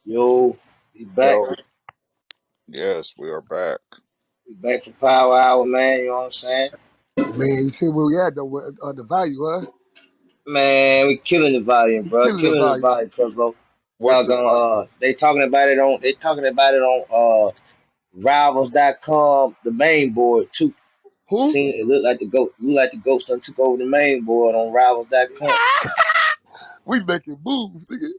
Yo, we back. Yo, yes, we are back. We back for Power Hour, man. You know what I'm saying? Man, you see where we at though, with, the value, huh? Man, we killing the volume, We bro. killing the Killing the value. volume, cuz though. What's Y'all the gonna they talking about it on rivals.com, the main board too. Who? Seen it look like the ghost done took over the main board on rivals.com. We making moves, nigga.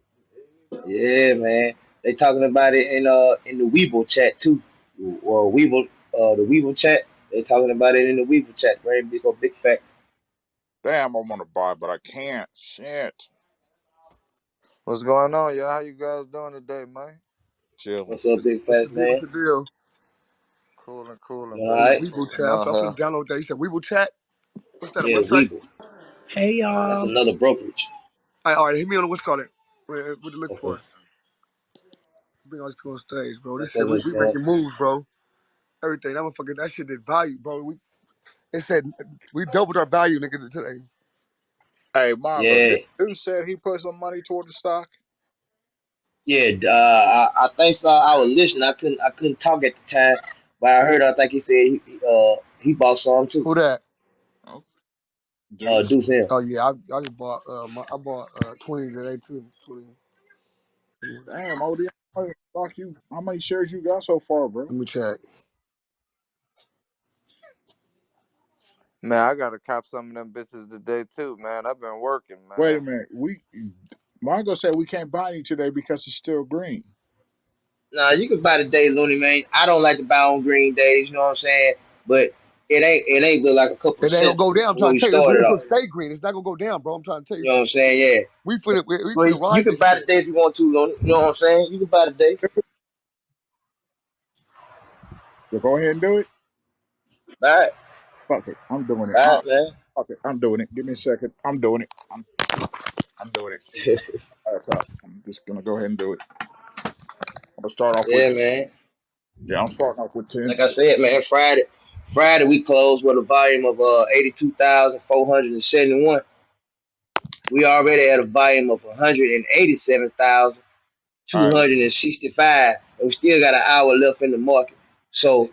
Yeah, man. They talking about it in the Weeble chat too. Or Weeble the Weeble chat. They talking about it in the Weeble chat, right? Big facts. damn? I want to buy, but I can't. Shit, What's going on, y'all? How you guys doing today, man? chilling. What's up, big What's the facts, deal? man? What's the deal? Cooling, cooling, You all In the brother. right? Weeble Cooling chat. out I'm here. finna download that. You said Weeble chat? What's that, a Yeah, website? Weeble. Hey That's y'all. another brokerage. All right, hit me on the what's called it. What to look Okay. for. Bring all these people on stage, bro. This That's shit, what we man. making moves, bro. Everything. That motherfucker, that shit did value, bro. It said we doubled our value, nigga, today. Hey, Mongo, Yeah. this dude said he put some money toward the stock. Yeah. I think so. I was listening. I couldn't talk at the time, but I heard. I think he said he bought some too. Who that? Oh, Deuce. Deuce him. Oh yeah, I just bought I bought 20 today too. 20. Let Damn, OD, how much stock you? How many shares you got so far, bro? me check. Man, I gotta cop some of them bitches today too, man. I've been working, Wait a man. minute. Mongo said we can't buy any today because it's still green. Nah, you can buy the days on it, man. I don't like to buy on green days. You know what I'm saying? But it ain't but like a couple It ain't gonna cents go down. I'm from where trying we to tell you, started it's off. gonna stay green. It's not gonna go down, bro. I'm trying to tell You you. know what I'm saying? Yeah. We Well, finna you ride can this buy the shit. day if you want to, Lonnie. You know what I'm saying? You can buy the day. So go ahead and do it. Buy it. Fuck it, I'm doing it. Buy it, man. Fuck it, I'm doing it. Give me a second. I'm doing it. I'm doing it. I'm just gonna go ahead and do it. I'm gonna start off Yeah, with man. yeah. I'm starting off with 10. Like I said, man, Friday we closed with a volume of 82,471. We already had a volume of All right. 187,265, and we still got an hour left in the market. So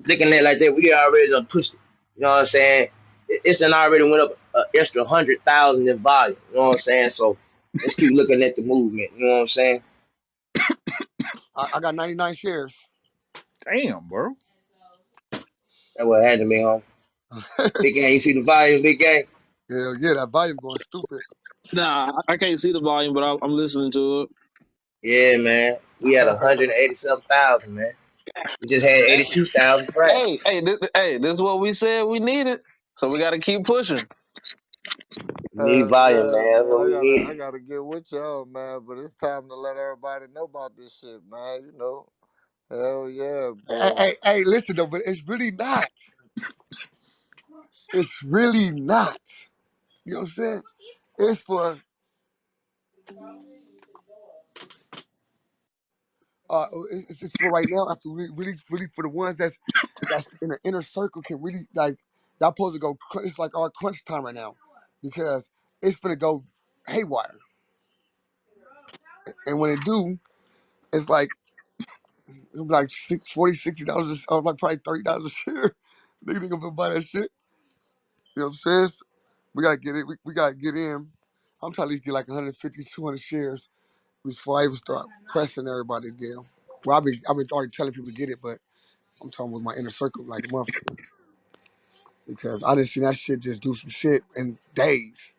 looking at it like that, we already done pushed it. You know what I'm saying? It's done already went up an extra 100,000 in volume. You know what I'm saying? So let's keep looking at the movement. You know what I'm saying? I got 99 shares. Damn, bro. That's what had to be home. Big gang, you see the volume, big gang? Hell yeah, that volume going stupid. Nah, I can't see the volume, but I'm listening to it. Yeah, man. We had 187,000, man. We just had Damn. 82,000 Friday. This is what we said we needed. So we got to keep pushing. We need volume, Yeah, man. That's man. what we I need. gotta get with y'all, man. But it's time to let everybody know about this shit, man. You know. Hell yeah, Hey, boy. hey, hey, listen though, but it's really not. It's really not. You know what I'm saying? It's for it's for right now. I feel really for the ones that's in the inner circle can really like y'all supposed to go. It's like our crunch time right now because it's gonna go haywire. And when it do, it's like it'll be like $40, $60 or like probably $30 a share. Niggas ain't gonna buy that shit. You know what I'm saying? So we gotta get it. We gotta get in. I'm trying to at least get like 150, 200 shares before I even start pressing everybody to get them. Well, I've been already telling people to get it, but I'm talking with my inner circle like a motherfucker because I didn't see that shit just do some shit in days.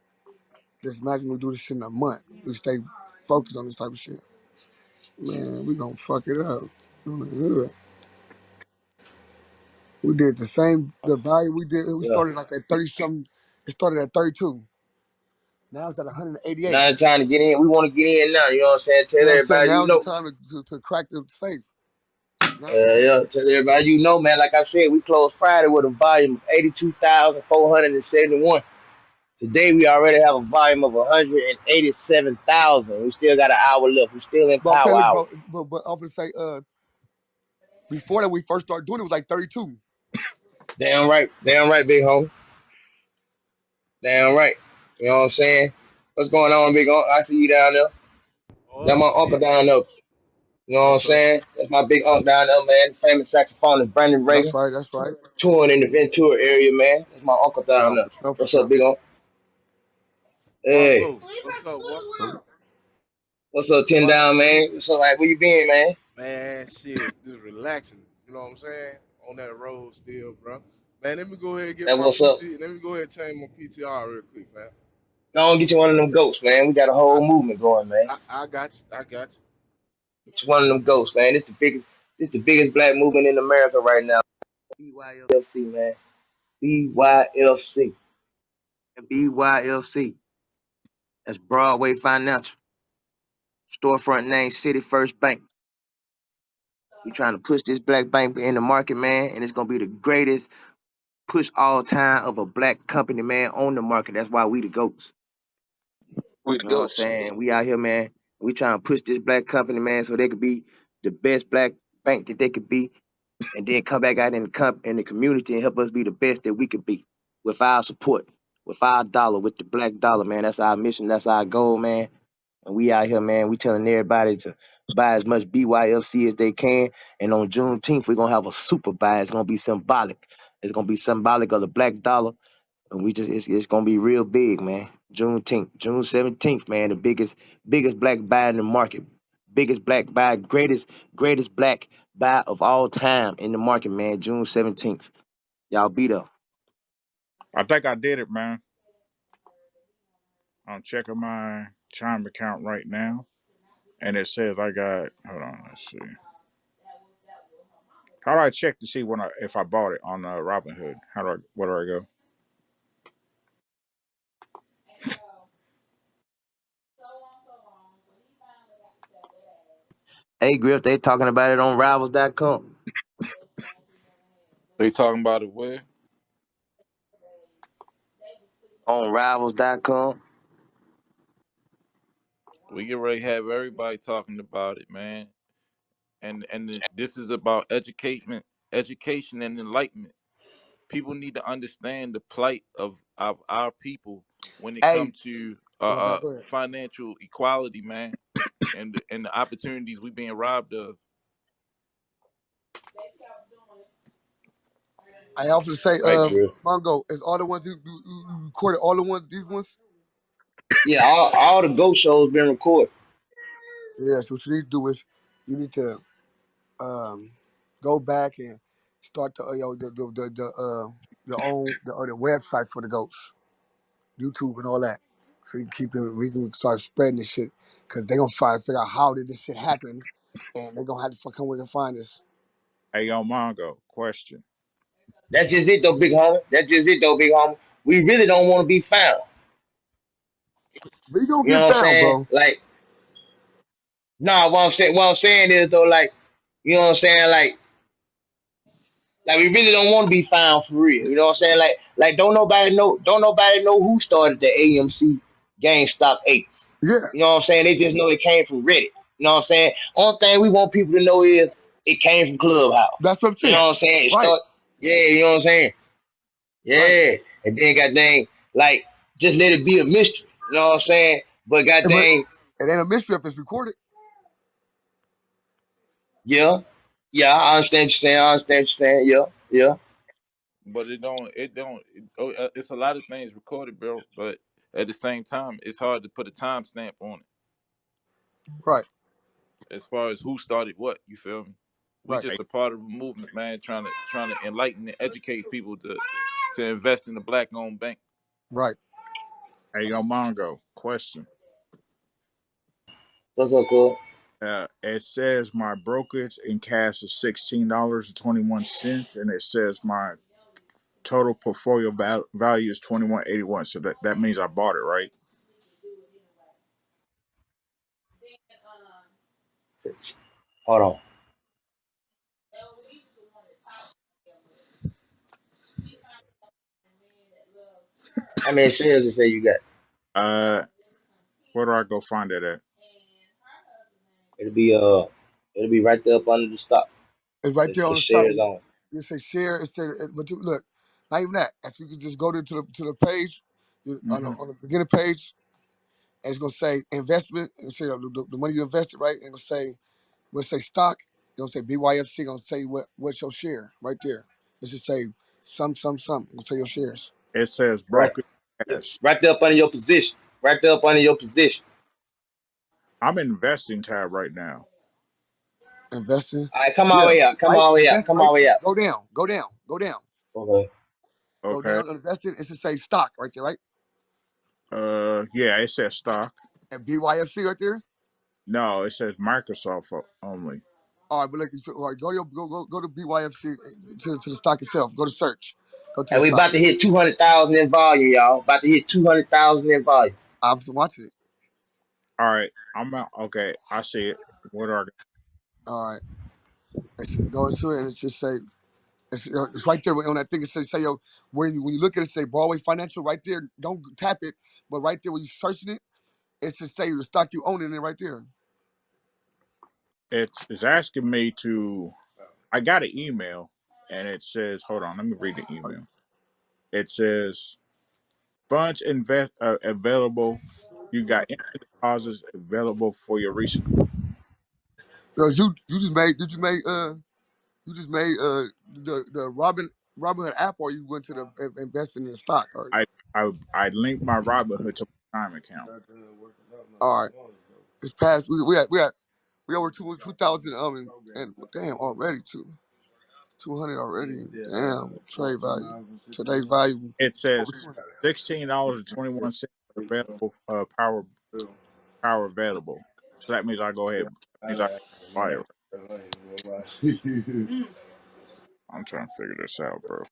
Just imagine we do this shit in a month. We stay focused on this type of shit. Man, we gonna fuck it up. I'm like, ugh. We did the value we did. We Yeah. started like at 30 something. It started at 32. Now it's at 188. Now the time to get in. We want to get in now. You know what I'm saying? Tell You know what I'm saying? everybody you Now's the know. time to crack the safe. Now's the Yeah. time. Tell everybody you know, man. Like I said, we closed Friday with a volume of 82,471. Today we already have a volume of 187,000. We still got an hour left. We still in But I'm saying, power look, hour. but I'm gonna say, before that we first started doing it was like 32. Damn right, big homie. Damn right. You know what I'm saying? What's going on, big homie? I see you down there. That Oh my uncle shit. down there. You know what I'm Yes, sir. saying? That's my big uncle down there, man. Famous saxophonist Brandon That's Rader, right. That's right. touring in the Ventura area, man. That's my uncle down No, there. for sure, for What's up, sure. big uncle? Hey, Mongo, what's up, Walker? So, what's up, Ten What? Down, man? What's up, like, where you been, man? Man, shit, just relaxing. You know what I'm saying? On that road still, bro. Man, let me go ahead and get That my what's up? PT. Let me go ahead and change my PTR real quick, man. Go on, get you one of them goats, man. We got a I, whole movement going, man. I got you. I got you. It's one of them ghosts, man. It's the biggest black movement in America right now. B.Y.F.C, man. B.Y.F.C. B.Y.F.C. That's Broadway Financial. Storefront name City First Bank. We trying to push this black bank in the market, man, and it's gonna be the greatest push all time of a black company, man, on the market. That's why we the goats. We the You know what I'm goats. saying? We out here, man. We trying to push this black company, man, so they could be the best black bank that they could be, and then come back out in the community and help us be the best that we could be with our support, with our dollar, with the black dollar, man. That's our mission. That's our goal, man. And we out here, man. We telling everybody to buy as much BYFC as they can. And on Juneteenth, we're gonna have a super buy. It's gonna be symbolic. It's gonna be symbolic of the black dollar. And it's gonna be real big, man. Juneteenth, June 17th, man. The biggest black buy in the market. Biggest black buy, greatest black buy of all time in the market, man. June 17th. Y'all be there. I think I did it, man. I'm checking my Chime account right now, and it says I got. Hold on, let's see. How do I check to see when if I bought it on Robinhood? How do I? Where do I go? Hey Griff, they talking about it on rivals.com. They talking about it where? On rivals.com. We get ready to have everybody talking about it, man. This is about education and enlightenment. People need to understand the plight of our people when it hey, comes to my bad. Go ahead. financial equality, man, and the opportunities we being robbed of. I often say, Right, Griff. Mongo, is all the ones you recorded, all the ones, these ones? Yeah, all the ghost shows been recorded. Yeah, so what you need to do is you need to um, go back and start your own the website for the goats, YouTube and all that. So you can keep them. We can start spreading this shit because they're gonna try to figure out how did this shit happen, and they're gonna have to fucking where to find us. Hey, yo, Mongo, question. That's just it though, big homie. That's just it though, big homie. We really don't want to be found. We gonna You know get what I'm found, saying? bro. Like, nah, what I'm saying is though, like, you know what I'm saying? Like we really don't want to be found for real. You know what I'm saying? Like don't nobody know who started the AMC GameStop apes. Yeah, You know what I'm saying? They just know it came from Reddit. You know what I'm saying? Only thing we want people to know is it came from Clubhouse. that's what I'm You know saying. what I'm saying? Right, Yeah, you know what I'm saying? right. Yeah. And then goddamn, like, just let it be a mystery. You know what I'm saying? But But goddamn, it ain't a mystery if it's recorded. yeah. Yeah, I understand what you're saying. I understand what you're saying. Yeah, yeah. But it's a lot of things recorded, bro. But at the same time, it's hard to put a timestamp on it Right, as far as who started what. You feel me? We right. Hey, just a part of a movement, man, trying to enlighten and educate people to invest in the black owned bank. Right. hey, yo, Mongo, question. What's up, cool? It says my brokerage in cash is $16.21, and it says my total portfolio value is 2181. So that means I bought it, right? Hold on. How many shares you say you got? Uh, where do I go find it at? It'll be uh, it'll be right there up under the stock. It's right It's, there on it's the stop. shares on. You say share. It said, but you, look, not even that. If you could just go to the page, Hmm. on the beginning page, and it's gonna say investment, and say the money you invested, right? And it's gonna say We'll say stock. It'll say BYFC. Gonna say what's your share right there. Let's just say some. Gonna say your shares. It says Right. brokerage cash. Right there up under your position. Right there up under your position. I'm in investing tab right now. Investing. All right, come all Yeah. the way out. Come Right. all the way out. Invest Come right all the way there. out. Go down. Go down. Go down. Okay. Go Okay. down. Investing. It's to say stock right there, right? Yeah, it says stock. And BYFC right there. No, it says Microsoft only. All right, but like, all right, go to BYFC to the stock itself. Go to search. Go to the And we stock. about to hit 200,000 in volume, y'all. About to hit 200,000 in volume. I'm just watching it. All right, I'm out. Okay, I see it. What are All right, go into it and it's just say it's right there on that thing. It says say yo when you look at it, say Broadway Financial right there. Don't tap it, but right there when you searching it, it's just say the stock you own in it right there. it's asking me to. I got an email, and it says, hold on, let me read the email. It says funds available. You got instant deposits available for your recent. Yo, you just made the Robinhood app, or you went to the investing in the stock, or I linked my Robinhood to my time account. all right. It's past. We over 2,000 and damn already 200 already. Damn trade value. Today's value It over says 200. $16.21 available. Power available. So that means I go ahead. That means I buy it. I'm trying to figure this out, bro.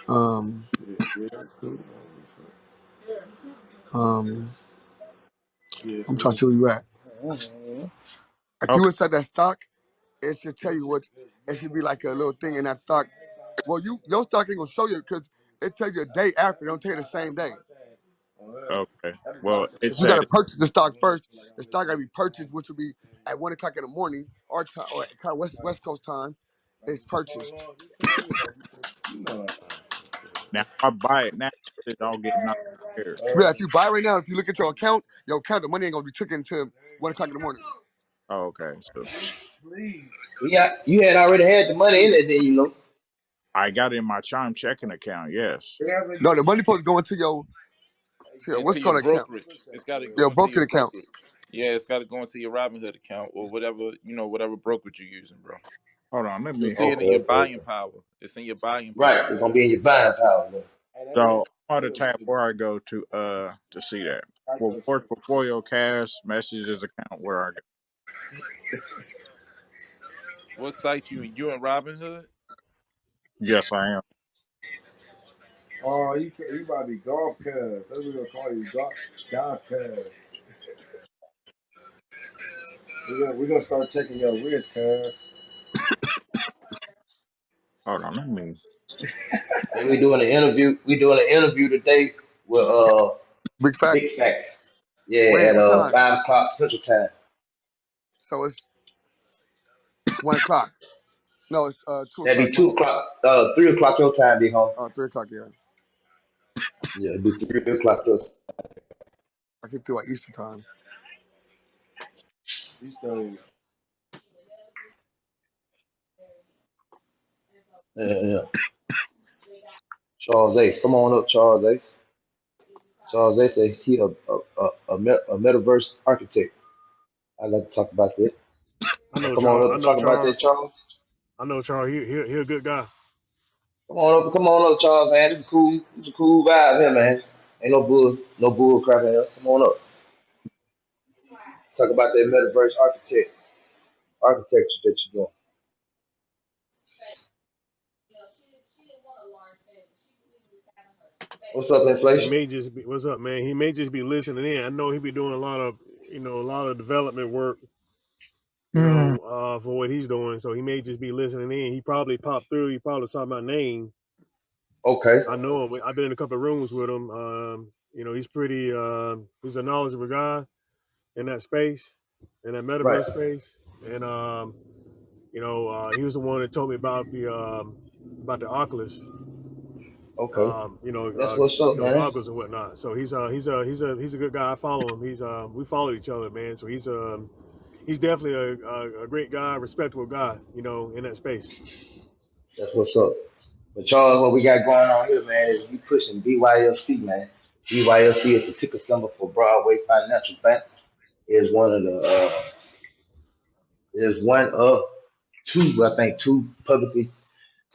Um um I'm trying to see where you at. If you Okay. inside that stock, it should tell you what. It should be like a little thing in that stock. Well, your stock ain't gonna show you because it tells you a day after. It don't tell you the same day. Okay. Well, it If you gotta says purchase the stock first, the stock gotta be purchased, which will be at 1 o'clock in the morning, our time, or kind of West Coast time. It's purchased. now if I buy it now, I'll get 9 shares. Yeah, if you buy right now, if you look at your account, the money ain't gonna be tricking until 1 o'clock in the morning. Oh, okay. So Yeah, you had already had the money in it, then you know. I got it in my Chime checking account. Yes. No, the money supposed to go into your what's Into your called account, brokerage. It's got to go your into broken your account. brokerage. Yeah, it's got to go into your Robinhood account or whatever whatever brokerage you're using, bro. Hold on. Let You'll me. see it Okay, in your okay, buying okay. power. It's in your buying Right. power, It's gonna man. be in your buying power, man. So I'm on the tab where I go to see that. Well, portfolio cash messages account where I go. What site you in Robinhood? Yes, I am. Oh, you about to be golf cuz. That's what we're gonna call you, golf cuz. We're gonna start taking your risk, cuz. Hold on. Let me. And we doing an interview. We doing an interview today with Big facts. Big Facts. Yeah, When? at What time? 5 o'clock Central Time. So it's 1 o'clock. No, it's 2 o'clock That'd be my two time. o'clock, 3 o'clock your time, be home. 3 o'clock. Yeah, Yeah, it'd be 3 o'clock your time. I can do like Eastern time. Eastern. Yeah, yeah. Charles Ace. Come on up, Charles Ace. Charles Ace says he a metaverse architect. I'd like to talk about that. I know Come on Charles. up I and know talk about Charles. that, Charles. I know Charles. He a good guy. Come on up, Charles, man. This is a cool vibe here, man. Ain't no bull crap in here. Come on up. Talk about that metaverse architecture that you're doing. What's up, He inflation? may just be. What's up, man? He may just be listening in. I know he be doing a lot of a lot of development work. Hmm. For what he's doing. So he may just be listening in. He probably popped through. He probably saw my name. Okay, I know him. I've been in a couple of rooms with him. He's pretty. He's a knowledgeable guy in that space, in that right. metaverse space, and he was the one that told me about the Oculus. Okay. That's what's up, man. goggles and whatnot. So he's a good guy. I follow him. We follow each other, man. So he's definitely a great guy, respectable guy, in that space. That's what's up. But Charles, what we got going on here, man, is we pushing B.Y.F.C, man. B.Y.F.C is the ticker symbol for Broadway Financial Bank. Is one of the is one of two, I think, two publicly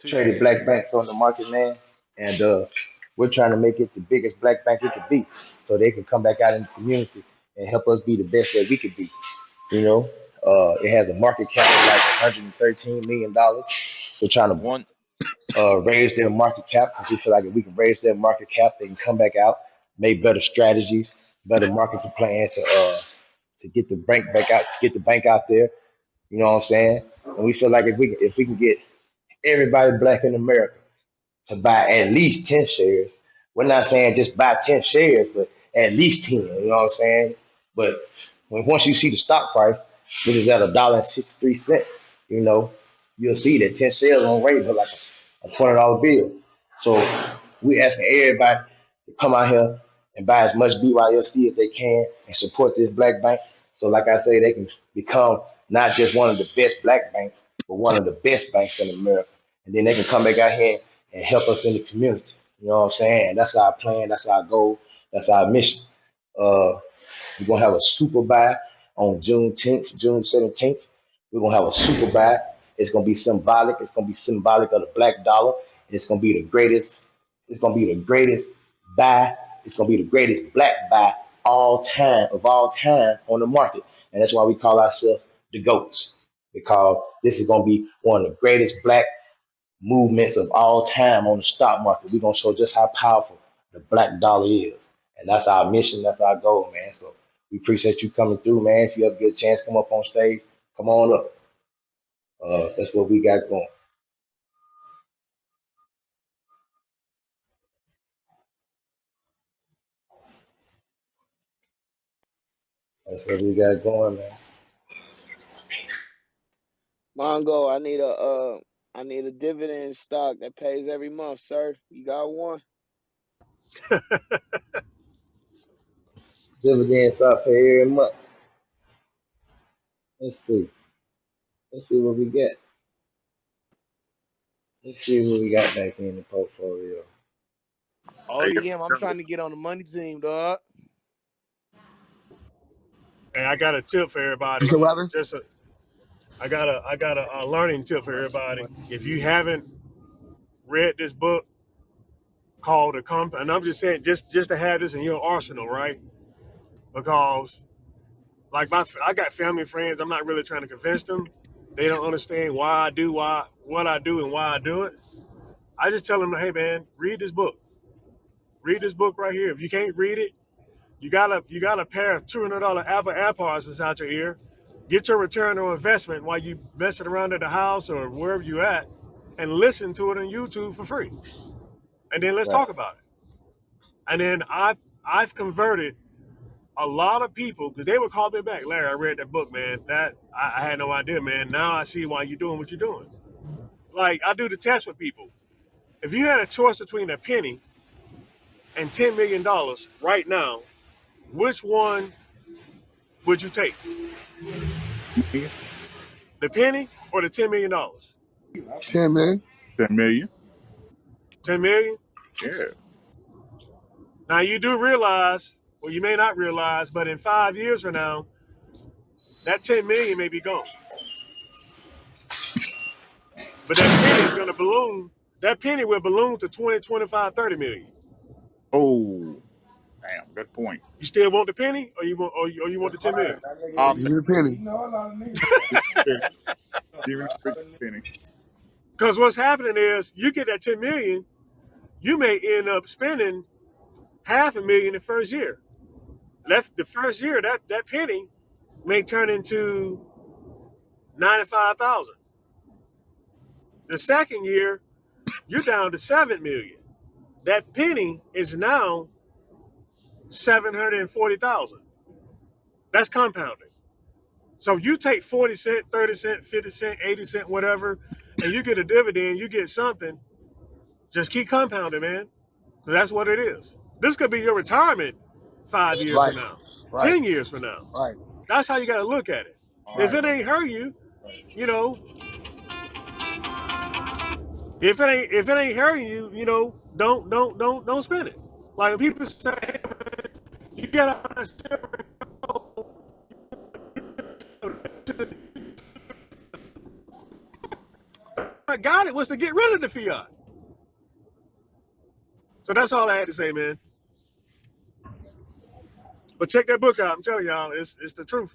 Two, traded yeah. black banks on the market, man. And we're trying to make it the biggest black bank it could be, so they can come back out in the community and help us be the best that we could be. You know, it has a market cap of like $113 million. We're trying to One raise their market cap because we feel like if we can raise their market cap, they can come back out, make better strategies, better marketing plans to get the bank back out, to get the bank out there. You know what I'm saying? And we feel like if we can get everybody black in America to buy at least 10 shares. We're not saying just buy 10 shares, but at least 10, you know what I'm saying? But once you see the stock price, which is at $1.63, you know, you'll see that 10 shares on rate for like a $20 bill. So we asking everybody to come out here and buy as much BYFC as they can and support this black bank. So like I say, they can become not just one of the best black banks, but one of the best banks in America. And then they can come back out here and help us in the community. You know what I'm saying? That's our plan. That's our goal. That's our mission. Uh, we're gonna have a super buy on June 10th, June 17th. We're gonna have a super buy. It's gonna be symbolic. It's gonna be symbolic of the black dollar. It's gonna be the greatest. It's gonna be the greatest buy. It's gonna be the greatest black buy all time on the market. And that's why we call ourselves the GOATs. Because this is gonna be one of the greatest black movements of all time on the stock market. We're gonna show just how powerful the black dollar is. And that's our mission, that's our goal, man. So we appreciate you coming through, man. If you ever get a chance, come up on stage, come on up. That's what we got going. That's what we got going, man. Mongo, I need a dividend stock that pays every month, sir. You got one? Dividends start pay every month. Let's see. Let's see what we get. Let's see what we got back in the portfolio. Hey, ODM, I'm trying to get on the money team, dog. And I got a tip for everybody. So what happened? Just a, I got a learning tip for everybody. If you haven't read this book called "The Comp," and I'm just saying, just to have this in your arsenal, right? Because like I got family and friends. I'm not really trying to convince them. They don't understand why I do what I do and why I do it. I just tell them, hey man, read this book. Read this book right here. If you can't read it, you got a pair of $200 Apple AirPods inside your ear. Get your return on investment while you messing around at the house or wherever you at, and listen to it on YouTube for free. And then let's Right. talk about it. And then I've converted a lot of people because they would call me back, Larry. I read that book, man. That I had no idea, man. Now I see why you're doing what you're doing. Like I do the test with people. If you had a choice between a penny and $10 million right now, which one would you take? million, The penny or the $10 million? 10, man. 10 million. 10 million. Yeah. Now you do realize, well, you may not realize, but in 5 years from now, that 10 million may be gone. But that penny is going to balloon. That penny will balloon to 20, 25, 30 million. Oh, damn. Good point. You still want the penny, or you want the 10 million? I'll Give take me the penny. the penny. Give me the penny. Because what's happening is, you get that 10 million, you may end up spending half a million the first year. Left the first year, that penny may turn into 95,000. The second year, you're down to 7 million. That penny is now 740,000. That's compounding. So you take 40 cent, 30 cent, 50 cent, 80 cent, whatever, and you get a dividend, you get something. Just keep compounding, man. 'Cause that's what it is. This could be your retirement 5 years Right, from now, right, 10 years from now. right, That's how you got to look at it. If right. it ain't hurt you, you know, if it ain't hurting you, don't spend it. Like people say, you gotta separate. I got it was to get rid of the fiat. So that's all I had to say, man. But check that book out. I'm telling y'all, it's the truth.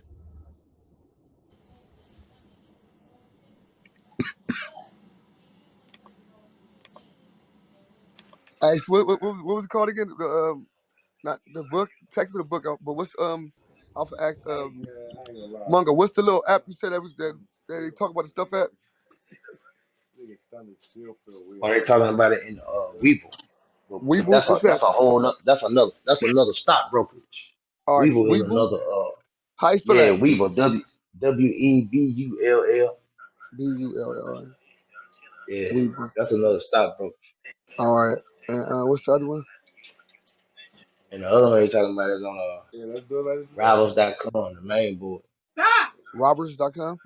Hey, so what was it called again? The not the book. Text me the book. But what's I'll ask Mungo. What's the little app you said that they talk about the stuff at? Or they talking about it in Weeble. But Weeble. What's that? that's a whole that's another stock brokerage. All right, Weeble is Weeble. another How you spell yeah, that? Weeble Webull. Bull. Yeah, Weeble. that's another stock brokerage. All right. And what's the other one? And the other one they talking about is on Rivals.com, the main board. Robbers.com.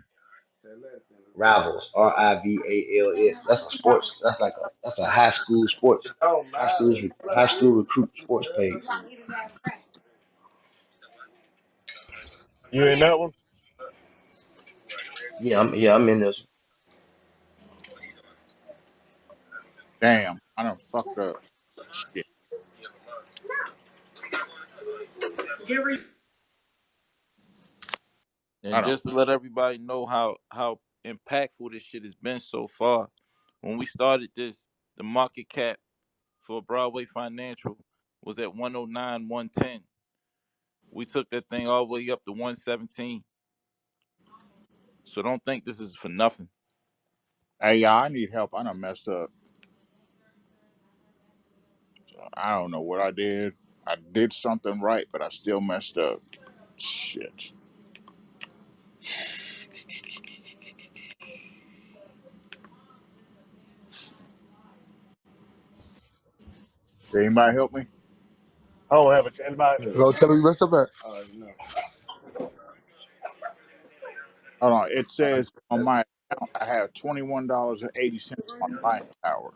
Rivals, Rivals. That's a sports. That's a high school sports, high school recruit sports page. You in that one? I'm in this. Damn, I done fucked up. Shit. I And done. just to let everybody know how impactful this shit has been so far. When we started this, the market cap for Broadway Financial was at 109, 110. We took that thing all the way up to 117. So don't think this is for nothing. Hey, y'all, I need help. I done messed up. I don't know what I did. I did something right, but I still messed up. Shit. Did anybody help me? I don't have a anybody. Go tell me you messed up at. Hold on. It says on my account I have $21.80 on buying power.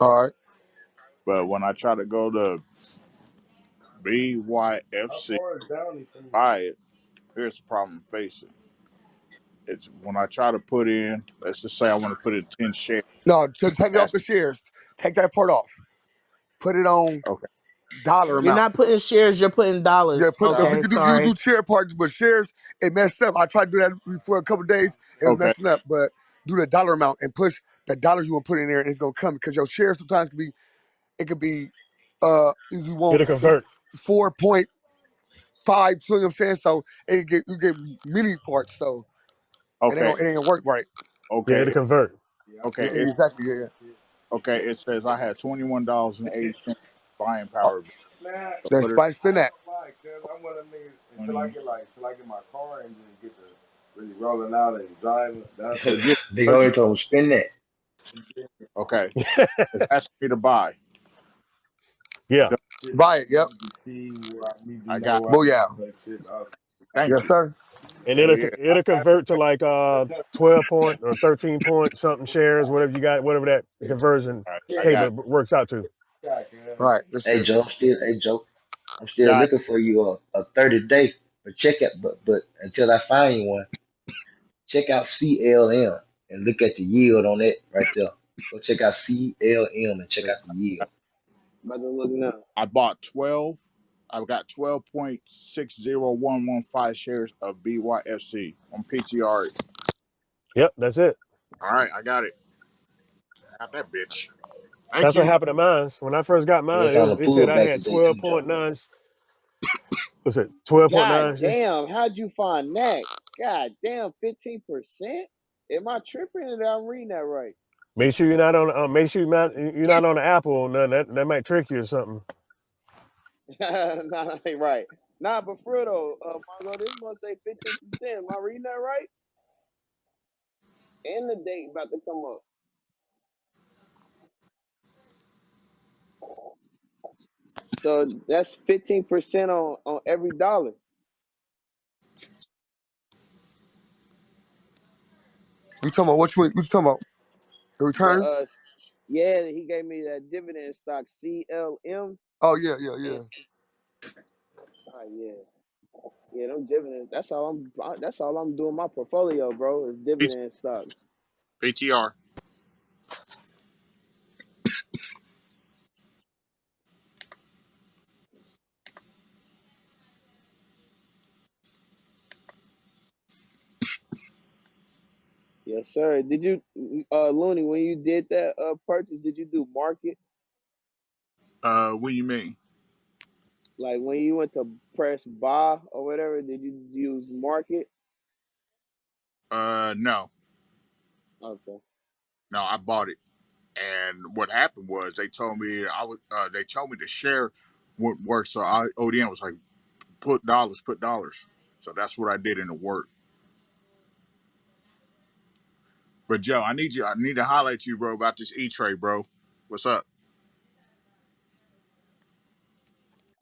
All right. But when I try to go to B.Y.F.C. buy it, here's the problem I'm facing. It's when I try to put in, let's just say I want to put in 10 shares. No, take it off Ask the me, shares. Take that part off. Put it on okay, dollar You're amount. not putting shares, you're putting Yeah, dollars. put we Okay, can do you can do sorry. share parts, but shares it messed up. I tried to do that for a couple of days. It was okay, messing up. But do the dollar amount and push the dollars you want to put in there, and it's gonna come because your shares sometimes could be if you want It'll convert. 4.5. You know what I'm saying? So you get many parts. So okay, it ain't gonna work right. Yeah, it'll okay, convert. okay. Yeah, exactly. Yeah. Okay, it says I had $21.80 buying Oh, power. So then put it spin that. on 20. It gives They purchase. already told them spin that. Okay, it's asking me to buy. Yeah, Buy it. Yep. I got. Booyah. Thank Yes, you. sir. and Hell it'll yeah. I it'll got it. convert to like 12 point or 13 point something shares, whatever you got, whatever that conversion All right, I got table it. works out to. Right. Good shit. Hey Joe, I'm still Got it. looking for you a 30-day a checkout, but until I find you one, check out CLM and look at the yield on it right there. Go check out CLM and check out the yield. About to look now. I bought 12. I've got 12.60115 shares of B.Y.F.C. on PTR. Yep, that's it. All right, I got it. Got that bitch. Thank That's what you. happened to mine. When I first got Yeah, mine, it's it on was the it said I pullback had today too, Joe. 12.9. What's it? 12.9. God damn, how'd you find that? God damn, 15%? Am I tripping or I'm reading that right? Make sure you're not on. You're not on the Apple or nothing. That might trick you or something. Nah, that ain't right. Nah, but for real though, Mongo, this must say 15%. Am I reading that right? And the date about to come up. So that's 15% on every dollar. You talking about which one? You talking about the The return? yeah, he gave me that dividend stock CLM. Oh yeah, yeah, And yeah. yeah, yeah, them dividends. That's all I'm doing my portfolio, bro. Is dividend stocks. PTR. Yes, sir. Did you, Looney, when you did that purchase, did you do market? What do you mean? Like when you went to press buy or whatever, did you use market? No, Okay. no, I bought it. And what happened was they told me I was. They told me the share wouldn't work, so ODM was like, put dollars. So that's what I did in the work. But Joe, I need you. I need to highlight you, bro, about this E Trade, bro. What's up?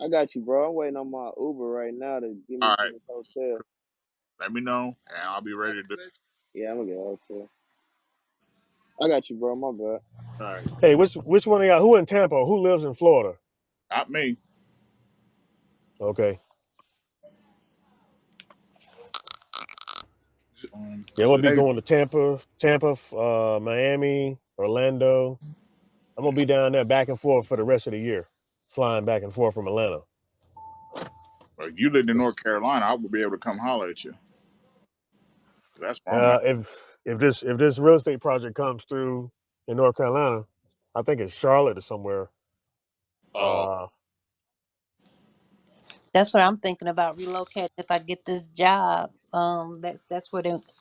I got you, bro. I'm waiting on my Uber right now to get me All to right, this hotel. let me know, and I'll be ready to do. Yeah, I'm gonna get a hotel. I got you, bro. My bad. All right, Hey, which one of y'all? Who in Tampa? Who lives in Florida? not me. Okay. Yeah, I'm gonna be Hey, going to Tampa, Miami, Orlando. I'm gonna be down there back and forth for the rest of the year, flying back and forth from Atlanta. if you lived in North Carolina, I would be able to come holler at you. That's where I'm at. If this real estate project comes through in North Carolina, I think it's Charlotte or somewhere. Oh, Uh, That's what I'm thinking about relocating if I get this job.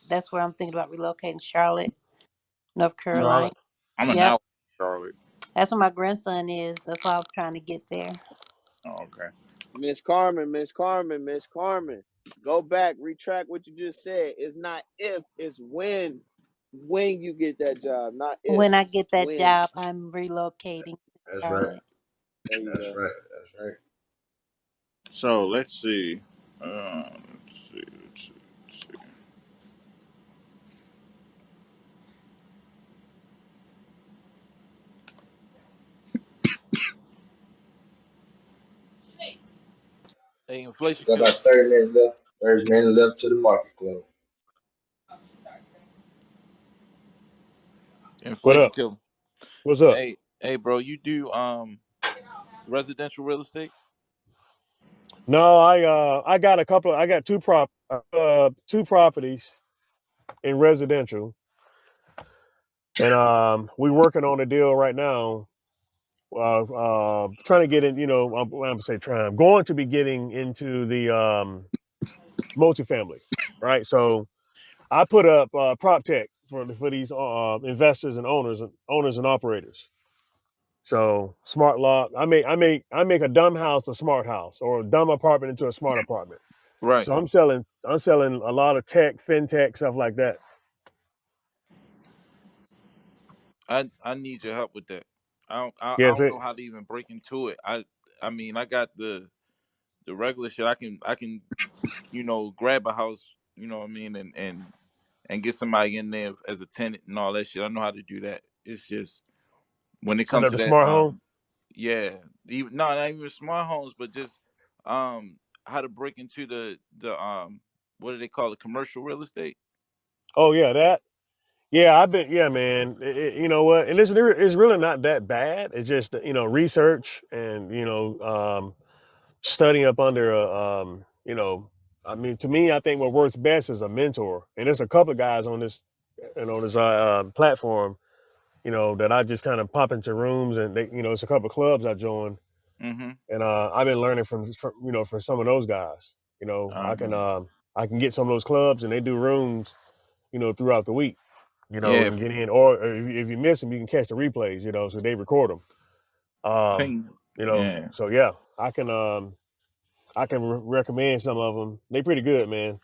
That's where I'm thinking about relocating. Charlotte, North Carolina. Charlotte. I'm an Yep, hour, Charlotte. that's where my grandson is. That's why I'm trying to get there. Oh, okay. Miss Carmen, Miss Carmen, Miss Carmen. Go back, retract what you just said. It's not if, it's when. When you get that job, not if. When I get that When. job, I'm relocating to That's right. Charlotte. There you That's go. right. That's right. So let's see. Let's see. Let's see. Hey, inflation We got killer. about 30 minutes left. 30 minutes left to the market close. What Inflation up? killer. What's up? Hey, bro. You do residential real estate? No, I got a couple. I got two properties in residential, and we working on a deal right now. Trying to get in. I'm say trying. I'm going to be getting into the multifamily, right? So I put up prop tech for these investors and owners and operators. So smart lock. I make a dumb house a smart house, or a dumb apartment into a smart apartment. Right. So I'm selling a lot of tech, fintech stuff like that. I need your help with that. I Yes, don't know how to even break into it. I mean I got the regular shit. I can grab a house. You know what I mean, and get somebody in there as a tenant and all that shit. I know how to do that. It's just when it set comes up to the that, smart home. yeah, even no, not even smart homes, but just um, how to break into the what do they call it, commercial real estate? Oh yeah, that. Yeah, I've been. Yeah, man. You know what? And it's really not that bad. It's just research and studying up under a I mean, to me, I think what works best is a mentor. And there's a couple of guys on this platform, that I just kind of pop into rooms, and it's a couple of clubs I joined, Mm-hmm. and I've been learning from some of those guys. I can get some of those clubs, and they do rooms, throughout the week. Yeah, And get in, or if you miss them, you can catch the replays. So they record them. Um, ping. Yeah. so yeah, I can recommend some of them. They pretty good, man.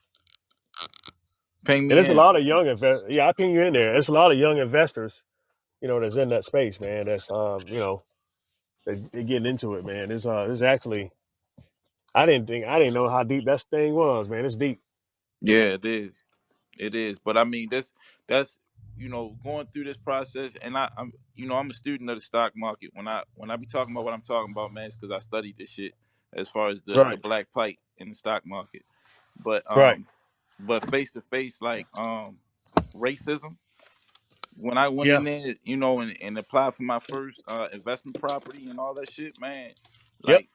Ping And me it's a in. lot of young investors. Yeah, I ping you in there. It's a lot of young investors, that's in that space, man. That's they getting into it, man. It's actually I didn't know how deep that thing was, man. It's deep. Yeah, it is. It is. But I mean, that's going through this process, and I'm a student of the stock market. When I be talking about what I'm talking about, man, it's because I studied this shit as far as the Right, black plight in the stock market. But right. face to face, like racism. When I went Yeah, in there, and applied for my first investment property and all that shit, man, yep, like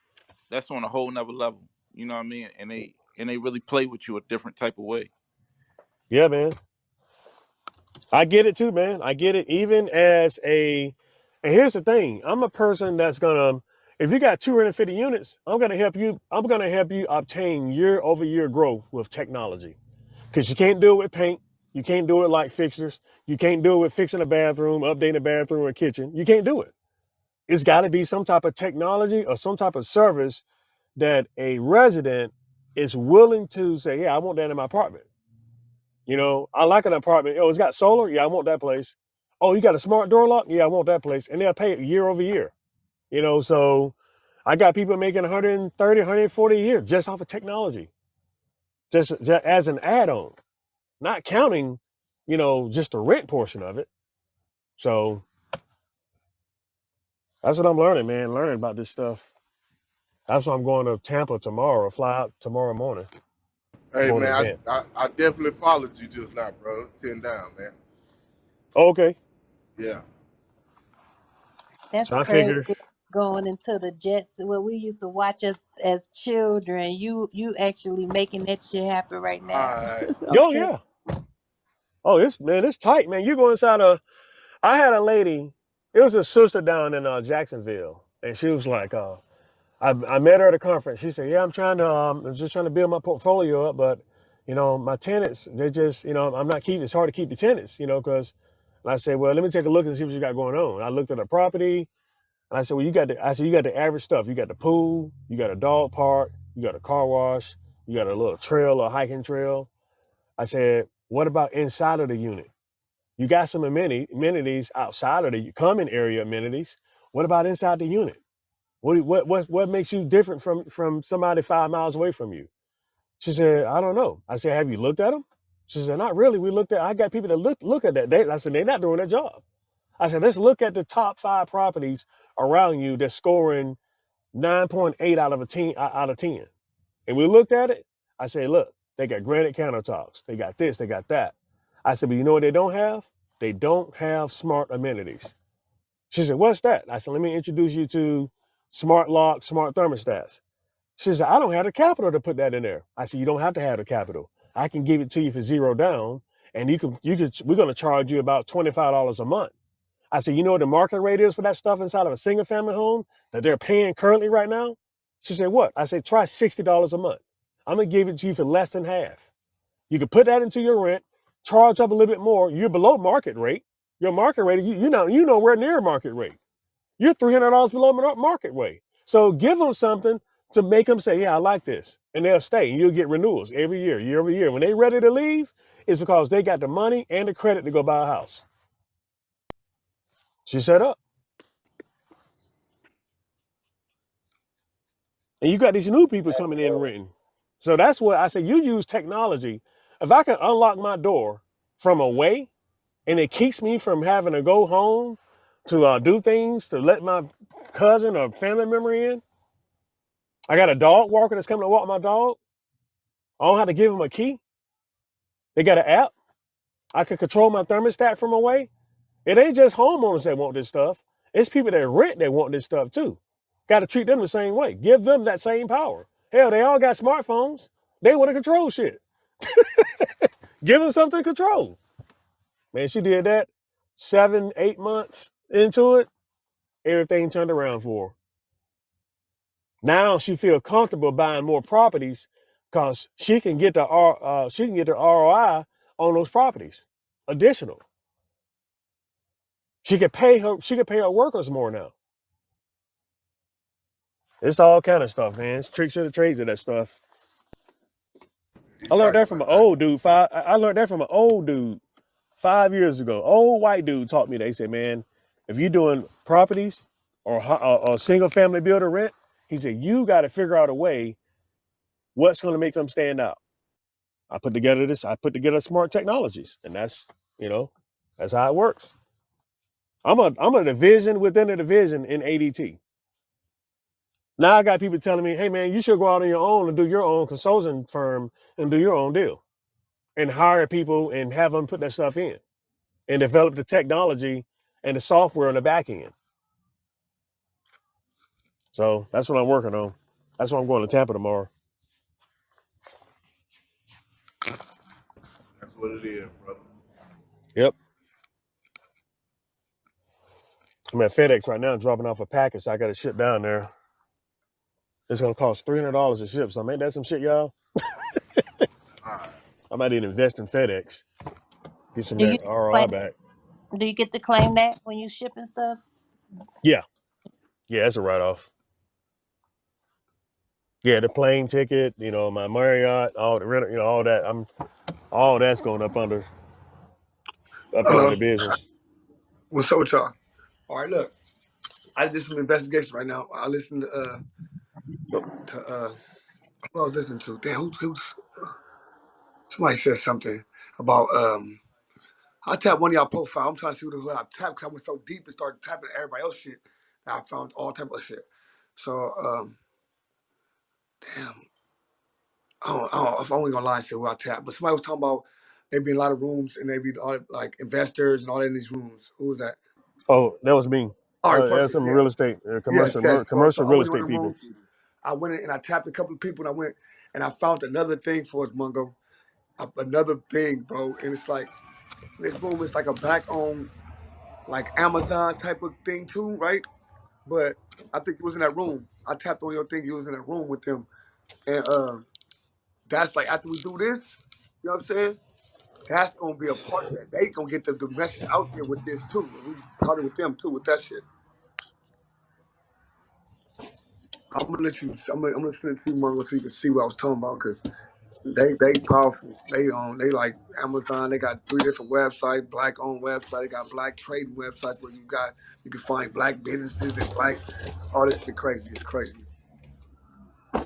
that's on a whole nother level. You know what I mean? And they really play with you a different type of way. yeah, man. I get it too, man. I get it. Even as and here's the thing: I'm a person that's gonna. If you got 250 units, I'm gonna help you. I'm gonna help you obtain year over year growth with technology. Because you can't do it with paint. You can't do it like fixtures. You can't do it with fixing a bathroom, updating a bathroom or kitchen. You can't do it. It's got to be some type of technology or some type of service that a resident is willing to say, yeah, I want that in my apartment. I like an apartment. Oh, it's got solar. Yeah, I want that place. Oh, you got a smart door lock. Yeah, I want that place. And they'll pay it year over year. So I got people making 130, 140 a year just off of technology, just as an add-on, not counting, just the rent portion of it. So that's what I'm learning, man. Learning about this stuff. That's why I'm going to Tampa tomorrow. Fly out tomorrow morning Hey for an man, event. I definitely followed you just now, bro. 10 down, man. Oh, okay. Yeah. That's So I crazy. figure, Going into the Jets, what we used to watch as children. You actually making that shit happen right now. Alright. oh Okay. yeah. Oh, it's tight, man. You go inside I had a lady. It was a sister down in Jacksonville, and she was like, I met her at a conference. She said, "Yeah, I'm just trying to build my portfolio up, but my tenants, they just, I'm not keeping. It's hard to keep the tenants, because." And I said, "Well, let me take a look and see what you got going on." I looked at the property, and I said, "Well, you got the average stuff. You got the pool, you got a dog park, you got a car wash, you got a little trail, a hiking trail." I said, "What about inside of the unit? You got some amenities outside of the common area amenities. What about inside the unit? What makes you different from somebody 5 miles away from you?" She said, "I don't know." I said, "Have you looked at them?" She said, "Not really. I got people that look at that. I said, they're not doing their job. I said, let's look at the top 5 properties around you that's scoring 9.8 out of 10. And we looked at it. I said, look, they got granite countertops. They got this, they got that. I said, but you know what they don't have? They don't have smart amenities. She said, what's that? I said, let me introduce you to smart lock, smart thermostats. She said, I don't have the capital to put that in there. I said, you don't have to have the capital. I can give it to you for zero down, and we're going to charge you about $25 a month. I said, you know what the market rate is for that stuff inside of a single family home that they're paying currently right now? She said, what? I said, try $60 a month. I'm going to give it to you for less than half. You can put that into your rent, charge up a little bit more. You're below market rate. Your market rate, you know, we're near market rate. You're $300 below market rate. So give them something to make them say, yeah, I like this. And they'll stay. And you'll get renewals every year over year. When they're ready to leave, it's because they got the money and the credit to go buy a house. She set up. And you got these new people coming in renting. So that's what I say. You use technology. If I can unlock my door from away and it keeps me from having to go home to do things to let my cousin or family member in. I got a dog walker that's coming to walk my dog. I don't have to give them a key. They got an app. I can control my thermostat from away. It ain't just homeowners that want this stuff. It's people that rent that want this stuff too. Got to treat them the same way. Give them that same power. Hell, they all got smartphones. They want to control shit. Give them something to control. Man, she did that 7, 8 months into it. Everything turned around for her. Now she feel comfortable buying more properties because she can get the ROI on those properties. Additional, she could pay her workers more now. It's all kind of stuff, man. It's tricks of the trades of that stuff. I learned Right, that from right, an right. old dude. I learned that from an old dude 5 years ago. Old white dude taught me. They said, man, if you're doing properties or single family builder rent, he said you got to figure out a way what's going to make them stand out. I put together smart technologies, and you know that's how it works. I'm a division within a division in ADT. Now I got people telling me, hey man, you should go out on your own and do your own consulting firm and do your own deal and hire people and have them put that stuff in and develop the technology and the software on the back end. So that's what I'm working on. That's why I'm going to Tampa tomorrow. That's what it is, brother. Yep. I'm at FedEx right now dropping off a package. So I got to ship down there. It's gonna cost $300 to ship. So ain't that some shit, y'all? All right. I might even invest in FedEx. Get some of Do you that ROI claim? back. Do you get to claim that when you shipping stuff? Yeah. Yeah, that's a write off. Yeah, the plane ticket, my Marriott, all the rental, all that. All that's going up under Hello. the business. What's up with y'all? All right, look. I did some investigation right now. I listened to who I was listening to. Damn, somebody said something about I tapped one of y'all profile. I'm trying to see who I tapped because I went so deep and started tapping everybody else shit. And I found all type of shit. So damn, I don't if I'm only gonna lie and say who I tapped. But somebody was talking about there be a lot of rooms and they be all like investors and all that in these rooms. Who was that? Oh, that was me. All right, There's perfect. some Yeah. real estate, Yes, yes. So commercial I real went in one estate of the people. rooms. I went in and I tapped a couple of people and I went and I found another thing for us, Mungo. Another thing, bro. And it's like this room is like a black owned like Amazon type of thing too, right? But I think he was in that room. I tapped on your thing. He was in that room with them, and that's like after we do this, you know what I'm saying? That's gonna be a part of that. They gonna get the message out there with this too. And we partner with them too with that shit. I'm gonna let you. I'm gonna send it to you, Mongo, so you can see what I was talking about. Cause they powerful. They like Amazon. They got 3 different websites, black owned website. They got black trading websites where you can find black businesses and black all this shit crazy. It's crazy.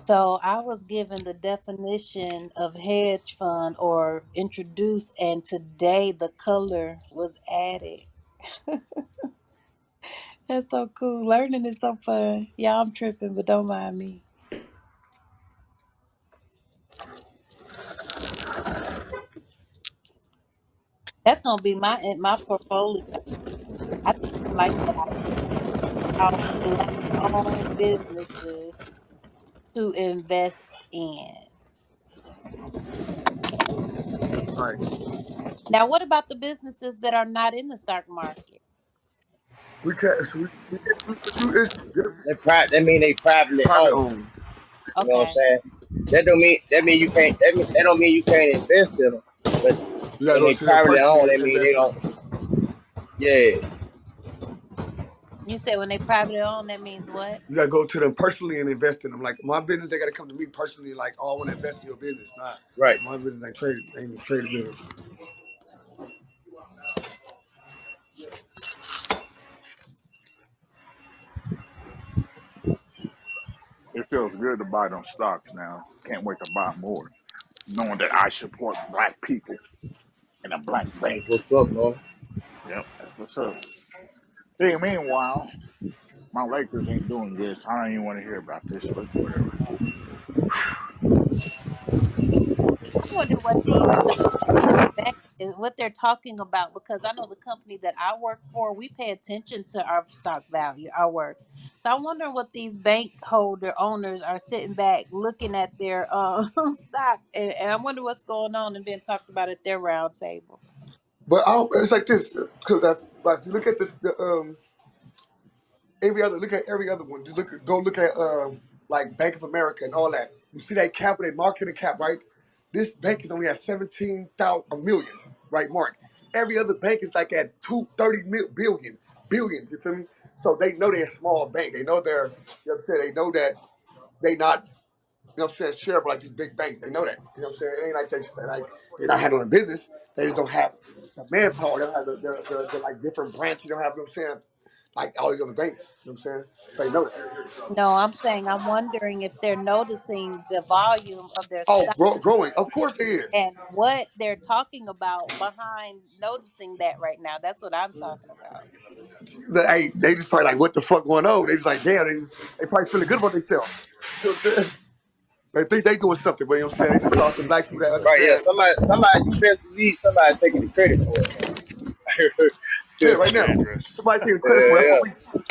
So I was given the definition of hedge fund or introduced, and today the color was added. That's so cool. Learning is so fun. Yeah, I'm tripping, but don't mind me. That's gonna be my in my portfolio. I think I might out black owned businesses to invest in. All right. Now, what about the businesses that are not in the stock market? We can't. It's just That mean they privately private owned. owned. You know what I'm Okay. saying? That mean you can't. That don't mean you can't invest in them. But You gotta when go they to them privately personally owned, and that mean they invest in don't. them. Yeah, You said when they privately owned, that means what? You gotta go to them personally and invest in them. Like my business, they gotta come to me personally. Like, oh, I want to invest in your business. Not right. my business ain't trade. Ain't a trade business. It feels good to buy them stocks now. Can't wait to buy more, knowing that I support black people and a black bank. That's what's up, man. Yep, that's what's up. Hey, meanwhile, my Lakers ain't doing good, so I don't even want to hear about this, but whatever. I wonder what this bank is, what they're talking about, because I know the company that I work for, we pay attention to our stock value, our worth. So I'm wondering what these bank holder owners are sitting back looking at their stock, and I wonder what's going on and being talked about at their round table. But it's like this because like if you look at the every other look at every other one. Just look at like Bank of America and all that. You see that cap, that market cap, right? This bank is only at 17,000 a million, right? Mark. Every other bank is like at 230 billions. You feel me? So they know they're a small bank. They know they're you know what I'm saying. They know that they not know what I'm saying, shareable like these big banks. They know that. You know what I'm saying? It ain't like they're not handling business. They just don't have the manpower. They don't have the like different branches. They don't have, you know what I'm saying, like all these other banks. You know what I'm saying? So they know that. No, I'm saying I'm wondering if they're noticing the volume of their Oh, stock growing. Of course they is. and what they're talking about behind noticing that right now. That's what I'm talking about. But, hey, they just probably like, what the fuck going on? They just like, damn, they probably feeling good about themselves. You know what I'm saying? They think they doing something, but you know what I'm saying? They just saw some black people that Right, yeah. understand. Somebody, you best believe somebody taking the credit for it, man. Yeah, yeah, right now. Address. Somebody taking credit for it. yeah.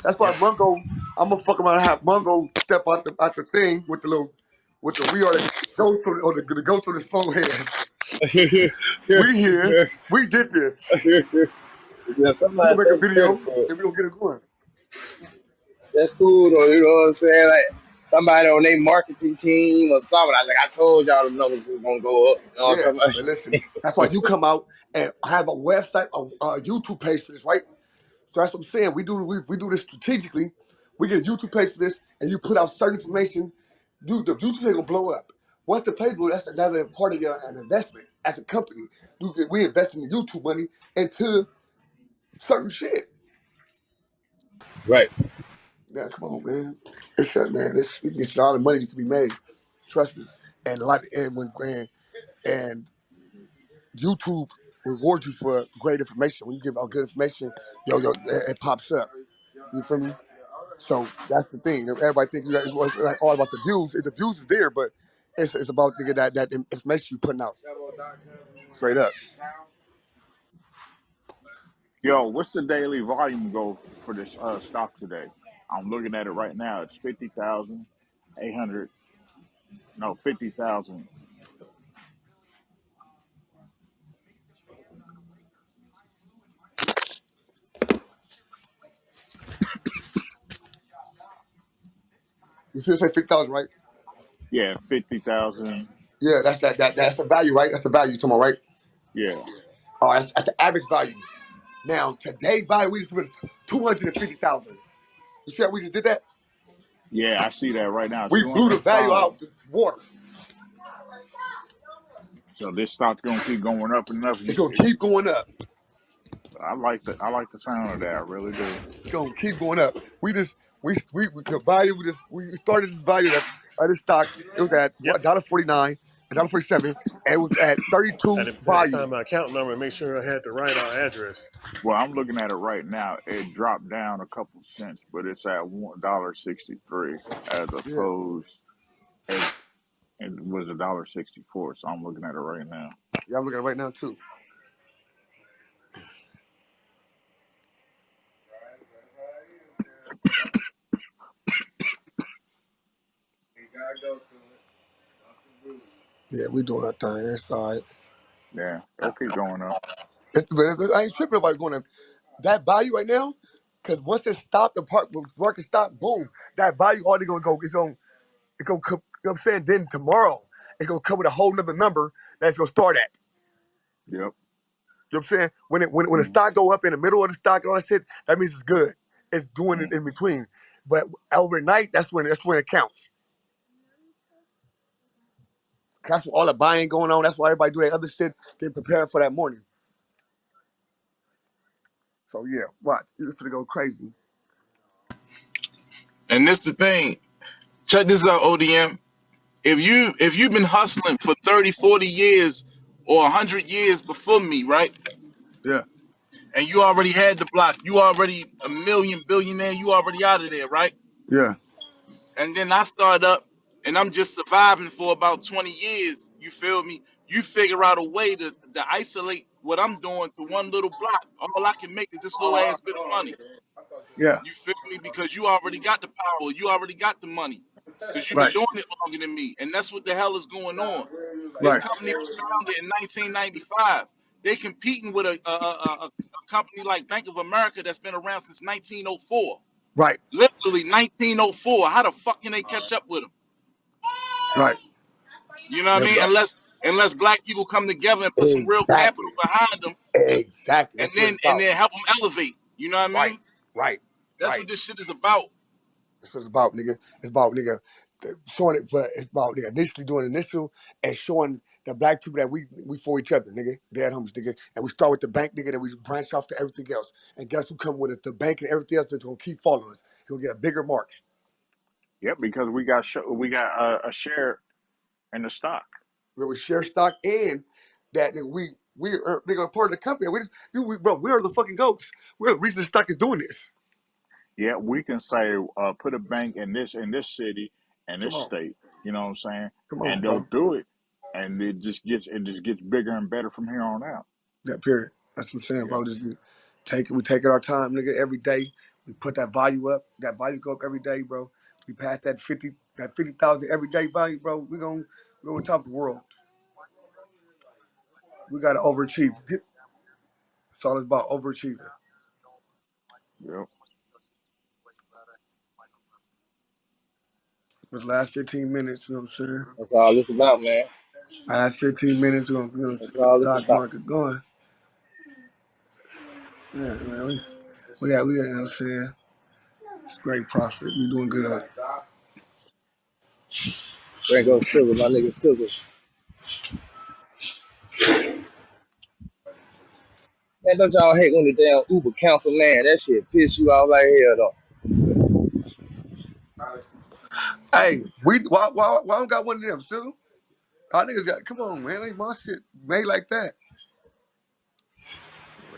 That's why Yep. Mungo, I'm gonna fuck around and have Mungo step out the thing with the little with the we are the go to or the go to this phone head. We here, we did this. Yeah, We somebody gonna make a take credit video for it. and we gonna get it going. That's cool though, you know what I'm saying? Like somebody on their marketing team or something. I told y'all the numbers was gonna go up. You know what Yeah, I'm talking but listen, that's why you come out and have a website, a YouTube page for this, right? So that's what I'm saying. We do this strategically. We get a YouTube page for this, and you put out certain information. Dude, the YouTube page gonna blow up. Once the page blow, that's another part of your an investment as a company. We invest in the YouTube money into certain shit. right. Yeah, come on, man. It's man. It's all the money you can be made. Trust me. And a lot and YouTube rewards you for great information. When you give out good information, it pops up. You feel me? So that's the thing. Everybody think it's like all about the views. The views is there, but it's about to get that information you putting out straight up. Yo, what's the daily volume goal for this stock today? I'm looking at it right now. It's 50,800. No, 50,000. You see, it say 50,000, right? Yeah, 50,000. Yeah, that's the value, right? That's the value you're talking about, right? Yeah, Oh, that's the average value. Now today value we just put 250,000. You see how we just did that? yeah, I see that right now. We blew the value 205. out the water. So this stock's gonna keep going up and up. It's gonna keep going up. I like the sound of that. I really do. It's gonna keep going up. We the value we started this value at this stock. It was at Yep. what $1.49, $1.47, and it was at Had 32 to, had to value. find my account number and make sure I had the right address. Well, I'm looking at it right now. It dropped down a couple cents, but it's at $1.63 as Yeah, opposed it was $1.64. So I'm looking at it right now. yeah, I'm looking at it right now too. Yeah, we doing our thing. That's all right. Yeah, it'll keep going up. I ain't tripping about going to that value right now, because once it stopped, the market stopped, boom, that value already gonna go. It's gonna come. You know what I'm saying? Then tomorrow, it's gonna come with a whole nother number that's gonna start at. Yep. You know what I'm saying? When the Mm-hmm. stock go up in the middle of the stock and all that shit, that means it's good. It's doing it Mm-hmm. in between. But overnight, that's when it counts. That's when all the buying going on. That's why everybody do that other shit, getting prepared for that morning. So yeah, watch. It's gonna go crazy. And this the thing. Check this out, ODM. If you've been hustling for 30, 40 years or 100 years before me, right? Yeah, And you already had the block, you already a million billionaire, you already out of there, right? yeah, And then I start up and I'm just surviving for about 20 years. You feel me? You figure out a way to isolate what I'm doing to one little block. All I can make is this little ass bit of money. yeah. You feel me? Because you already got the power, you already got the money. Because you've been Right, doing it longer than me. And that's what the hell is going on. This right, company was founded in 1995. They competing with a company like Bank of America that's been around since 1904. right, Literally 1904. How the fuck can they catch up with them? right. You know what I Yeah, mean? Unless black people come together and put some real capital exactly, behind them, exactly. and That's what then it's and about. then help them elevate. You know what I Right, mean? right, That's right. what this shit is about. That's what it's about, nigga. It's about, nigga. showing it, but it's about the initially doing initial and showing the black people that we for each other, nigga. Dead homies, nigga. And we start with the bank, nigga, and we branch off to everything else. And guess who come with us? The bank and everything else that's gonna keep following us. He'll get a bigger march. Yep, because we got a share in the stock. Where we share stock and that nigga, we are nigga a part of the company. Bro, we are the fucking goats. We're the reason the stock is doing this. Yeah, we can say put a bank in this city and Come this on, state. You know what I'm saying? come on, And they'll bro. do it, and it just gets bigger and better from here on out. That period. That's what I'm saying, Yeah, bro. Just take it. We take it our time, nigga. Every day we put that value up. That value go up every day, bro. We pass that 50,000 every day value, bro. We on top of the world. We gotta overachieve. It's all about overachieving. yep. For the last 15 minutes, you know what I'm saying? That's all it's about, man. Last 15 minutes, we're gonna That's get the all it's stock about. market going. Yeah, man. We got, you know what I'm saying? It's great profit. We doing good. There goes Silver, my nigga Silver. Man, don't y'all hate when the damn Uber cancel, man? That shit piss you off like hell, though. Hey, why don't got one of them, still? Our niggas got, come on, man. Ain't my shit made like that.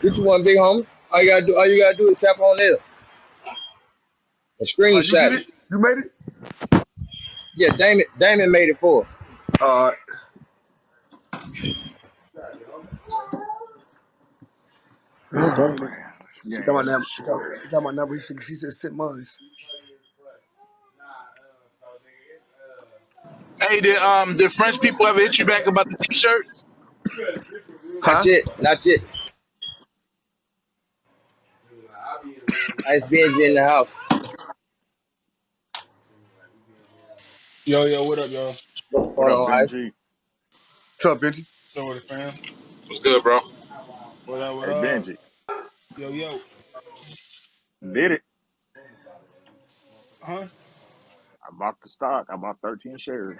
Get you Really? one, big homie. All you gotta do is tap on there. A You get screenshot it. it? You made it? Yeah, Damon made it for her. Uh, no Oh problem. man, this She got game my is number. slow. She got my number. She said, "Send mine." Hey, did French people ever hit you back about the t-shirts? Not Huh? yet, not yet. Ice Benji in the house. Yo, yo, what up, y'all? What's What going up, on, Ice? Benji? What's up, Benji? So with the fam. What's good, bro? What up, what Hey, up? Benji, Yo, yo. did it? Huh? I bought the stock. I bought 13 shares.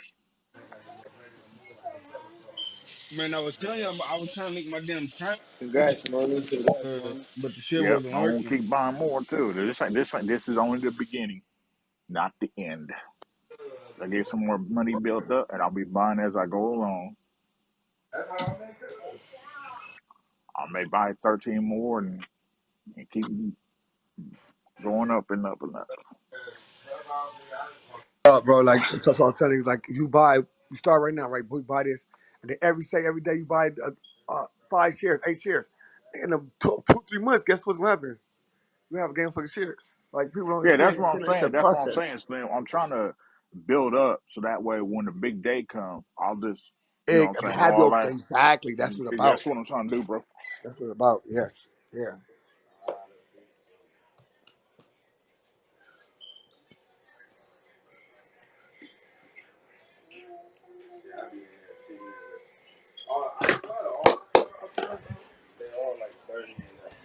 Man, I was telling you, I was trying to make my damn time, Congrats, money. Congrats, money. but the shit Yep, wasn't I'm gonna working. keep buying more too. This is only the beginning, not the end. I get some more money built up, and I'll be buying as I go along. I may buy 13 more and keep going up and up and up. Bro, like that's what I'm telling you. Is like if you buy, you start right now, right? We buy this, and then every day you buy 5 shares, 8 shares, in 2, 3 months. Guess what's gonna happen? You have a game full of shares. Like people don't Yeah, that's understand. what I'm It's a saying. That's what I'm process. saying, Slim. I'm trying to build up so that way when the big day comes, I'll just, you know what I'm saying, go Have all your that. exactly. That's what it's about. That's what I'm trying to do, bro. That's what it's about. Yes. Yeah.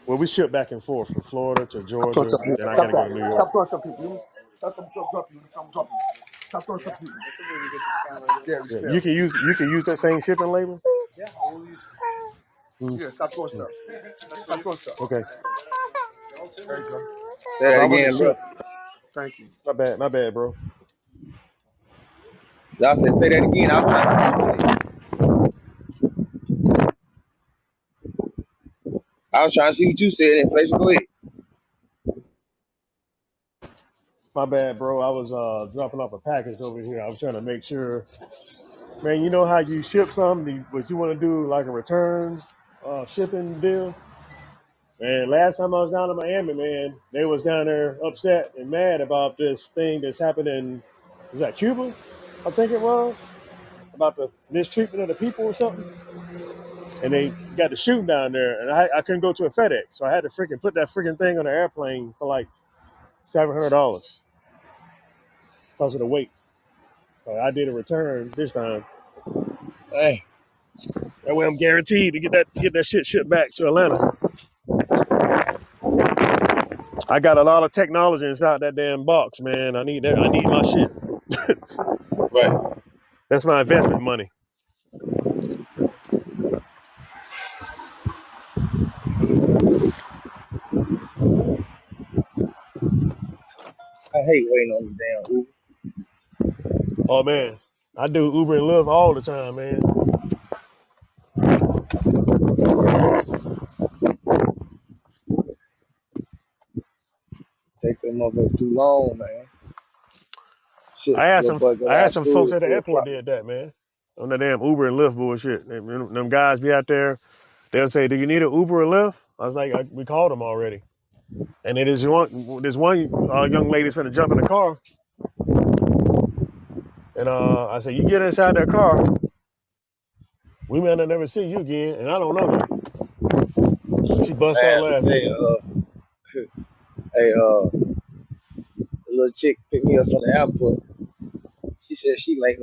Well, we ship back and forth from Florida to Stop throwing Georgia. stuff. Then I got Stop to go to New that. York. Stop throwing stuff, people. Stop dropping you. Stop dropping you. Stop throwing stuff, people. Scary Yeah, self. you can use that same shipping label. Mm, Yeah. Stop throwing stuff. Stop throwing stuff. okay, There you go. Say because that I wasn't again, bro. sure. Thank you. My bad, bro. I said, say that again. I was trying to see what you said. I was trying to see what you said. Inflation, go ahead. My bad, bro. I was dropping off a package over here. I was trying to make sure, man. You know how you ship something, but you want to do like a return shipping deal. Man, last time I was down in Miami, man, they was down there upset and mad about this thing that's happened in, is that Cuba? I think it was about the mistreatment of the people or something. And they got the shooting down there, and I couldn't go to a FedEx, so I had to freaking put that freaking thing on the airplane for like $700 because of the weight. But I did a return this time. Hey, That way, I'm guaranteed to get that shit shipped back to Atlanta. I got a lot of technology inside that damn box, man. I need my shit. Right. That's my investment money. I hate waiting on the damn Uber. Oh man, I do Uber and Lyft all the time, man. Take them motherfuckers too long, man. Shit, little boy go I to had our some school folks at at the 3 airport o'clock. did that, man. On the damn Uber and Lyft bullshit. Them guys be out there. They'll say, "Do you need an Uber or Lyft?" I was like, "We called them already." And it is one. There's one young lady's finna jump in the car, and I said, "You get inside that car, we may not never see you again, and I don't know you." She bust out Man, let me tell laughing. you, hey, the little chick picked me up from the airport. She said she like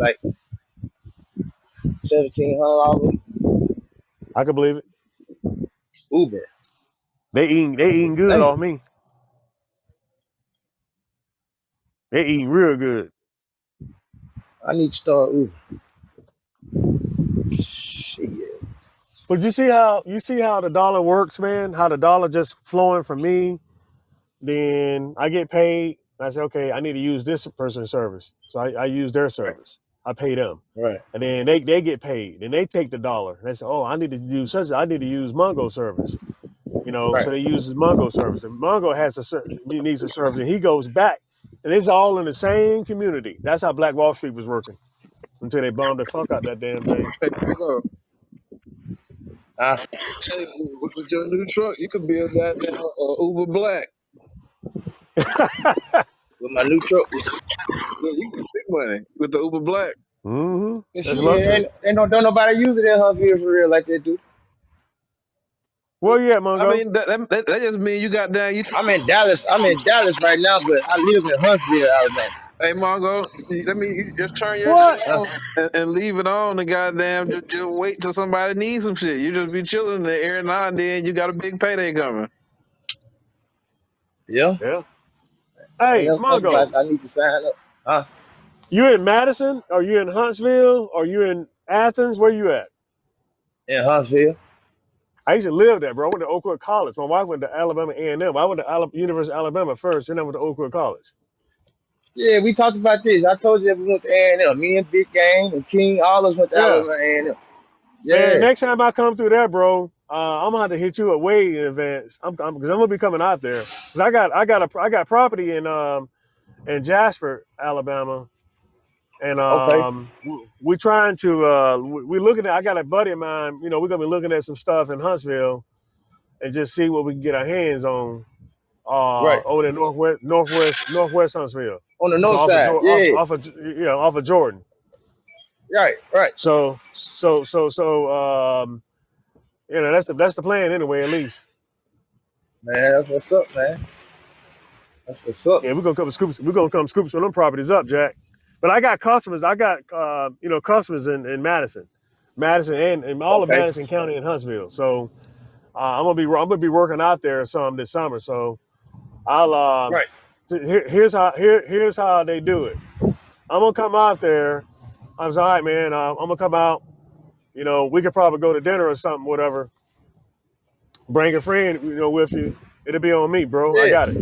$1,700 I could believe it. Uber. They eating good Damn, off me. They eating real good. I need to start Uber. Shit. But you see how the dollar works, man? How the dollar just flowing from me, then I get paid. I say, okay, I need to use this person's service. So I use their Right, service. I pay them. right, And then they get paid. And they take the dollar. And they say, oh, I need to use Mongo service. right. So they use Mongo service. And Mongo he needs a service. And he goes back. And it's all in the same community. That's how Black Wall Street was working until they bombed the fuck out that damn thing. Hey, Margo, Ah, hey, with your new truck, you could be a goddamn Uber Black. with my new truck. Yeah, you get big money with the Uber Black. Mm-hmm. And That's shit, luxury. ain't no, don't nobody use it in Huntsville for real like they do. Where you at, I Mongo? mean, that just means you got down. You I'm in Dallas. I'm in Dallas right now, but I live in Huntsville, Alabama. Hey, Mongo, let me you just turn your shit What? Uh, on and leave it on and goddamn just wait till somebody needs some shit. You just be chilling in the air now and then you got a big payday coming. yeah. Yeah. I ain't Hey, never thought Mongo, about it. I need to sign up. Huh? you in Madison? Are you in Huntsville? Are you in Athens? Where you at? In Huntsville. I used to live there, bro. I went to Oakwood College. My wife went to Alabama A&M. I went to University of Alabama first, then I went to Oakwood College. Yeah, we talked about this. I told you that we went to A&M. Me and Big Gang and King, all of us went to Yeah. Alabama A&M. Man, Yeah. next time I come through there, bro, I'm gonna have to hit you up way in advance. Because I'm gonna be coming out there. Because I got property in Jasper, Alabama. And Okay. we're trying to we're looking at. I got a buddy of mine. We're gonna be looking at some stuff in Huntsville and just see what we can get our hands on Right. over there northwest Huntsville, On the so north off of side. Off, Yeah. off of off of Jordan. Right. Right. So that's the plan anyway. At least, Man, that's what's up, man. That's what's up. yeah, we're gonna come scoops. We're gonna come scoops some of them properties up, Jack. But I got customers. I got customers in Madison, and all of Okay. Madison County and Huntsville. So I'm gonna be working out there some this summer. So I'll Right. here's how they do it. I'm gonna come out there. I was all right, man. I'm gonna come out. We could probably go to dinner or something, whatever. Bring a friend, with you. It'll be on me, bro. I Yeah. got it.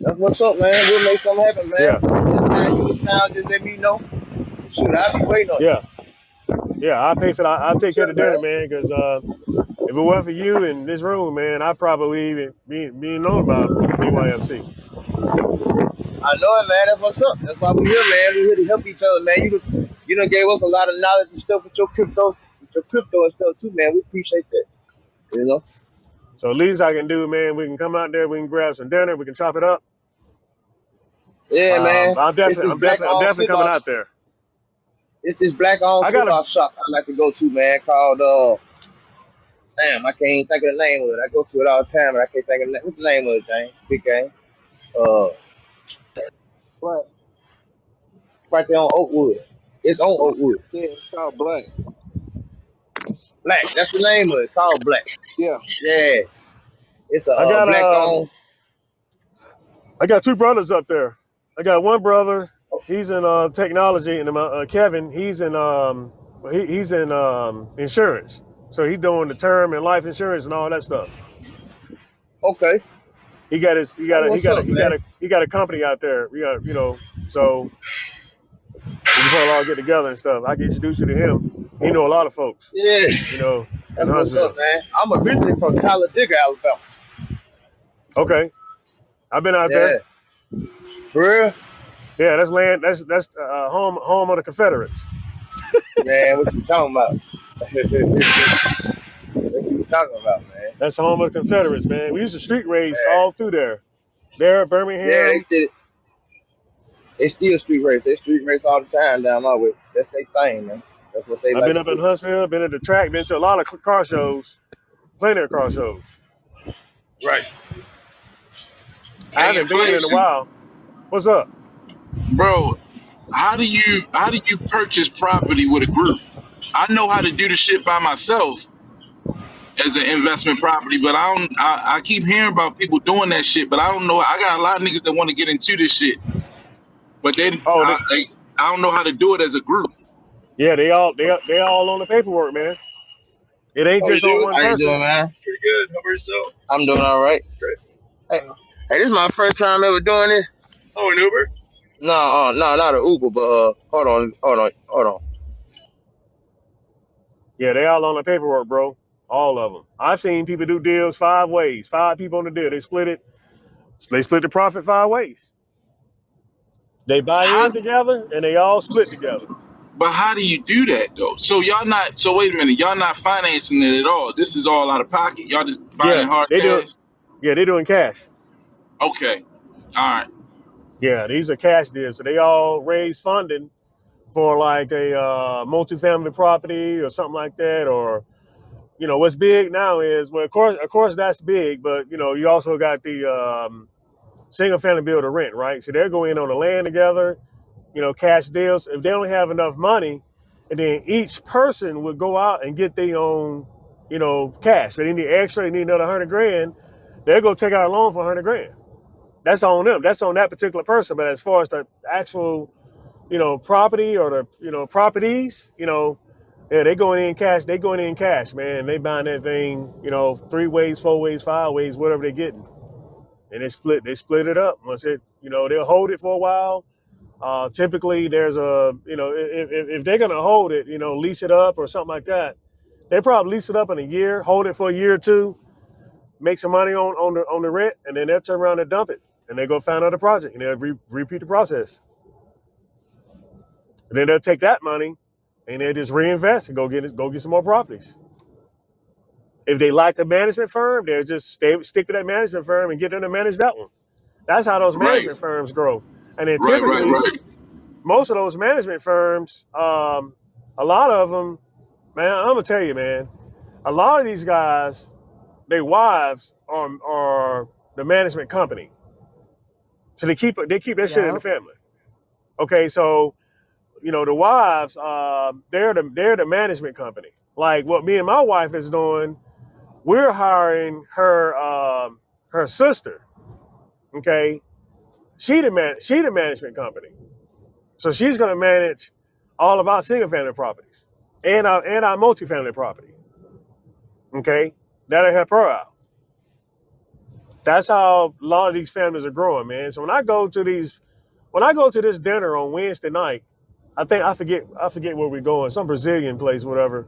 That's what's up, man. We'll make something happen, man. Yeah, Anytime you in town, just let me know. Shoot, I'll be waiting on yeah, yeah. I pay for that. I'll you. take care Sure, of dinner, man. man. Because if it wasn't for you in this room, man, I probably even be known about B.Y.F.C. I know it, man. That's what's up. That's why we here, man. We here to help each other, man. You done gave us a lot of knowledge and stuff with your crypto and stuff too, man. We appreciate that. You know? So at least I can do, man. We can come out there. We can grab some dinner. We can chop it up. Yeah, man. I'm It's definitely, this I'm black definitely, I'm owned definitely coming cigar. out there. It's this black owned I got a, cigar shop I like to go to, man. Called damn, I can't even think of the name of it. I go to it all the time, and I can't think of the name. What's the name of it, James? Big game. Uh, Black. right there on Oakwood. It's on Oakwood. Yeah, it's called Black. Black. That's the name of it. It's called Black. Yeah. Yeah. It's a I got black owned. I got two brothers up there. I got one brother. He's in technology, and Kevin, he's in insurance. So he's doing the term and life insurance and all that stuff. Okay. He got his he That's got a he what's got a up, he got man. a he got a company out there. We got so we can probably all get together and stuff. I can introduce you to him. He know a lot of folks, Yeah. in That's what's up, Huntsville. man. I'm originally from Talladega, Alabama. Okay, I've been out Yeah. there. For real? Yeah, that's land. That's home of the Confederates. Man, what you talking about? What you talking about, man? That's the home of the Confederates, man. We used to street race Man. all through there. There at Yeah, Birmingham. they still street race. They street race all the time down my way. That's their thing, man. That's what they I've like been to up in do. Huntsville. Been at the track. Been to a lot of car shows. Plenty of car shows. Right. I Hey, haven't been in a inflation, while. What's up? bro. How do you purchase property with a group? I know how to do the shit by myself as an investment property, but I don't. I keep hearing about people doing that shit, but I don't know. I got a lot of niggas that want to get into this shit, but Oh, I don't know how to do it as a group. yeah, they all on the paperwork, man. It ain't How you just on doing? one How you doing, person. man? Pretty good. How about yourself? I'm doing all right. Great. Hey, hey, this is my first time ever doing this. Oh, an Uber? No, no, not an Uber, but hold on. Yeah, they all on the paperwork, bro. All of them. I've seen people do deals 5 ways. 5 people on the deal. They split it. They split the profit 5 ways. They buy How? in together and they all split together. But how do you do that though? So y'all not. So wait a minute. Y'all not financing it at all. This is all out of pocket. Y'all just buying Yeah, in hard they do. cash. Yeah, they doing cash. Okay. All right. Yeah, these are cash deals. So they all raise funding for like a multifamily property or something like that. Or what's big now is, well, of course that's big, but you also got the single family build to rent, right? So they're going in on the land together. Cash deals. If they don't have enough money, and then each person would go out and get their own, cash. But they need extra. They need another 100 grand. They'll go take out a loan for 100 grand. That's on them. That's on that particular person. But as far as the actual, property or the, properties, yeah, they going in cash. They going in cash, man. They buying that thing, 3 ways, 4 ways, 5 ways, whatever they're getting, and they split. They split it up. Once they'll hold it for a while. Typically, there's if they're gonna hold it, lease it up or something like that. They probably lease it up in a year, hold it for a year or two, make some money on the rent, and then they'll turn around and dump it, and they go find another project, and they'll repeat the process. And then they'll take that money, and they just reinvest and go get some more properties. If they like the management firm, they'll just stick to that management firm and get them to manage that one. That's how those Right. management firms grow. And then Right. Right. typically, Right. most of those management firms, a lot of them, man, I'm gonna tell you, man, a lot of these guys, their wives are the management company, so they keep that shit in the Yep. family. Okay, so the wives, they're the management company. Like what me and my wife is doing, we're hiring her sister. Okay, she the management company, so she's gonna manage all of our single family properties and our multifamily property. Okay, that'll help her out. That's how a lot of these families are growing, man. So when I go to this dinner on Wednesday night, I think I forget where we're going, some Brazilian place, whatever.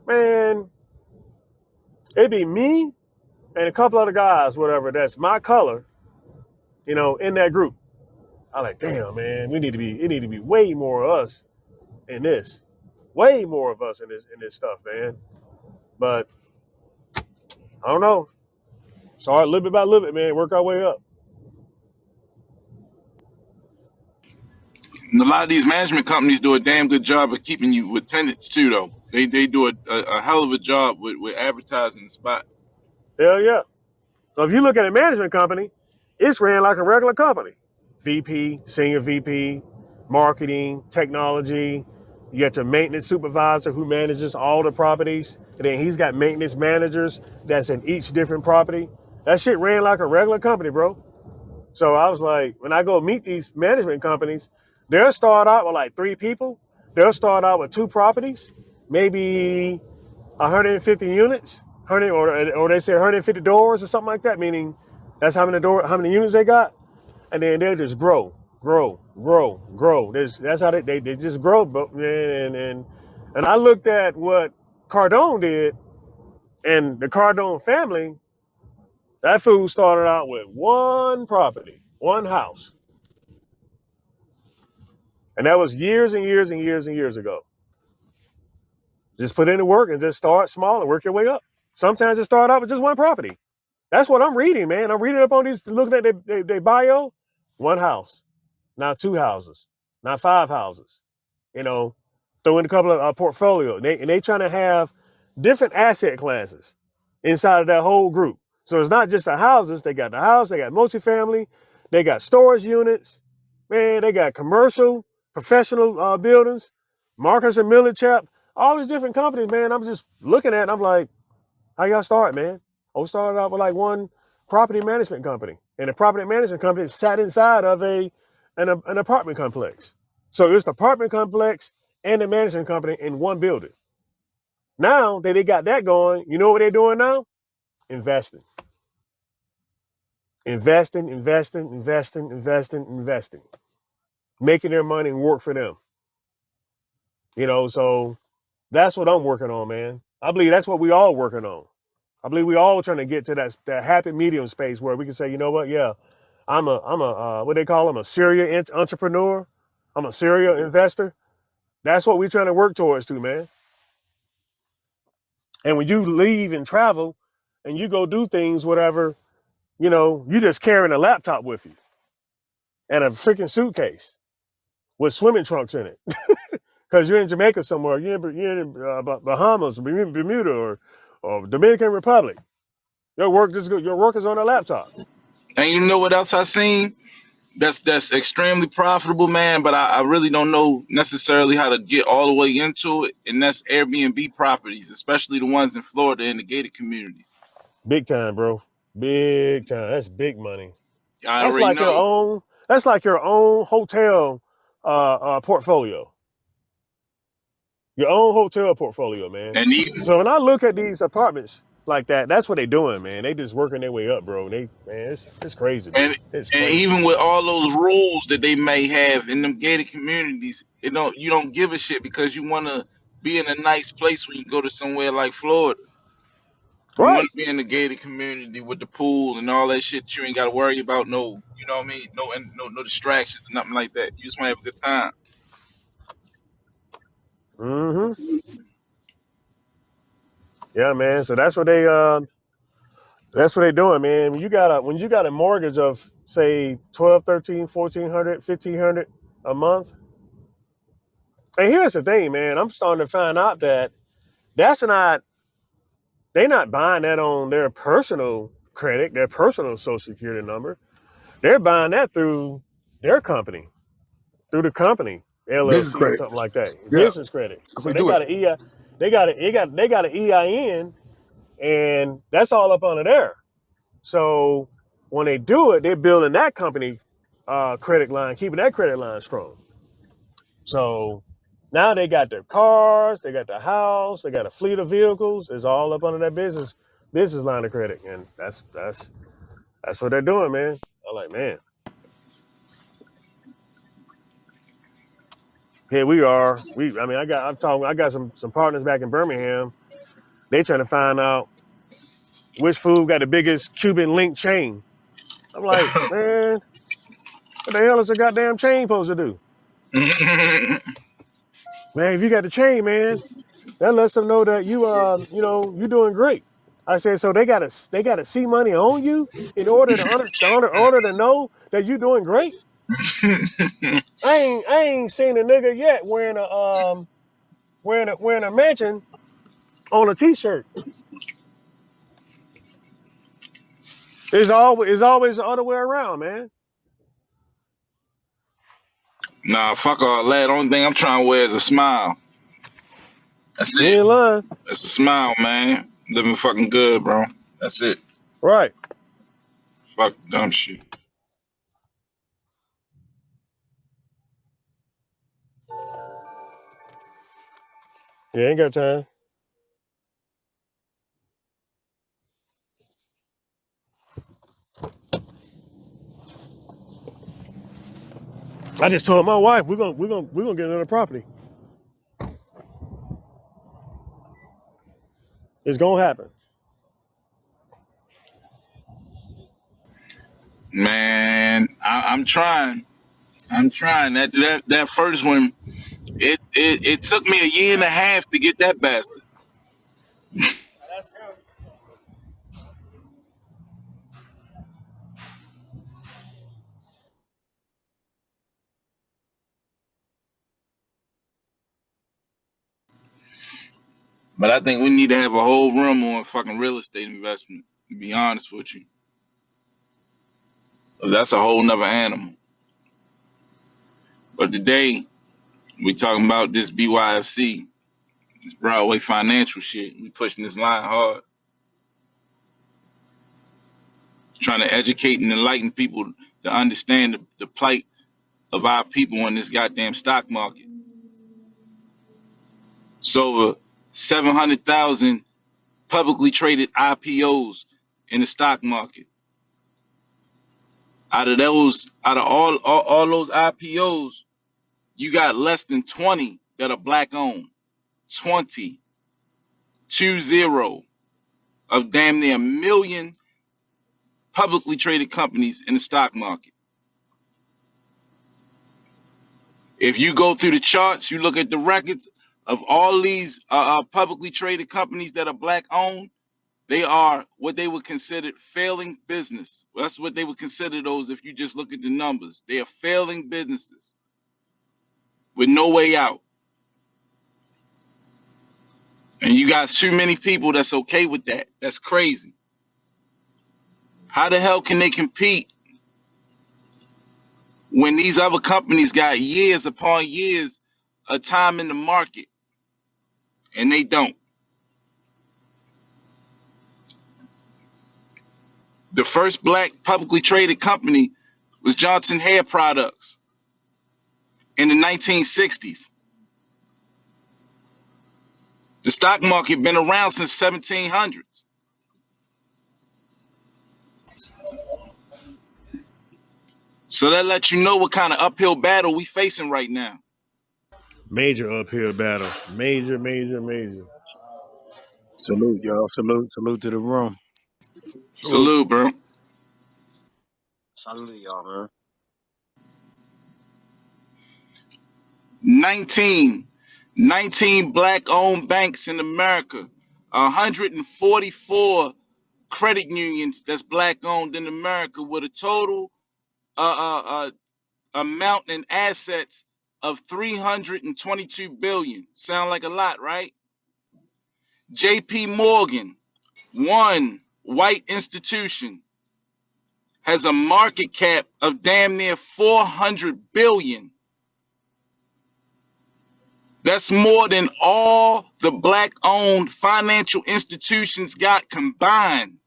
Man, it'd be me and a couple other guys, whatever. That's my color, in that group. I'm like, damn, man, it need to be way more of us in this, way more of us in this stuff, man. But I don't know. Start little bit by little bit, man. Work our way up. And a lot of these management companies do a damn good job of keeping you with tenants too, though. They do a hell of a job with advertising the spot. Hell yeah. So if you look at a management company, it's ran like a regular company. VP, senior VP, marketing, technology. You got your maintenance supervisor who manages all the properties. And then he's got maintenance managers that's in each different property. That shit ran like a regular company, bro. So I was like, when I go meet these management companies, They'll start out with like 3 people. They'll start out with 2 properties, maybe 150 units, 100 or they say 150 doors or something like that. Meaning that's how many units they got, and then they'll just grow, grow, grow, grow. That's how they just grow, and I looked at what Cardone did, and the Cardone family. That fool started out with one property, one house, and that was years and years and years and years ago. Just put in the work and just start small and work your way up. Sometimes it start out with just one property. That's what I'm reading, man. I'm reading up on these, looking at their bio. One house, not 2 houses, not 5 houses. You know, throw in a couple of portfolio. And they trying to have different asset classes inside of that whole group. So it's not just the houses. They got the house. They got multifamily. They got storage units. Man, they got commercial, professional buildings, Marcus and Millichap, all these different companies, man. I'm just looking at it and I'm like, how y'all start, man? I started out with like one property management company. And the property management company sat inside of an apartment complex. So it's the apartment complex and the management company in one building. Now that they got that going, you know what they're doing now? Investing. Investing, investing, investing, investing, investing. Making their money work for them. So that's what I'm working on, man. I believe that's what we all working on. I believe we all trying to get to that happy medium space where we can say, you know what, yeah, I'm a what they call them, a serial entrepreneur. I'm a serial investor. That's what we're trying to work towards too, man. And when you leave and travel and you go do things, whatever, you just carrying a laptop with you and a freaking suitcase with swimming trunks in it. Because you're in Jamaica somewhere, you're in Bahamas, Bermuda, or Dominican Republic. Your work is on a laptop. And you know what else I seen? That's extremely profitable, man. But I really don't know necessarily how to get all the way into it. And that's Airbnb properties, especially the ones in Florida in the gated communities. Big time, bro. Big time. That's big money. I That's already like your know. own. That's like your own hotel portfolio. Your own hotel portfolio, man. And even So when I look at these apartments like that, that's what they doing, man. They just working their way up, bro. It's crazy, dude. and It's and crazy. even with all those rules that they may have in them gated communities, you don't give a shit because you want to be in a nice place when you go to somewhere like Florida. You want Right. to be in the gated community with the pool and all that shit. You ain't got to worry about no, you know what I mean? No distractions, nothing like that. You just want to have a good time. Mm-hmm. Yeah, man. So that's what they doing, man. When you got a mortgage of say 12, 13, 1400, 1500 a month. And here's the thing, man. I'm starting to find out that that's not they're not buying that on their personal credit, their personal social security number. They're buying that through their company, through the company, Business LLC, credit. something like that. Yeah, Business credit. that's how So you they do it. got they got an EIN, and that's all up under there. So when they do it, they're building that company credit line, keeping that credit line strong. So now they got their cars, they got the house, they got a fleet of vehicles. It's all up under that business line of credit, and that's what they're doing, man. I'm like, man, here we are. I mean, I got some partners back in Birmingham. They trying to find out which food got the biggest Cuban link chain. I'm like, man, what the hell is a goddamn chain supposed to do? Man, if you got the chain, man, that lets them know that you doing great. I said, so they gotta see money on you in order to know that you doing great. I ain't seen a nigga yet wearing a mansion on a t-shirt. It's always the other way around, man. Nah, fuck all that. Only thing I'm trying to wear is a smile. That's You it. ain't lying. That's a smile, man. Living fucking good, bro. That's it. Right. Fuck dumb shit. Yeah, ain't got time. I just told my wife we're gonna get another property. It's gonna happen. Man, I'm trying. I'm trying. That first one, it took me a year and a half to get that bastard. But I think we need to have a whole room on fucking real estate investment. To be honest with you, that's a whole nother animal. But today we talking about this B.Y.F.C. This Broadway financial shit. We pushing this line hard, trying to educate and enlighten people to understand the plight of our people in this goddamn stock market. So over 700,000 publicly traded IPOs in the stock market. Out of all those IPOs, you got less than 20 that are black owned. 20, 20 of damn near a million publicly traded companies in the stock market. If you go through the charts, you look at the records of all these publicly traded companies that are black owned, they are what they would consider failing business. That's what they would consider those if you just look at the numbers. They are failing businesses with no way out. And you got too many people that's okay with that. That's crazy. How the hell can they compete when these other companies got years upon years of time in the market and they don't? The first black publicly traded company was Johnson Hair Products in the 1960s. The stock market been around since 1700s. So that lets you know what kind of uphill battle we facing right now. Major uphill battle. Major, major, major. Salute, y'all. Salute, salute to the room. Salute. Salute, bro. Salute, y'all, man. 19, 19 black owned banks in America, 144 credit unions that's black owned in America with a total amount in assets of 322 billion. Sound like a lot, right? JP Morgan, one white institution, has a market cap of damn near 400 billion. That's more than all the black owned financial institutions got combined.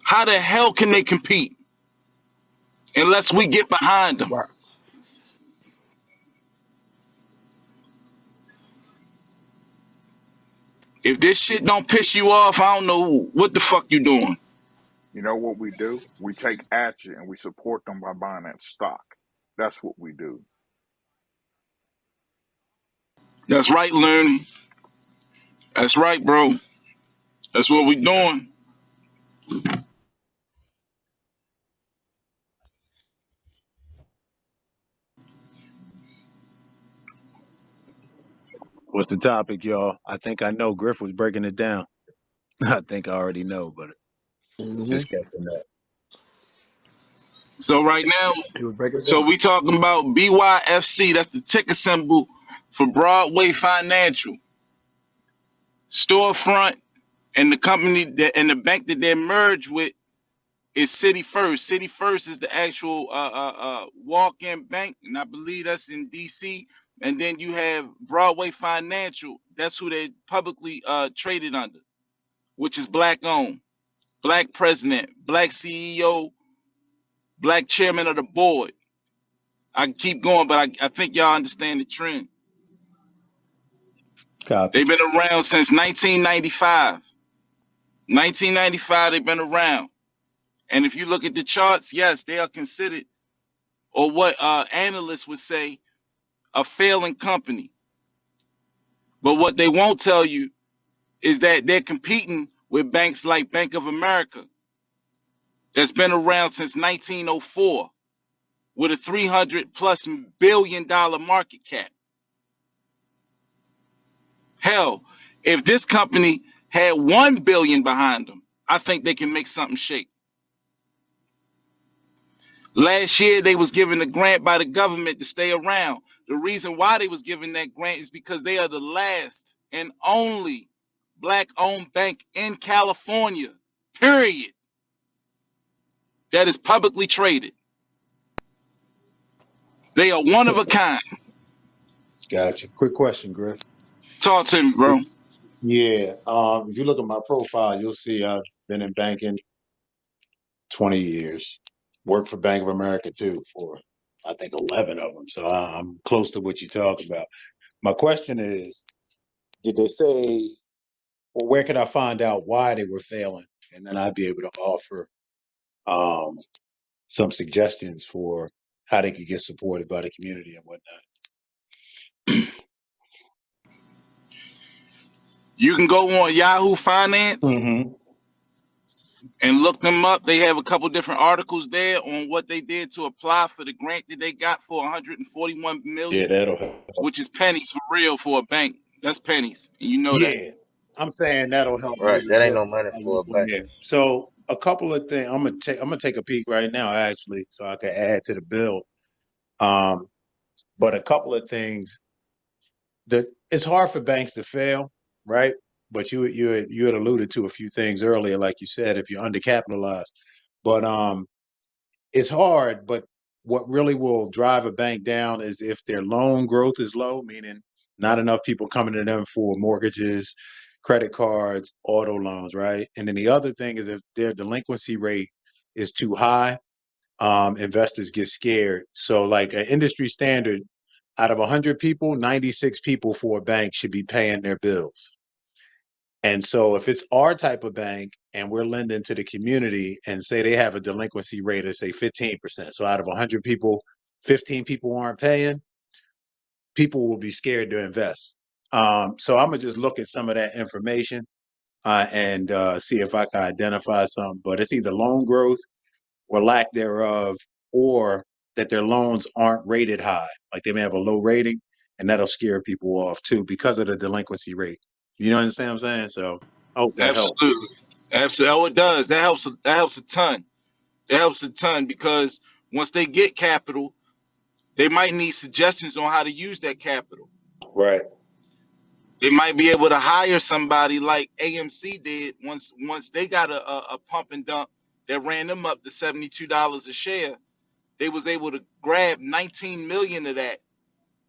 How the hell can they compete unless we get behind them? Right. If this shit don't piss you off, I don't know what the fuck you doing. You know what we do? We take action and we support them by buying that stock. That's what we do. That's right, learning. That's right, bro. That's what we doing. What's the topic, y'all? I think I know. Griff was breaking it down. I think I already know, but Mm-hmm. just catching up. So right now, He was breaking it so down. we talking about B.Y.F.C. That's the ticker symbol for Broadway Financial storefront, and the company that and the bank that they merged with is City First. City First is the actual walk-in bank, and I believe that's in D.C. And then you have Broadway Financial. That's who they publicly traded under, which is black owned, black president, black CEO, black chairman of the board. I can keep going, but I think y'all understand the trend. Copy. They've been around since 1995. 1995, they've been around. And if you look at the charts, yes, they are considered, or what analysts would say, a failing company. But what they won't tell you is that they're competing with banks like Bank of America, that's been around since 1904 with a 300 plus billion-dollar market cap. Hell, if this company had 1 billion behind them, I think they can make something shake. Last year they was given a grant by the government to stay around. The reason why they was given that grant is because they are the last and only black owned bank in California, period, that is publicly traded. They are one of a kind. Gotcha. Quick question, Griff. Talk to me, bro. Yeah. If you look at my profile, you'll see I've been in banking 20 years. Worked for Bank of America too for I think 11 of them. So I'm close to what you talk about. My question is, did they say, or where can I find out why they were failing? And then I'd be able to offer um, some suggestions for how they could get supported by the community and whatnot. You can go on Yahoo Finance Mm-hmm. and look them up. They have a couple different articles there on what they did to apply for the grant that they got for 141 Yeah, million, that'll help. which is pennies for real for a bank. That's pennies, and you know that. Yeah, I'm saying that'll help me Right. with That ain't what no money I for look a from bank. there. So a couple of things. I'm gonna take a peek right now, actually, so I can add to the bill. Um, but a couple of things that it's hard for banks to fail, right? But you had alluded to a few things earlier, like you said, if you're undercapitalized. But it's hard. But what really will drive a bank down is if their loan growth is low, meaning not enough people coming to them for mortgages, credit cards, auto loans, right? And then the other thing is if their delinquency rate is too high, investors get scared. So, like an industry standard, out of 100 people, 96 people for a bank should be paying their bills. And so, if it's our type of bank and we're lending to the community and say they have a delinquency rate of, say, 15%, so out of 100 people, 15 people aren't paying, people will be scared to invest. So, I'm going to just look at some of that information and see if I can identify something. But it's either loan growth or lack thereof, or that their loans aren't rated high. Like they may have a low rating, and that'll scare people off too because of the delinquency rate. You know what I'm saying? So I hope that helps. Absolutely, absolutely. Oh, it does. That helps. That helps a ton. That helps a ton because once they get capital, they might need suggestions on how to use that capital. Right. They might be able to hire somebody like AMC did once they got a pump and dump that ran them up to $72 a share. They was able to grab 19 million of that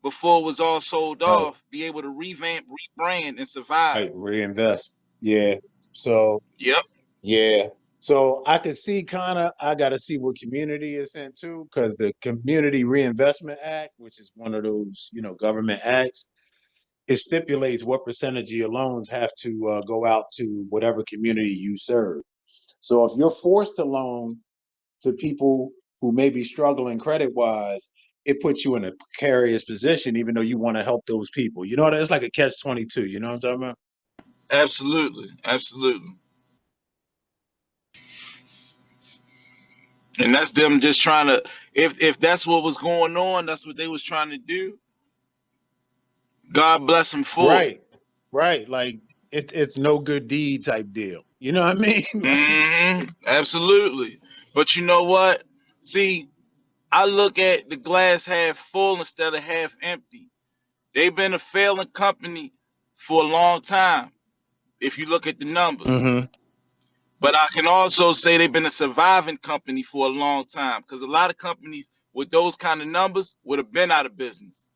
before it was all sold Right. off, be able to revamp, rebrand, and survive. Right. Reinvest. Yeah. So Yep, yeah. So I can see kind of I got to see what community is in too, because the Community Reinvestment Act, which is one of those government acts, it stipulates what percentage of your loans have to go out to whatever community you serve. So if you're forced to loan to people who may be struggling credit wise, it puts you in a precarious position, even though you want to help those people. You know what? It's like a catch-22. You know what I'm talking about? absolutely, absolutely. And that's them just trying to. If that's what was going on, that's what they was trying to do. God bless them for it. Right, right. Like it's no good deed type deal. You know what I mean? Absolutely. But you know what? See, I look at the glass half full instead of half empty. They've been a failing company for a long time, if you look at the numbers. Mm-hmm. But I can also say they've been a surviving company for a long time because a lot of companies with those kind of numbers would have been out of business.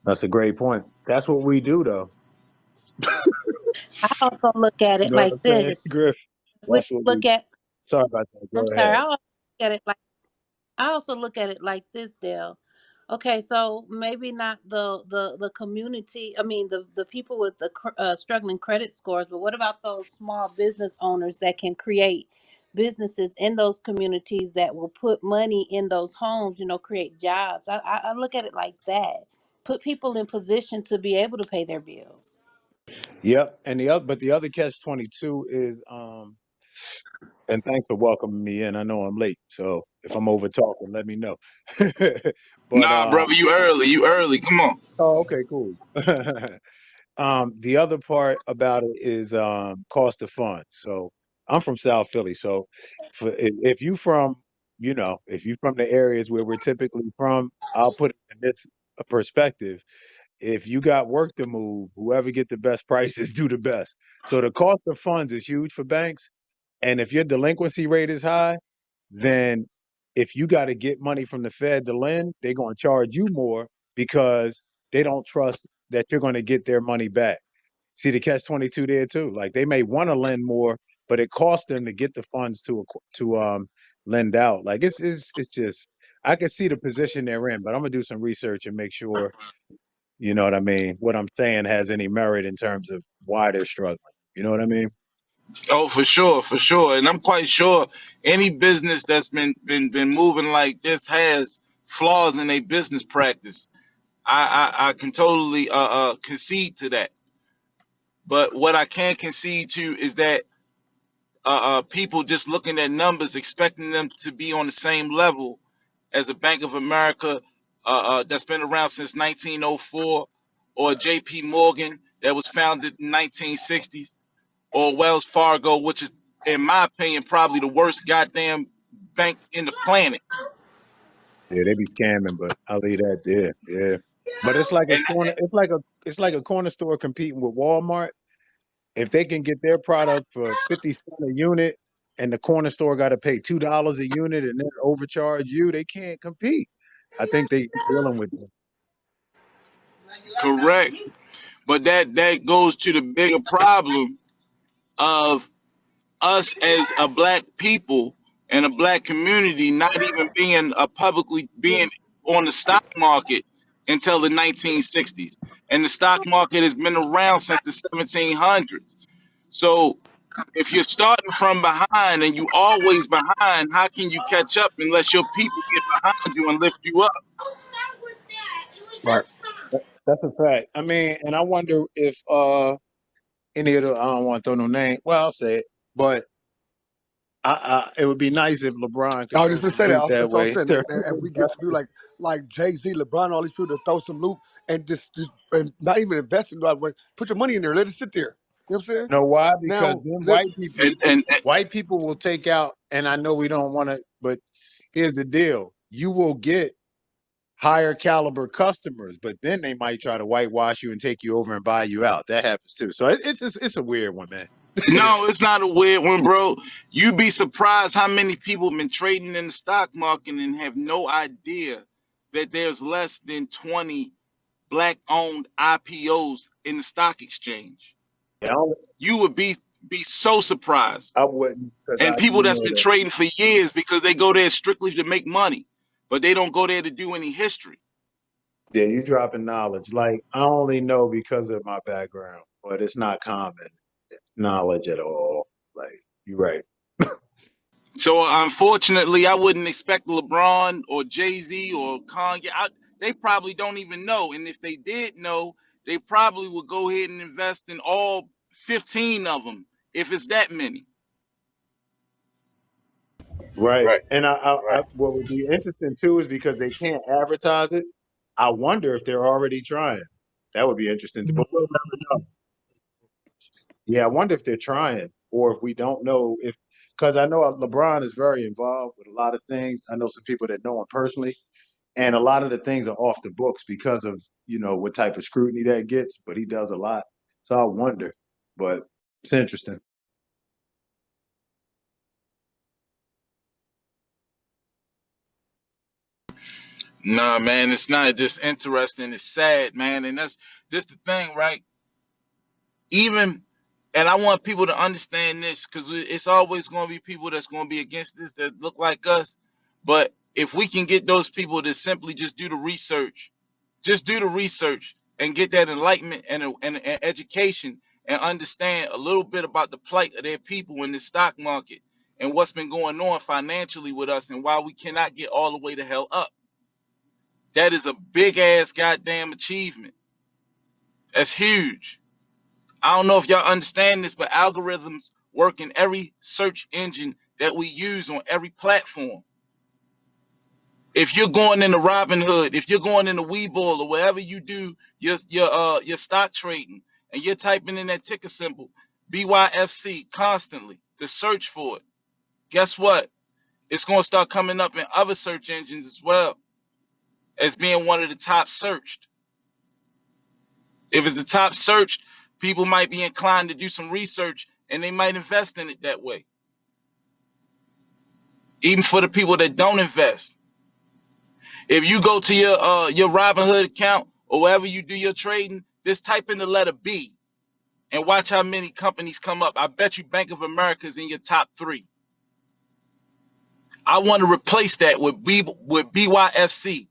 That's a great point. That's what we do, though. I also look at You it know what like I'm saying, this. Griff? If we That's what we. look at, Sorry about that. I'm Go sorry, ahead. look at it like I also look at it like this, Dale. Okay, so maybe not the community. I mean, the people with the struggling credit scores, but what about those small business owners that can create businesses in those communities that will put money in those homes? You know, create jobs. I look at it like that. Put people in position to be able to pay their bills. Yep. And the other catch 22 is and thanks for welcoming me in. I know I'm late, so if I'm over talking, let me know. But Nah, brother, you early. You early. Come on. oh, okay, cool. The other part about it is cost of funds. So I'm from South Philly, so if you from if you from the areas where we're typically from, I'll put it in this perspective. If you got work to move, whoever get the best prices do the best. So the cost of funds is huge for banks, and if your delinquency rate is high, then if you got to get money from the Fed to lend, they're going to charge you more because they don't trust that you're going to get their money back. See the catch 22 there too. Like they may want to lend more, but it costs them to get the funds to lend out. Like it's just I can see the position they're in, but I'm gonna do some research and make sure you know what I mean. What I'm saying has any merit in terms of why they're struggling. You know what I mean? Oh, for sure, for sure. And I'm quite sure any business that's been moving like this has flaws in a business practice. I can totally concede to that. But what I can't concede to is that people just looking at numbers, expecting them to be on the same level as a Bank of America that's been around since 1904, or J.P. Morgan that was founded in 1960s, or Wells Fargo, which is, in my opinion, probably the worst goddamn bank in the planet. Yeah, they be scamming, but I'll leave that there. Yeah. But it's like a And corner it's like a corner store competing with Walmart. If they can get their product for 50 cents a unit and the corner store got to pay $2 a unit and then overcharge you, they can't compete. I think they dealing with them. correct, but that goes to the bigger problem of us as a black people and a black community not even being publicly being on the stock market until the 1960s, and the stock market has been around since the 1700s. So if you're starting from behind and you always behind, how can you catch up unless your people get behind you and lift you up? Right. That's a fact. I mean, and I wonder if any of the I don't want to throw no name. Well, I'll say it, but it would be nice if LeBron could I was throw just gonna some say loot that. that That's what I'm way. saying. And we get to do like Jay Z, LeBron, all these people to throw some loot and just and not even invest in that way. Put your money in there. Let it sit there. You know what I'm saying? Know why? Because Now, then let, white people will take out, and I know we don't want to, but here's the deal: you will get higher caliber customers, but then they might try to whitewash you and take you over and buy you out. That happens too. So it's a weird one, man. no, it's not a weird one, bro. You'd be surprised how many people have been trading in the stock market and have no idea that there's less than 20 black owned IPOs in the stock exchange. Yeah, You would be so surprised. I wouldn't because And I people do that's know been that. trading for years because they go there strictly to make money, but they don't go there to do any history. Yeah, you dropping knowledge. Like I only know because of my background, but it's not common knowledge at all. Like you're right. So unfortunately, I wouldn't expect LeBron or Jay Z or Kanye. They probably don't even know, and if they did know, they probably would go ahead and invest in all 15 of them, if it's that many. Right. Right, And right. what would be interesting too is because they can't advertise it. I wonder if they're already trying. That would be interesting too. But we'll never know. Yeah, I wonder if they're trying or if we don't know if because I know LeBron is very involved with a lot of things. I know some people that know him personally, and a lot of the things are off the books because of what type of scrutiny that gets. But he does a lot, so I wonder. But it's interesting. Nah, man, it's not just interesting. It's sad, man, and that's this the thing, right? Even, and I want people to understand this because it's always going to be people that's going to be against this that look like us, but If we can get those people to simply just do the research and get that enlightenment and education and understand a little bit about the plight of their people in the stock market and what's been going on financially with us and why we cannot get all the way to hell up. That is a big ass goddamn achievement. That's huge. I don't know if y'all understand this, but algorithms work in every search engine that we use on every platform. If you're going into Robinhood, if you're going into Webull or wherever you do your stock trading, and you're typing in that ticker symbol B.Y.F.C. constantly to search for it, guess what? It's going to start coming up in other search engines as well as being one of the top searched. If it's the top searched, people might be inclined to do some research and they might invest in it that way. Even for the people that don't invest, if you go to your Robinhood account or wherever you do your trading, just type in the letter B and watch how many companies come up. I bet you Bank of America is in your top three. I want to replace that with BYFC.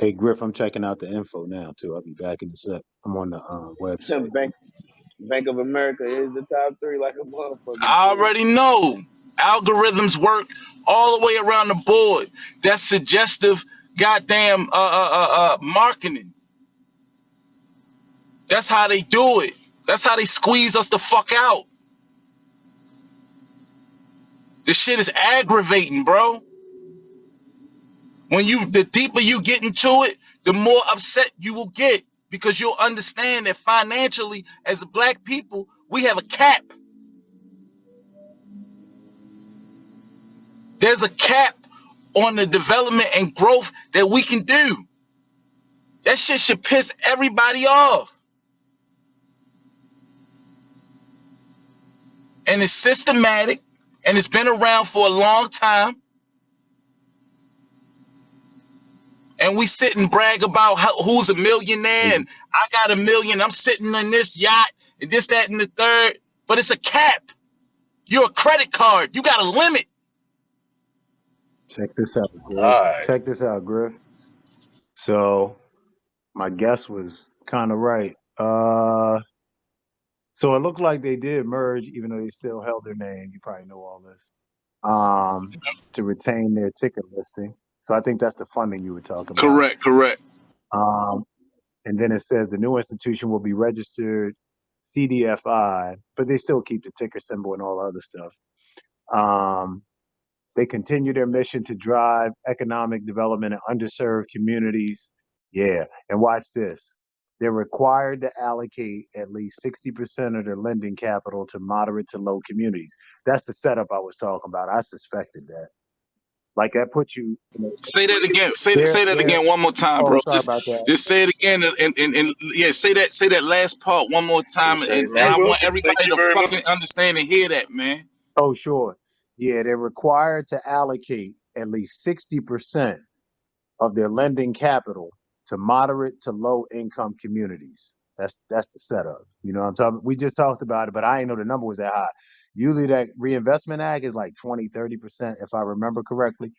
Hey Griff, I'm checking out the info now too. I'll be back in a sec. I'm on the website. Bank of America is the top three, like a motherfucker I too. already know algorithms work all the way around the board. That's suggestive goddamn marketing. That's how they do it. That's how they squeeze us the fuck out. This shit is aggravating, bro. The deeper you get into it, the more upset you will get because you'll understand that financially, as a black people, we have a cap. There's a cap on the development and growth that we can do. That shit should piss everybody off. And it's systematic and it's been around for a long time. And we sit and brag about who's a millionaire and I got a million. I'm sitting in this yacht and this, that, and the third. But it's a cap. You're a credit card. You got a limit. Check this out, All Griff. right. Check this out, Griff. So my guess was kind of right. So it looked like they did merge, even though they still held their name. You probably know all this. To retain their ticket listing. So I think that's the funding you were talking about. Correct, correct. Um, and then it says the new institution will be registered CDFI, but they still keep the ticker symbol and all other stuff. Um, they continue their mission to drive economic development in underserved communities. Yeah, and watch this. They're required to allocate at least 60% of their lending capital to moderate to low communities. That's the setup I was talking about. I suspected that. Like that puts you, Say that again. they're, Say that they're, again one more time, oh, bro. sorry about that. Just say it again and yeah, say that last part one more time Appreciate it, and man. I Approve. want Thank everybody you to very much. fucking understand and hear that, man. Oh, sure. Yeah, they're required to allocate at least 60% of their lending capital to moderate to low income communities. That's the setup. You know what I'm talking? We just talked about it, but I didn't know the number was that high. Usually that reinvestment act is like 20, 30%, if I remember correctly.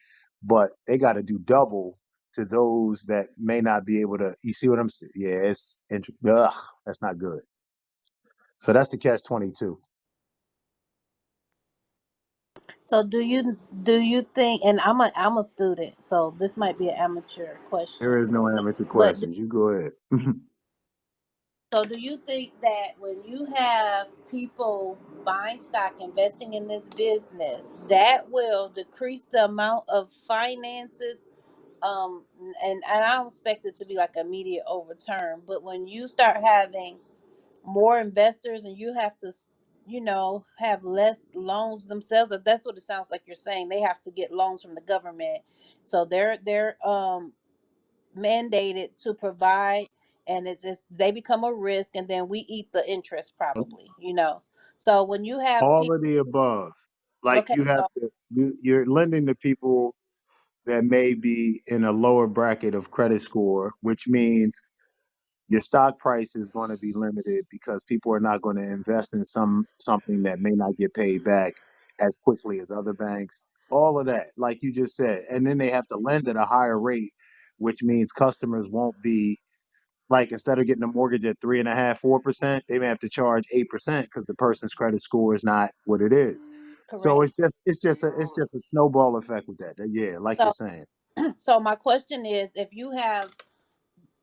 But they got to do double to those that may not be able to. You see what I'm saying? Yeah, that's not good. So that's the catch 22. So do you think? And I'm a student, so this might be an amateur There question. is no amateur But questions. You go ahead. so do you think that when you have people buying stock, investing in this business, that will decrease the amount of finances? And I don't expect it to be like immediate overturn, but when you start having more investors and you have to, have less loans themselves, if that's what it sounds like you're saying, they have to get loans from the government, so they're mandated to provide, and it just they become a risk, and then we eat the interest probably. So when you have All people, of the above. Like okay, you have so to, you're lending to people that may be in a lower bracket of credit score, which means your stock price is going to be limited because people are not going to invest in something that may not get paid back as quickly as other banks. All of that, like you just said, and then they have to lend at a higher rate, which means customers won't be like instead of getting a mortgage at 3.5%, 4%, they may have to charge 8% because the person's credit score is not what it is. So Correct. it's just a snowball effect with that. Yeah, like you're So, saying. so my question is, if you have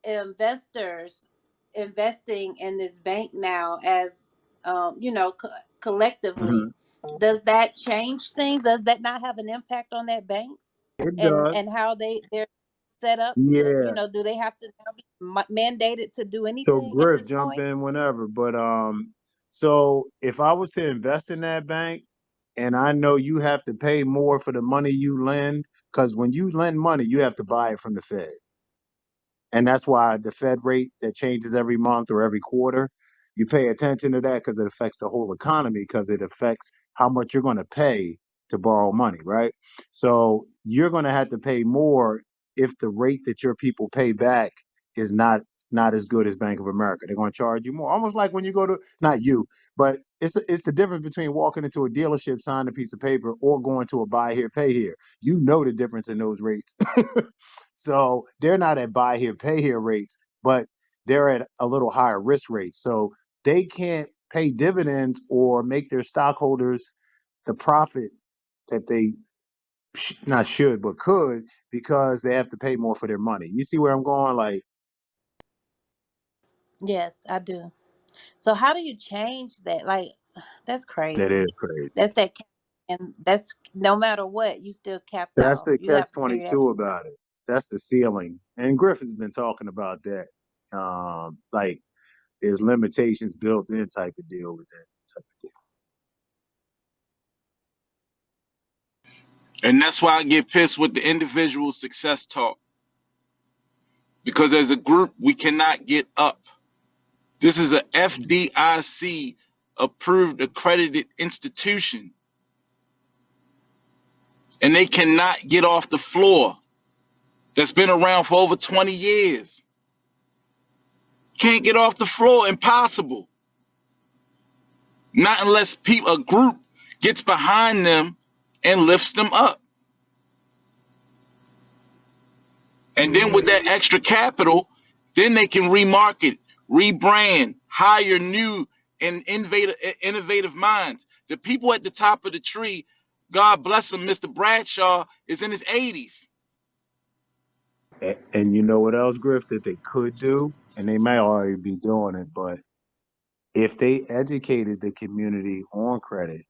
investors investing in this bank now as collectively, Hmm. does that change things? Does that not have an impact on that bank It and does. how they're set up to, Yeah. do they have to now be mandated to do So anything at Griff, this jump point? in whenever. But so if I was to invest in that bank, and I know you have to pay more for the money you lend, because when you lend money, you have to buy it from the Fed. And that's why the Fed rate that changes every month or every quarter, you pay attention to that because it affects the whole economy because it affects how much you're going to pay to borrow money, right? So you're going to have to pay more if the rate that your people pay back is not as good as Bank of America. They're going to charge you more. Almost like when you go to not you, but it's the difference between walking into a dealership, signing a piece of paper, or going to a buy here, pay here. You know the difference in those rates. So they're not at buy here, pay here rates, but they're at a little higher risk rate. So they can't pay dividends or make their stockholders the profit that they not should, but could because they have to pay more for their money. You see where I'm going? Like, Yes, I do. So how do you change that? Like, that's that is crazy. crazy. That's that, and that's no matter what, you still capped That's off. the You have catch to figure that. 22 about it. That's the ceiling. And Griff has been talking about that. Like, there's limitations built in type of deal with that type of And that's why I get pissed with the individual success talk because as a group we cannot get up. This is a FDIC approved accredited institution and they cannot get off the floor. That's been around for over 20 years. Can't get off the floor, impossible. Not unless a group gets behind them and lifts them up. And then deal. with that extra capital, then they can remarket, rebrand, hire new and innovative minds. The people at the top of the tree, God bless him, Mr. Bradshaw is in his 80s. And you know what else, Griff, that they could do? And they may already be doing it, but if they educated the community on credit,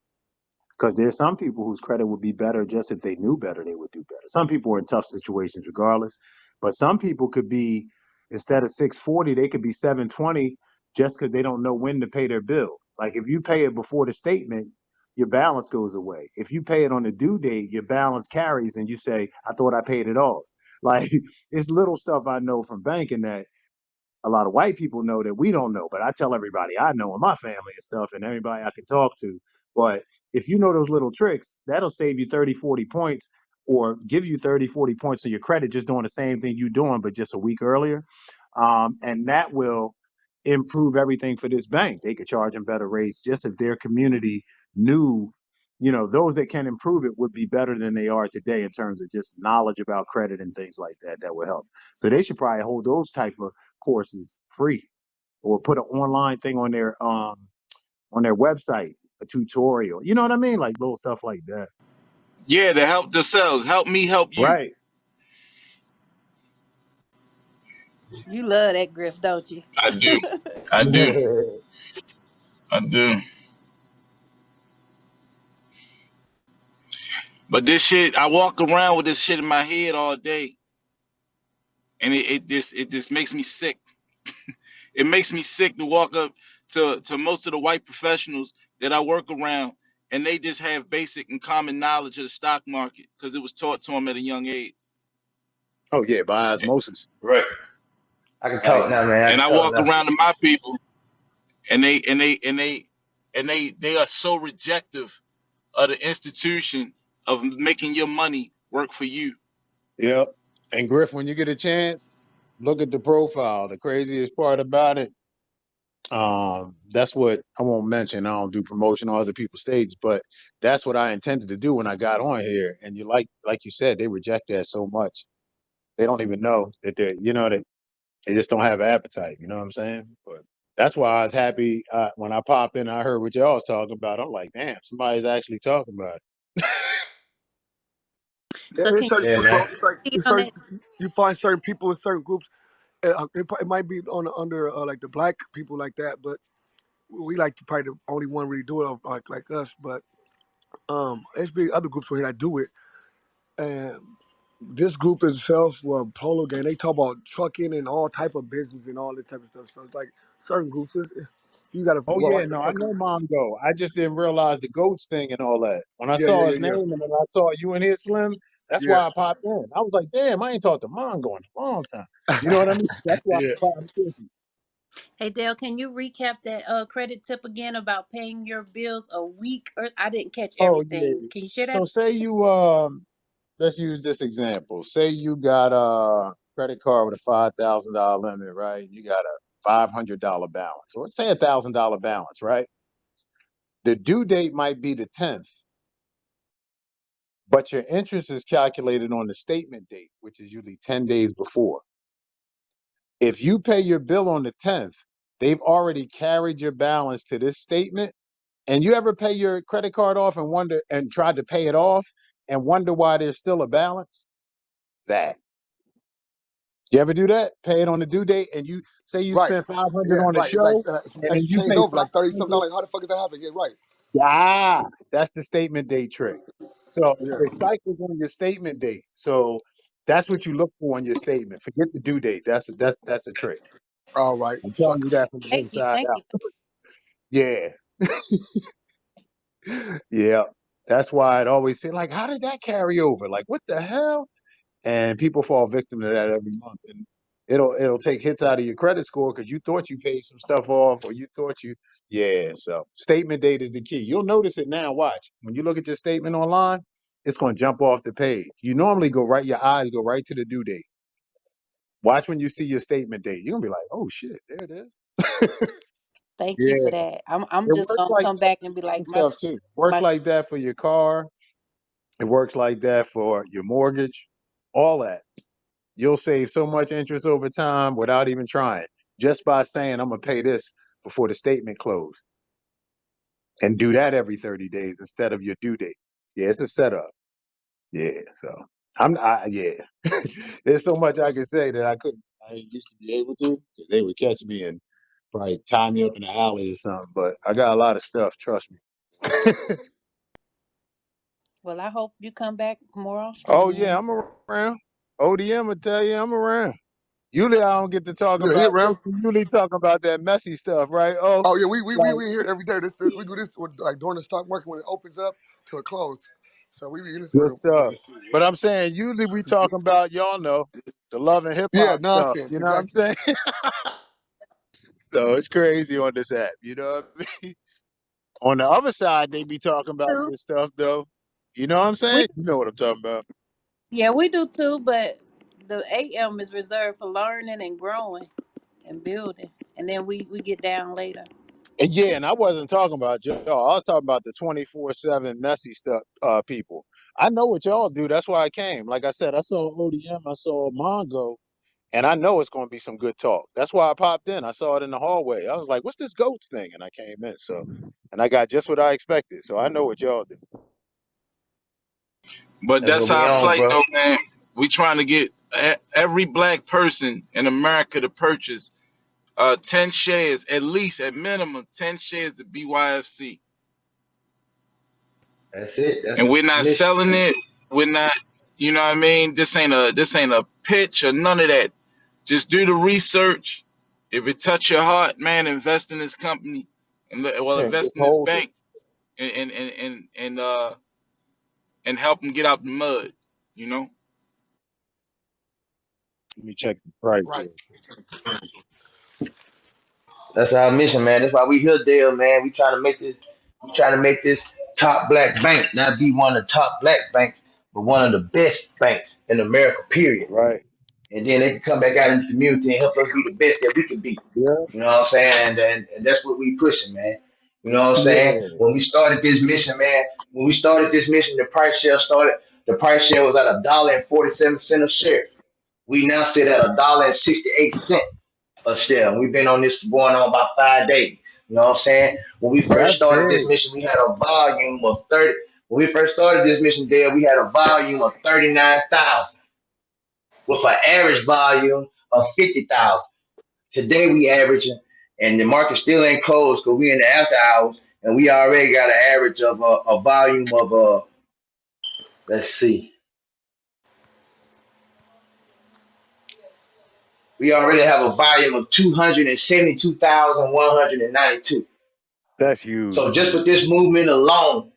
because there's some people whose credit would be better just if they knew better, they would do better. Some people are in tough situations regardless, but some people could be, instead of 640, they could be 720 just because they don't know when to pay their bill. Like if you pay it before the statement, your balance goes away. If you pay it on the due date, your balance carries and you say, I thought I paid it off. Like it's little stuff I know from banking that a lot of white people know that we don't know, but I tell everybody I know in my family and stuff and everybody I can talk to. But if you know those little tricks, that'll save you 30, 40 points or give you 30, 40 points of your credit just doing the same thing you're doing, but just a week earlier. And that will improve everything for this bank. They could charge them better rates just if their community knew, those that can improve it would be better than they are today in terms of just knowledge about credit and things like that that will help. So they should probably hold those type of courses free or put an online thing on their website, a tutorial. You know what I mean? Like little stuff like that. Yeah, to help themselves, help me help you. Right. You love that, Griff, don't you? I do. I do. I do. But this shit, I walk around with this shit in my head all day. And it just makes me sick. It makes me sick to walk up to most of the white professionals that I work around, and they just have basic and common knowledge of the stock market because it was taught to them at a young age. Oh yeah, by osmosis. Right. I can talk Like now, man. I And can I talk walk now. around to my people, and they are so rejective of the institution of making your money work for you. yep. And Griff, when you get a chance, Look at the profile. The craziest part about it, that's what I won't mention. I don't do promotion on other people's stages, but that's what I intended to do when I got on here. And you like you said, they reject that so much. They don't even know that they just don't have appetite. You know what I'm saying? But that's why I was happy when I popped in. I heard what y'all was talking about. I'm like, damn, somebody's actually talking about it. Yeah, So can it's certain, Yeah, bro. man. you speak It's on certain. that? You find certain people in certain groups. It might be on under like the black people like that, but we like to probably the only one really do it like us. But there's big other groups where that do it, and this group itself, well, Polo Gang, they talk about trucking and all type of business and all this type of stuff. So it's like certain groups, you gotta Oh yeah, watch the no, I fuck. know Mongo. I just didn't realize the goats thing and all that. When I Yeah, yeah, saw yeah, his yeah, name and then I saw you in here, Slim, that's yeah, why I popped in. I was like, damn, I ain't talked to Mongo in a long time. You know what I mean? That's why yeah. I popped in. Hey Dale, can you recap that credit tip again about paying your bills a week? Or I didn't catch Oh everything. yeah. Can you share that? So say you let's use this example. Say you got a credit card with a $5,000 limit, right? You got a $500 balance, or say $1,000 balance, right? The due date might be the 10th, but your interest is calculated on the statement date, which is usually 10 days before. If you pay your bill on the 10th, they've already carried your balance to this statement. And you ever pay your credit card off and wonder and tried to pay it off and wonder why there's still a balance? That. You ever do that? Pay it on the due date and you say you Right. spent 500 Yeah, on the right. Like show and as then you you change pay over, like 30 something 500. dollars. How the fuck is that happening? Yeah, right. Ah, that's the statement date trick. So Yeah. it cycles on your statement date. So that's what you look for in your statement. Forget the due date. That's a trick. All right. I'm telling you Suckers. that from the Thank you, inside thank out. you. Yeah, yeah. That's why it always seems like, how did that carry over? Like, what the hell? And people fall victim to that every month, and it'll take hits out of your credit score because you thought you paid some stuff off, or you thought you, yeah. So statement date is the key. You'll notice it now. Watch when you look at your statement online, it's going to jump off the page. You normally go right, your eyes go right to the due date. Watch when you see your statement date. You're gonna be like, oh shit, there it is. Thank you for Yeah, that. I'm it just works gonna like come that back for and be certain like my stuff too. Works my like that for your car. It works like that for your mortgage. All that. You'll save so much interest over time without even trying, just by saying I'm gonna pay this before the statement close, and do that every 30 days instead of your due date. Yeah, it's a setup. Yeah, so yeah. There's so much I could say that I couldn't. I didn't used to be able to because they would catch me and probably tie me up in the alley or something. But I got a lot of stuff. Trust me. well, I hope you come back more often Oh yeah, then. I'm around. ODM will tell you I'm around. Usually I don't get to talk Yeah, he about this. around. We usually talk about that messy stuff, right? Oh, Oh yeah, we like we here every day. We do this like during the stock market when it opens up till it closes. So we be in this good room. stuff. But I'm saying usually we talking about y'all know the love and hip Yeah, hop stuff. nonsense, You know what I'm exactly. saying? So it's crazy on this app. You know what I mean? On the other side, they be talking about Too. this stuff though. You know what I'm We saying? You know what I'm talking about. yeah, we do too, but the AM is reserved for learning and growing and building, and then we get down later. And yeah, and I wasn't talking about y'all. I was talking about the 24/7 messy stuff, people. I know what y'all do. That's why I came. Like I said, I saw ODM, I saw Mongo, and I know it's going to be some good talk. That's why I popped in. I saw it in the hallway. I was like, "What's this goats thing?" And I came in. So, and I got just what I expected. So I know what y'all do. But That's that's what we our on, plight, bro. though, man. We trying to get every black person in America to purchase 10 shares, at least at minimum 10 shares of BYFC. That's it. That's And we're the not mission. selling it. We're not, you know what I mean? This ain't a pitch or none of that. Just do the research. If it touch your heart, man, invest in this company and Yeah, just invest in this hold it. bank and help them get out the mud, you know? Let me check the price Right. here. That's our mission, man. That's why we here, Dale, man. We trying to make this. We trying to make this top black bank not be one of the top black banks, but one of the best banks in America. Period. Right. and then they can come back out in the community and help us be the best that we can be. Yeah. You know what I'm saying? And that's what we pushing, man. You know what I'm saying? Yeah. When we started this mission, man, when we started this mission, the price share started. The price share was at $1.47 a share. We now sit at $1.68 a share. And we've been on this for going on about 5 days. You know what I'm saying? When we first That's started this big. mission, we had a volume of 30. When we first started this mission there, we had a volume of 39,000 with an average volume of 50,000. Today we averaging, and the market still ain't closed because we in the after hours, and we already got an average of a volume of let's see, we already have a volume of 272,192. That's huge, So just man. with this movement alone,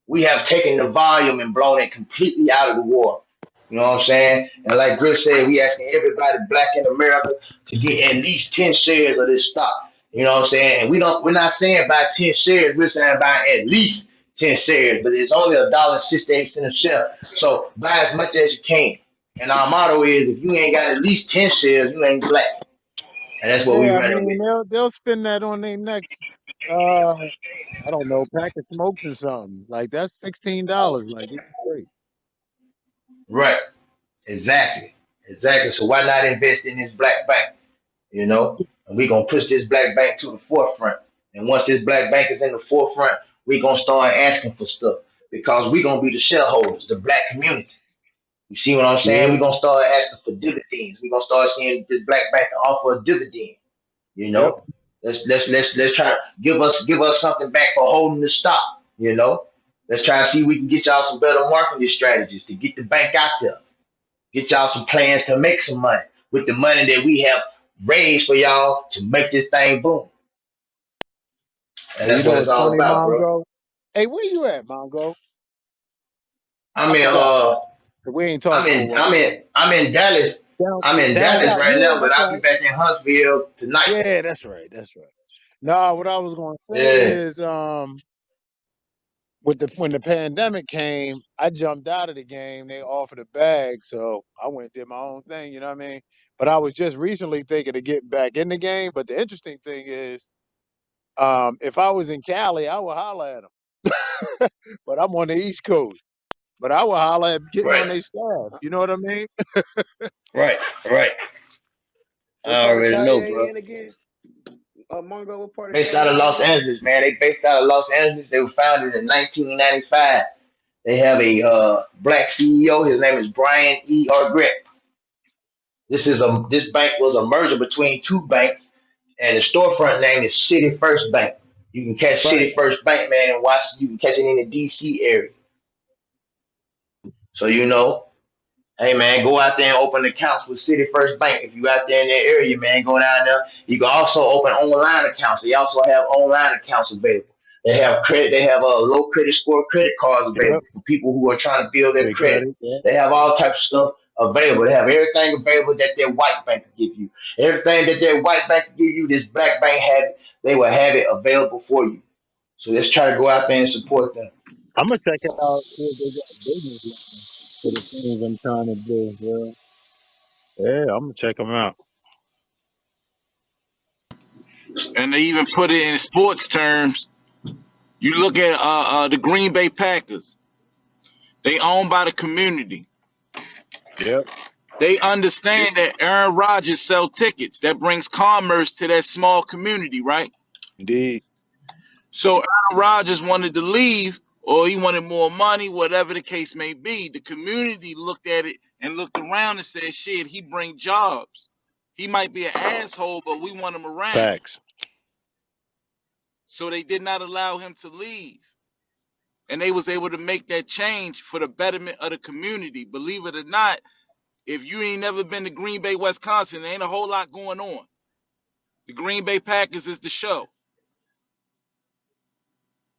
we have taken the volume and blown it completely out of the water. You know what I'm saying? And like Griff said, we asking everybody black in America to get at least 10 shares of this stock. You know what I'm saying? And we're not saying buy 10 shares, we're saying buy at least 10 shares, but it's only $1.68 a share. So buy as much as you can. And our motto is if you ain't got at least 10 shares, you ain't black. And that's what we Yeah, I running mean with. they'll spend that on their next I don't know, pack of smokes or something. Like that's $16. Like it's great. Right. Exactly. Exactly. So why not invest in this black bank? You know? And we're gonna push this black bank to the forefront. And once this black bank is in the forefront, we're gonna start asking for stuff. Because we're gonna be the shareholders, the black community. You see what I'm saying? Yeah. We're gonna start asking for dividends. We're gonna start seeing this black bank offer a dividend. You Yep. know? Let's try to give us something back for holding the stock, you know. Let's try to see if we can get y'all some better marketing strategies to get the bank out there. Get y'all some plans to make some money with the money that we have raised for y'all to make this thing boom. And And you that's what know it's what's all funny, about, bro. Mongo? Hey, where you at, Mongo? I I'm in forgot. We ain't talked for a while. I'm in Dallas. I'm in Down Dallas south. right Yeah, now, but that's I'll be right. back in Huntsville tonight. Yeah, that's right. That's right. No, what I was gonna say Yeah. is with the when the pandemic came, I jumped out of the game. They offered a bag, so I went and did my own thing. You know what I mean? But I was just recently thinking of getting back in the game. But the interesting thing is, if I was in Cali, I would holler at them. But I'm on the East Coast. But I would holler at getting Right. on their staff. You know what I mean? Right. Right. What I part of already Cali know, they bro. in again? Mongo, what part of Based Cali out of they Los in? Angeles, man. They based out of Los Angeles. They were founded in 1995. They have a black CEO. His name is Brian E. Argrett. This bank was a merger between two banks, and the storefront name is City First Bank. You can catch Right. City First Bank, man, and watch. You can catch it in the DC area. So you know, hey man, go out there and open accounts with City First Bank. If you out there in that area, man, go down there. You can also open online accounts. They also have online accounts available. They have credit. They have low credit score credit cards Yep. available for people who are trying to build their Good credit. credit. Yep. They have all types of stuff available. They have everything available that their white bank can give you. Everything that their white bank can give you, this black bank have it. They will have it available for you. So let's try to go out there and support them. I'm gonna check it out. See if they got business lines for the things I'm trying to do. Yeah, I'm gonna check them out. And they even put it in sports terms. You look at the Green Bay Packers. They owned by the community. Yep, They understand that Aaron Rodgers sell tickets. That brings commerce to that small community, right? indeed. So Aaron Rodgers wanted to leave, or he wanted more money, whatever the case may be. The community looked at it and looked around and said, "Shit, he bring jobs. He might be an asshole, but we want him around." Facts. So they did not allow him to leave, and they was able to make that change for the betterment of the community. Believe it or not, if you ain't never been to Green Bay, Wisconsin, there ain't a whole lot going on. The Green Bay Packers is the show.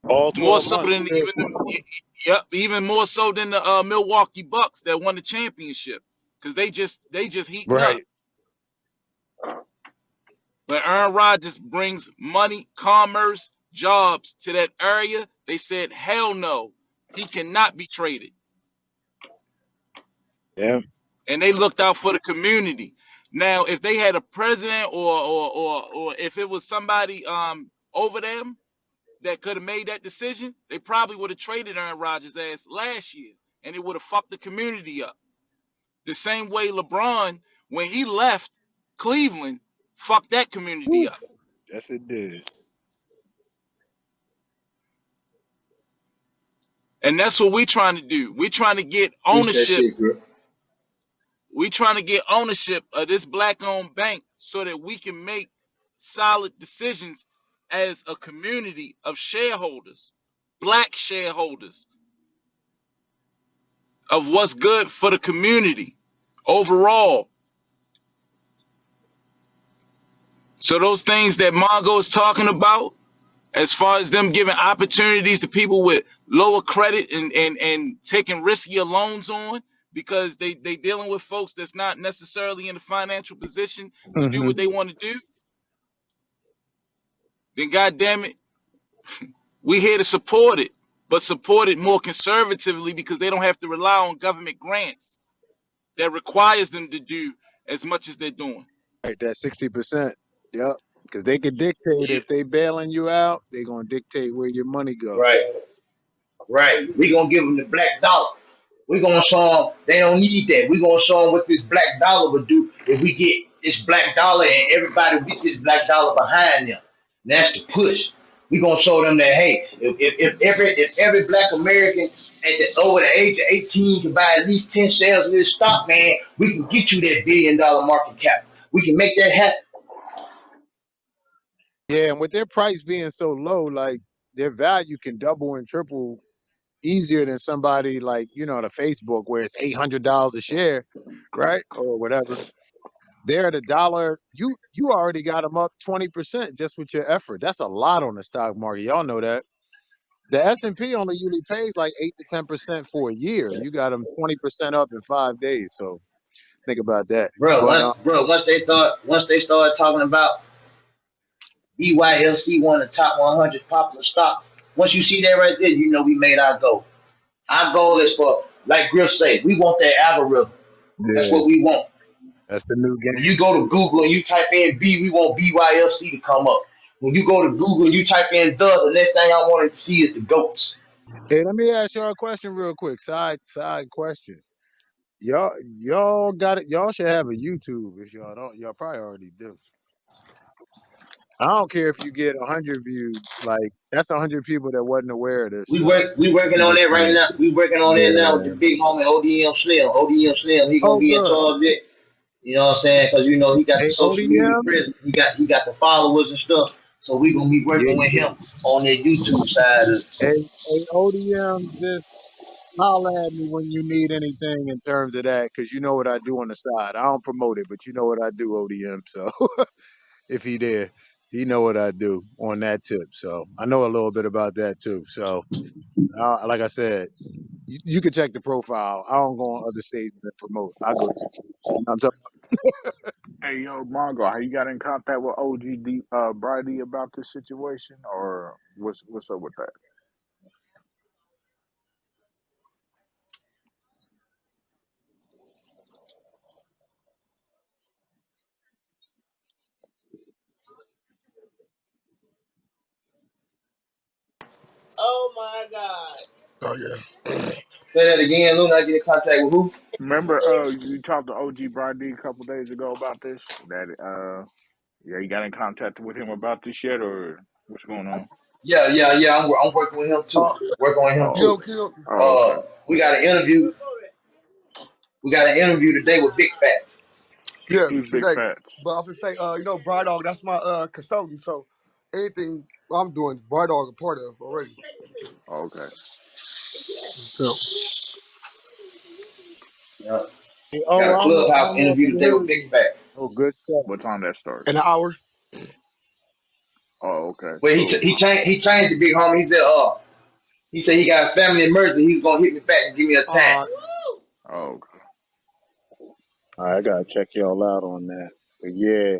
All More 12 so months. than Too. even yep, even more so than the Milwaukee Bucks that won the championship, because they just heating up. Right. But Aaron Rodgers brings money, commerce, jobs to that area. They said, hell no, he cannot be traded. Yeah. and they looked out for the community. Now, if they had a president or if it was somebody over them that could have made that decision, they probably would have traded Aaron Rodgers' ass last year, and it would have fucked the community up. The same way LeBron, when he left Cleveland, fucked that community Woo. up. Yes, it did. And that's what we're trying to do. We're trying to get Preach that ownership. shit, bro. We're trying to get ownership of this black-owned bank so that we can make solid decisions as a community of shareholders, black shareholders, of what's good for the community overall. So those things that Mongo is talking about, as far as them giving opportunities to people with lower credit and taking riskier loans on because they dealing with folks that's not necessarily in a financial position to do Hmm. what they want to do, then God damn it, we here to support it, but support it more conservatively because they don't have to rely on government grants that requires them to do as much as they're doing. Right, that 60%. Yep. Because they could dictate Yeah. if they bailing you out, they gonna dictate where your money go. Right, right. We gonna give them the black dollar. We gonna show them they don't need that. We gonna show them what this black dollar would do if we get this black dollar and everybody get this black dollar behind them. And that's the push. We gonna show them that hey, if every black American over the age of 18 can buy at least 10 shares of this stock, man, we can get you that $1 billion market cap. We can make that happen. Yeah, and with their price being so low, like their value can double and triple easier than somebody like, the Facebook where it's $800 a share, right? Or whatever. They're at a dollar. You already got them up 20% just with your effort. That's a lot on the stock market. Y'all know that. The S&P only usually pays like 8 to 10% for a year. You got them 20% up in 5 days. So think about that. Bro, But once they started talking about B.Y.F.C. one of the top 100 popular stocks. Once you see that right there, you know we made our goal. Our goal is for, like Griff say, we want that algorithm. That's yeah, what we want. that's the new When game. you go to Google and you type in B, we want B.Y.F.C. to come up. When you go to Google and you type in the next thing I wanted to see is the goats. Hey, let me ask y'all a question real quick. Side question. Y'all got it. Y'all should have a YouTube. If y'all don't, y'all probably already do. I don't care if you get 100 views. Like that's 100 people that wasn't aware of this We stuff. work we working I'm on just that right saying. now. We working on that now with the Yeah. big homie ODM Slim. ODM Slim, he gonna Oh, be in good. charge of it. You know what I'm saying? Because you know he got the Hey, social media ODM. presence. He got the followers and stuff. So we gonna be Yeah, working with yeah. him on that YouTube side of it. Hey, ODM. Just holler at me when you need anything in terms of that, because you know what I do on the side. I don't promote it, but you know what I do, ODM. So if he there, he know what I do on that tip. So I know a little bit about that too. So like I said, you can check the profile. I don't go on other stages and promote. I go to. I'm talking. Hey, yo, Mongo, how you got in contact with OGD Brady about this situation, or what's up with that? Oh my God. Oh yeah. Say that again, Luna. I get in contact with who? Remember, you talked to OG Brady a couple days ago about this. Yeah, you got in contact with him about this yet, or what's going on? Yeah, yeah, yeah. I'm working with him too. Uh, Working with him Oh, too. okay. you know, Oh, okay. We got an interview. We got an interview today with Big Facts. yeah, Who's Big today. Fats? But I'm gonna say, Bright Dog, that's my consultant. So anything I'm doing, Bright Dog a part of already. Oh, okay. So Yeah. Oh, Got a I clubhouse don't know if interview you today with heard Big me. Facts. Oh, good stuff. What time that start? in an hour. Oh, okay. Well, Cool. he changed the big homie. He said he got a family emergency. He was gonna hit me back and give me a time. Oh, okay. All right, I gotta check y'all out on that. But yeah,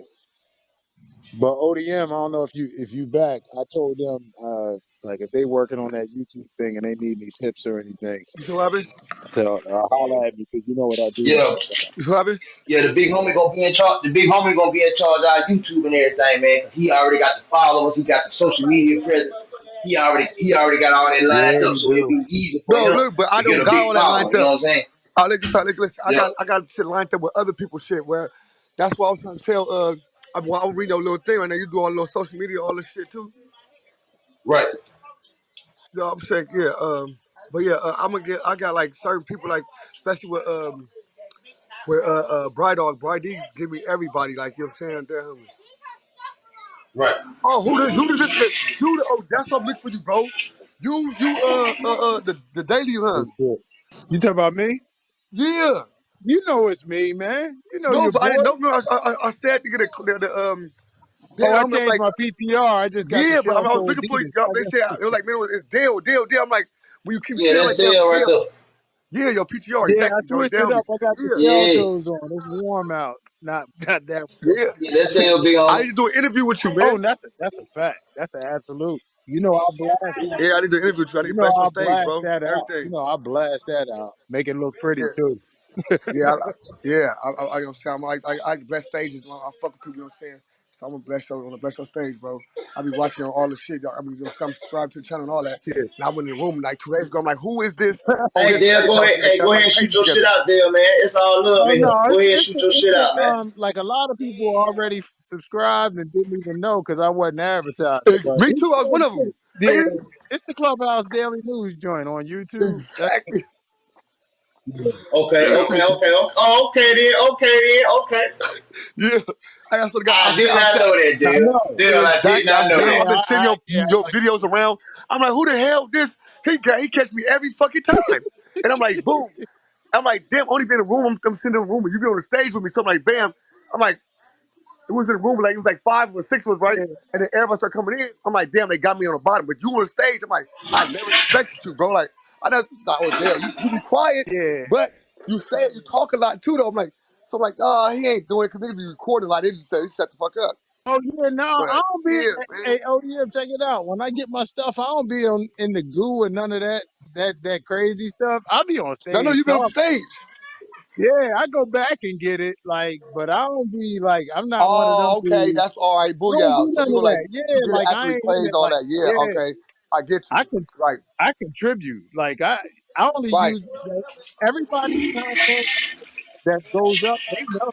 but ODM, I don't know if you back. I told them. Like if they working on that YouTube thing and they need any tips or anything, You see what happened? tell holler at me because you know what I do. Yeah, You see what happened? yeah. The big homie gonna be in charge. The big homie gonna be in charge of our YouTube and everything, man. Cause he already got the followers. He got the social media presence. He already got all that Yeah, lined up. he So it'll do. be easy for No, him look, but I to get don't a got big all that following. lined You know up. what I'm saying? Listen, I Yep. got shit lined up with other people's shit. Where that's why I was trying to tell. I'm reading your little thing right now. You do all the little social media, all this shit too. Right. You know what I'm saying? Yeah. But yeah, I'm gonna get. I got like certain people, like especially with Bride Dog, Bride D, give me everybody. Like you know what I'm saying? Damn. Right. Oh, who the do this? You the oh, that's what I'm looking for you, bro. The daily Oh, hun. shit. You talking about me? Yeah. You know it's me, man. You know No, your but I boy. didn't know. No, I said to get the. Oh, I Damn, I'm changed like, my PTR. I just got the yeah, but I shell was toe looking for you. Adidas. I They got, said it was like, man, it's Dale. I'm like, when you keep Yeah, saying that's like, damn, Dale right Dale. there. Yeah, your PTR, yeah, I exactly. Yo, switched it Dale me. up. I got the Yeah, shell Yeah. toes on. It's warm out. Not that warm. yeah. Yeah, that's See, Dale big I homie. need to do an interview with you, Oh, man. and that's a fact. That's an absolute. You know I blast that. Yeah, I need to interview with you. I need You to know bless your I stage, blast bro. that out. You Everything. know I blast that out. Make it look pretty Yeah. too. Yeah, yeah. You know what I'm saying? I bless stages. I fuck with people. You know what I'm saying? So I'm gonna bless your stage, bro. I be watching all the shit. I mean, I'm subscribed to the channel and all that. Shit. And I went in the room like 2 days ago. I'm like, who is this? Oh, Hey this Dale, Space go House ahead. nigga Hey, got go ahead like and shoot pages your shit together. out, Dale, man. It's all love Oh in here. no, Go ahead and shoot your shit out, man. like a lot of people already subscribed and didn't even know because I wasn't advertising. But Me too. I was one of them. yeah, Nigga. it's the Clubhouse Daily News joint on YouTube. That's Exactly. yeah, Okay, okay, okay. Oh, okay then. Okay then. Okay. Yeah. I sort of got. I did not know that, I Dale. know. Dale, I did Exactly. not know I've that. been sending Yeah, your videos around. I'm like, who the hell this? He catch me every fucking time. And I'm like, boom. I'm like, damn, only been in a room. I'm sitting in a room. You be on the stage with me. So I'm like, bam. I'm like, it was in a room like it was like 5 or 6 of us, right? yeah, And then everybody started coming in. I'm like, damn, they got me on the bottom. But you on the stage, I'm like, I never expected you, bro. Like, I just thought, oh damn, you be quiet, yeah. but you talk a lot too, though. I'm like, so I'm like, oh, he ain't doing it because niggas be recording a lot. They just say, shut the fuck up. Oh yeah, no, I But don't be. yeah, man. Hey, oh yeah, check it out. When I get my stuff, I don't be on in the goo and none of that crazy stuff. I be on I know stage you been on talking. stage. Yeah, I go back and get it, like, but I don't be like, I'm not one of them Oh, okay, dudes. that's all right, I don't booyah. do So none you go of like that. you Yeah, get it like after I ain't in replays, it. all Like, that. Yeah, yeah, okay, I get you. I can Right, I contribute. Like I only right. use everybody's content that goes up. They know.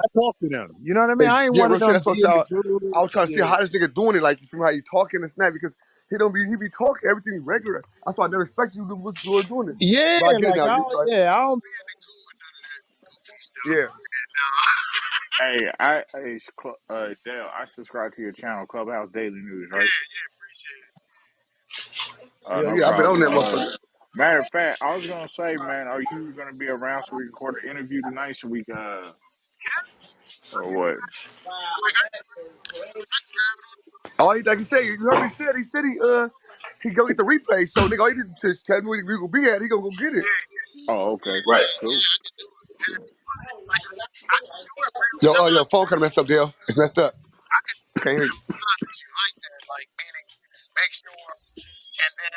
I talk to them. You know what I mean? I ain't Yeah, one of real shit. them That's be what in the I group. was trying to see Yeah. how this nigga doing it. Like, you feel me? How he talking and snap because he be talking everything regular. That's why I never expected you to do doing it. Yeah, But I get it like now. I You right? yeah, I don't be in the group with none of that goofy stuff. Yeah. Hey, Dale, I subscribe to your channel, Clubhouse Daily News, right? Yeah, yeah, appreciate it. Yeah, No yeah. I've been on problem. that motherfucker. Matter of fact, I was gonna say, man, are you gonna be around so we can record an interview tonight so we can, or what? Like I can grab it on. Oh, like he said, you heard what he said. He go get the replay. So nigga, all he did just tell me where we gonna be at. He gonna go get it. Yeah, Oh, okay, Right. cool. yeah, I can do it. And if you want it, like I can do it real Your time. phone kind of messed up, Dale. It's messed up. I can do I it can't hear you. real time if you like that. Like meaning, make sure. And then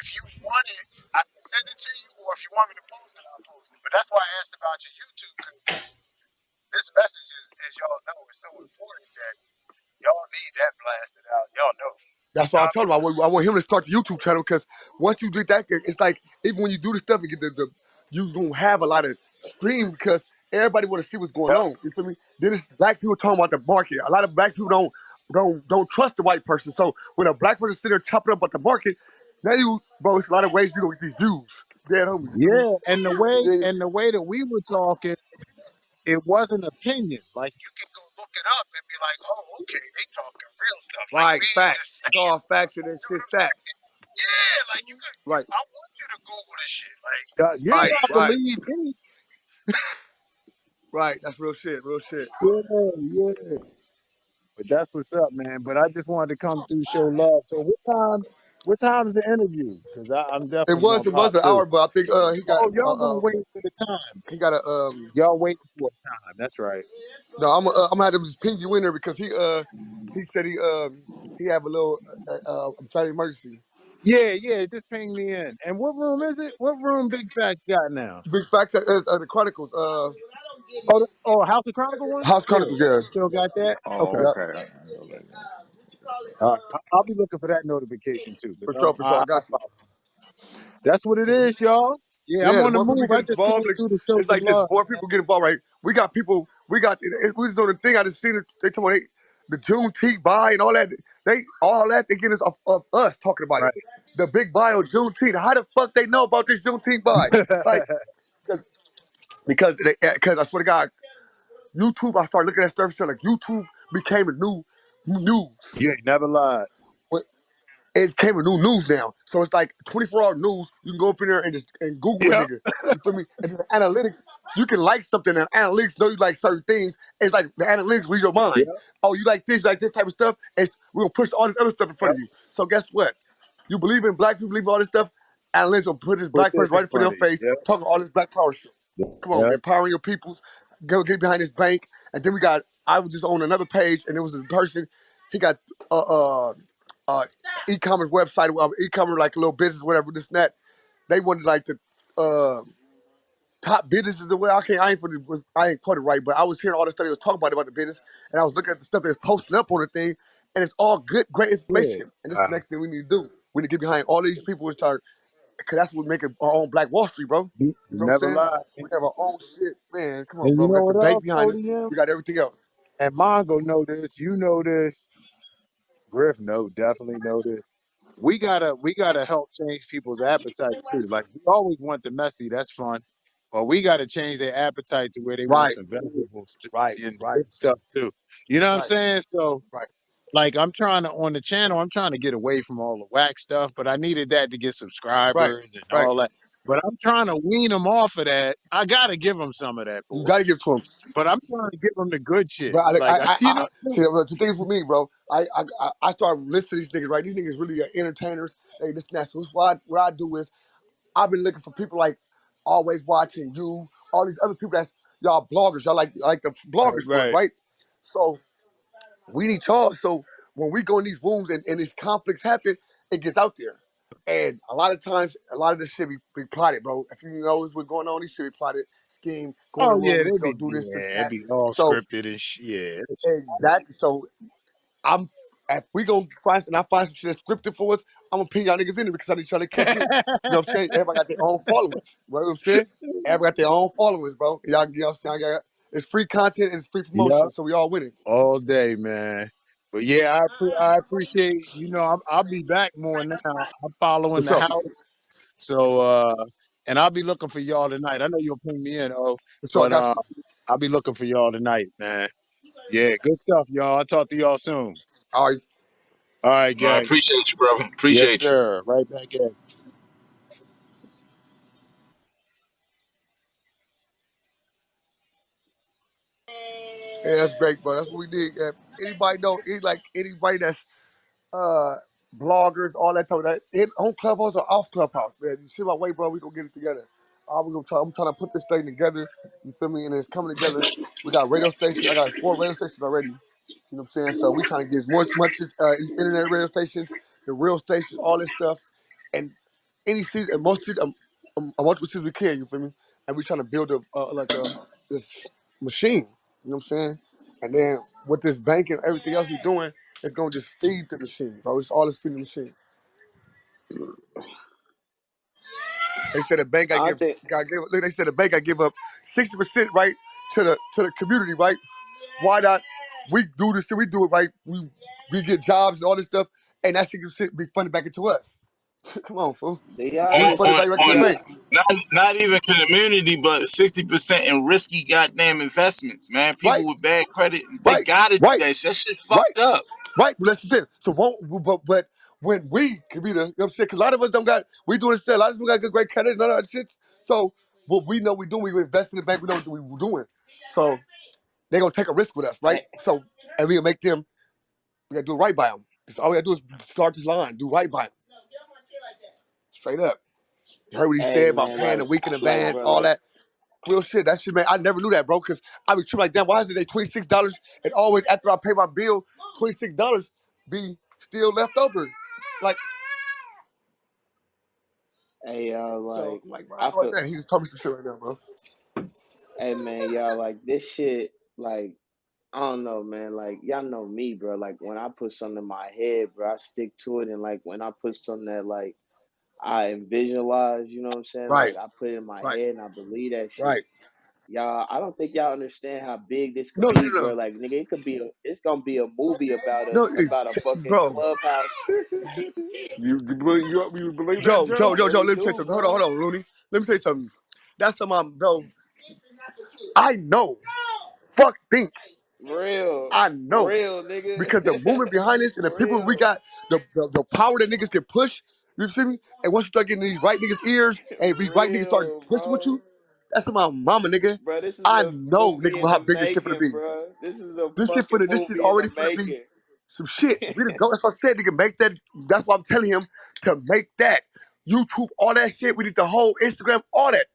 if you want it, I can send it to you. Or if you want me to post it, I'll post it. But that's why I asked about your YouTube because this message is, as y'all know, is so important that y'all need that blasted out. Y'all know. That's You why I know what I told him mean? I want him to start the YouTube channel because once you do that, it's like even when you do the stuff, you get you gonna have a lot of stream because everybody want to see what's going Yep. on. You feel me? Then it's black people talking about the market. A lot of black people don't trust the white person. So when a black person sit there chopping up about the market, now bro, it's a lot of ways you gonna get these views. Dead homies. You feel me? Yeah, Yeah. and the way that we were talking, it wasn't opinion. Like you can go look it up and be like, oh, okay, they talking real stuff. Like we Right, ain't just facts. It's saying. all facts and You know shit what I'm stats. saying? Yeah, like you could. Right, I want you to Google this shit. Like you ain't right, gotta right, believe me. right. That's real shit. Real shit. Yeah, yeah. But that's what's up, man. But I just wanted to come through, show love. So what time? What time is the interview? Because I'm It definitely was gonna it pop was an through. hour, but I think he got Oh, y'all gonna wait for the time. he got a Y'all waiting for a time. That's right. no. I'm gonna have to just ping you in there because he said he have a little family emergency. Yeah, yeah. Just ping me in. And what room is it? What room Big Facts got now? Big facts is the Chronicles Oh, House of Chronicle one? House Still, Chronicles, yeah. still got that? Okay, Yeah, okay. All right. I'll be looking for that notification too. But for sure. I got you. That's what it is, y'all. Yeah, I'm Yeah, the on the more people move. I get just came involved, through to show it's some like this. love. More people get involved, right? We got people. We just on the thing. I just seen it. They talking about the Juneteenth buy and all that. They get us of us talking about it. Right. The big buy on Juneteenth. How the fuck they know about this Juneteenth buy? Like, cause, because I swear to God, YouTube. I started looking at stuff. So like YouTube became a new news. You ain't never lied. It came with new news now. So it's like 24-hour news. You can go up in there and just and Google a Yep. nigga. You feel me? And then the analytics, you can like something and analytics know you like certain things. It's like the analytics read your Yep. mind. Oh, you like this type of stuff. We're gonna push all this other stuff in front Yep. of you. So guess what? You believe in black people, believe in all this stuff, analytics will put this Put black this person in right in front of front of your you. face, Yep. talking all this black power shit. Come on, Yep. empowering your peoples. Go get behind this bank. And then I was just on another page and there was a person, he got uh e-commerce website, e-commerce like a little business, whatever, this and that. They wanted like the uh, top businesses or whatever. I ain't quite it right, but I was hearing all the stuff they was talking about the business, and I was looking at the stuff that's posted up on the thing, and it's all good, great Yeah. information. And this is the next thing we need to do. We need to get behind all these people and start, because that's what making our own Black Wall Street, bro. You You know what I'm never saying? lied. We have our own shit, man. Come on, And you bro. We know got the what bank else, behind us. ODM? We got everything else. And Mongo know this. You know this. Griff definitely know this. We gotta help change people's appetite too. Like we always want the messy, that's fun. But we gotta change their appetite to where they want Right, some vegetables right, and right, good stuff too. You know what I'm right, saying? So right. like on the channel, I'm trying to get away from all the whack stuff, but I needed that to get Right, subscribers and right. all that. But I'm trying to wean them off of that. I gotta give them some of that You got to give it bullshit. to him. But I'm trying to give them the good shit. But Like you know, see, the thing for me, bro, I started listening to these niggas, right? These niggas really are entertainers. They this and that. So what I do is I've been looking for people like Always Watching You, all these other people that's y'all bloggers. Y'all like the bloggers for us, right. right? So we need y'all. So when we go in these rooms and these conflicts happen, it gets out there. And a lot of times, a lot of this shit be plotted, bro. If you know what's going on, these shit be plotted, scheme, go in Oh the room, yeah, we just go do this, it that. be all So scripted and yeah. exactly. So I'm if we gonna find and I find some shit that's scripted for us, I'm gonna ping y'all niggas in it because I need y'all to kick it. You know what I'm saying? Everybody got their own followers. You know what I'm saying? Everybody got their own followers, bro. Y'all, you know what I'm saying? It's free content and it's free Yep, promotion, so we all winning. all day, man. But yeah, I appreciate. I'll be back more now. I'm For following the sure. house, so and I'll be looking for y'all tonight. I know you'll ping me in, For sure, I but got you. I'll be looking for y'all tonight, man. Yeah, good stuff, y'all. I'll talk to y'all soon. All right. All right, I gang. appreciate you, brother. Yes, Appreciate you. sir. Right back at Yeah, that's great, bro. That's what we did. Anybody know anybody that's uh bloggers, all that type of that on Clubhouse or off Clubhouse, man. You see my way, bro, we gonna get it together. I'm trying to put this thing together, you feel me, and it's coming together. We got radio stations, I got like 4 radio stations already. You know what I'm saying? So we trying to get as much as internet radio stations, the real stations, all this stuff. And any season and most season, multiple seasons we can, you feel me? And we trying to build this machine, you know what I'm saying? And then with this bank and everything else we doing, it's gonna just feed the machine, bro. It's all this feeding the machine. They said the bank I I give, think got give. Look, they said the bank I give up 60%, right, to the community, right? Why not? We do this, we do it right. We get jobs and all this stuff, and that 60% be funded back into us. Come on, fool. they We On funded already on back to the on yeah. bank, not even community, but 60% in risky goddamn investments, man. People right? with bad credit, they Right, gotta do right, that. That shit right, fucked up. right. But that's what I'm saying. So won't, but when we can be the, you know what I'm saying? Because a lot of us don't got, we doing this, a lot of us got good, great credit and all that shit. So what we know we do, we invest in the bank, we know what we doing. So they gonna take a risk with us, right? Hey, So and we gonna make them, we gotta do right by them. All we gotta do is start this line, do right by them. Straight up. You heard what he Hey said about man, paying a week in like advance, bro, all like that. Real shit. That shit, man. I never knew that, bro. Cause I was tripping like, damn, why is it they $26 and always after I pay my bill, $26 be still left over? Like, hey y'all, so like I'm like, bro, I I know like feel. that. He just told me some shit right now, bro. Hey man, y'all, like this shit, like I don't know, man. Like y'all know me, bro. Like when I put something in my head, bro, I stick to it. And like when I put something that like I visualize, you know what I'm saying? Right, Like I put it in my right, head and I believe that shit. right. Y'all, I don't think y'all understand how big this could No, no, be, no, bro. Like nigga, it's gonna be a movie no. about a fucking Bro, clubhouse. You believe that, Joe, Joe? Joe, I Joe, Joe. really Let me tell you do, something. bro. Hold on, Looney. Let me tell you something. That's some, bro. I know. Fuck think. Real, I know. real, nigga. Because the movement behind this and the people we Real, got, the power that niggas can push, you feel me? And once you start getting these right niggas' ears and these right niggas start real, pushing with bro. you, that's my mama, nigga. Bro, this is I a know, movie nigga, in how the big this shit finna making, be. bro. This is a This shit fucking this is movie in the already finna be making. some shit. We done go, that's what I said, nigga, make that. That's why I'm telling him to make that. YouTube, all that shit. We need the whole Instagram, all that.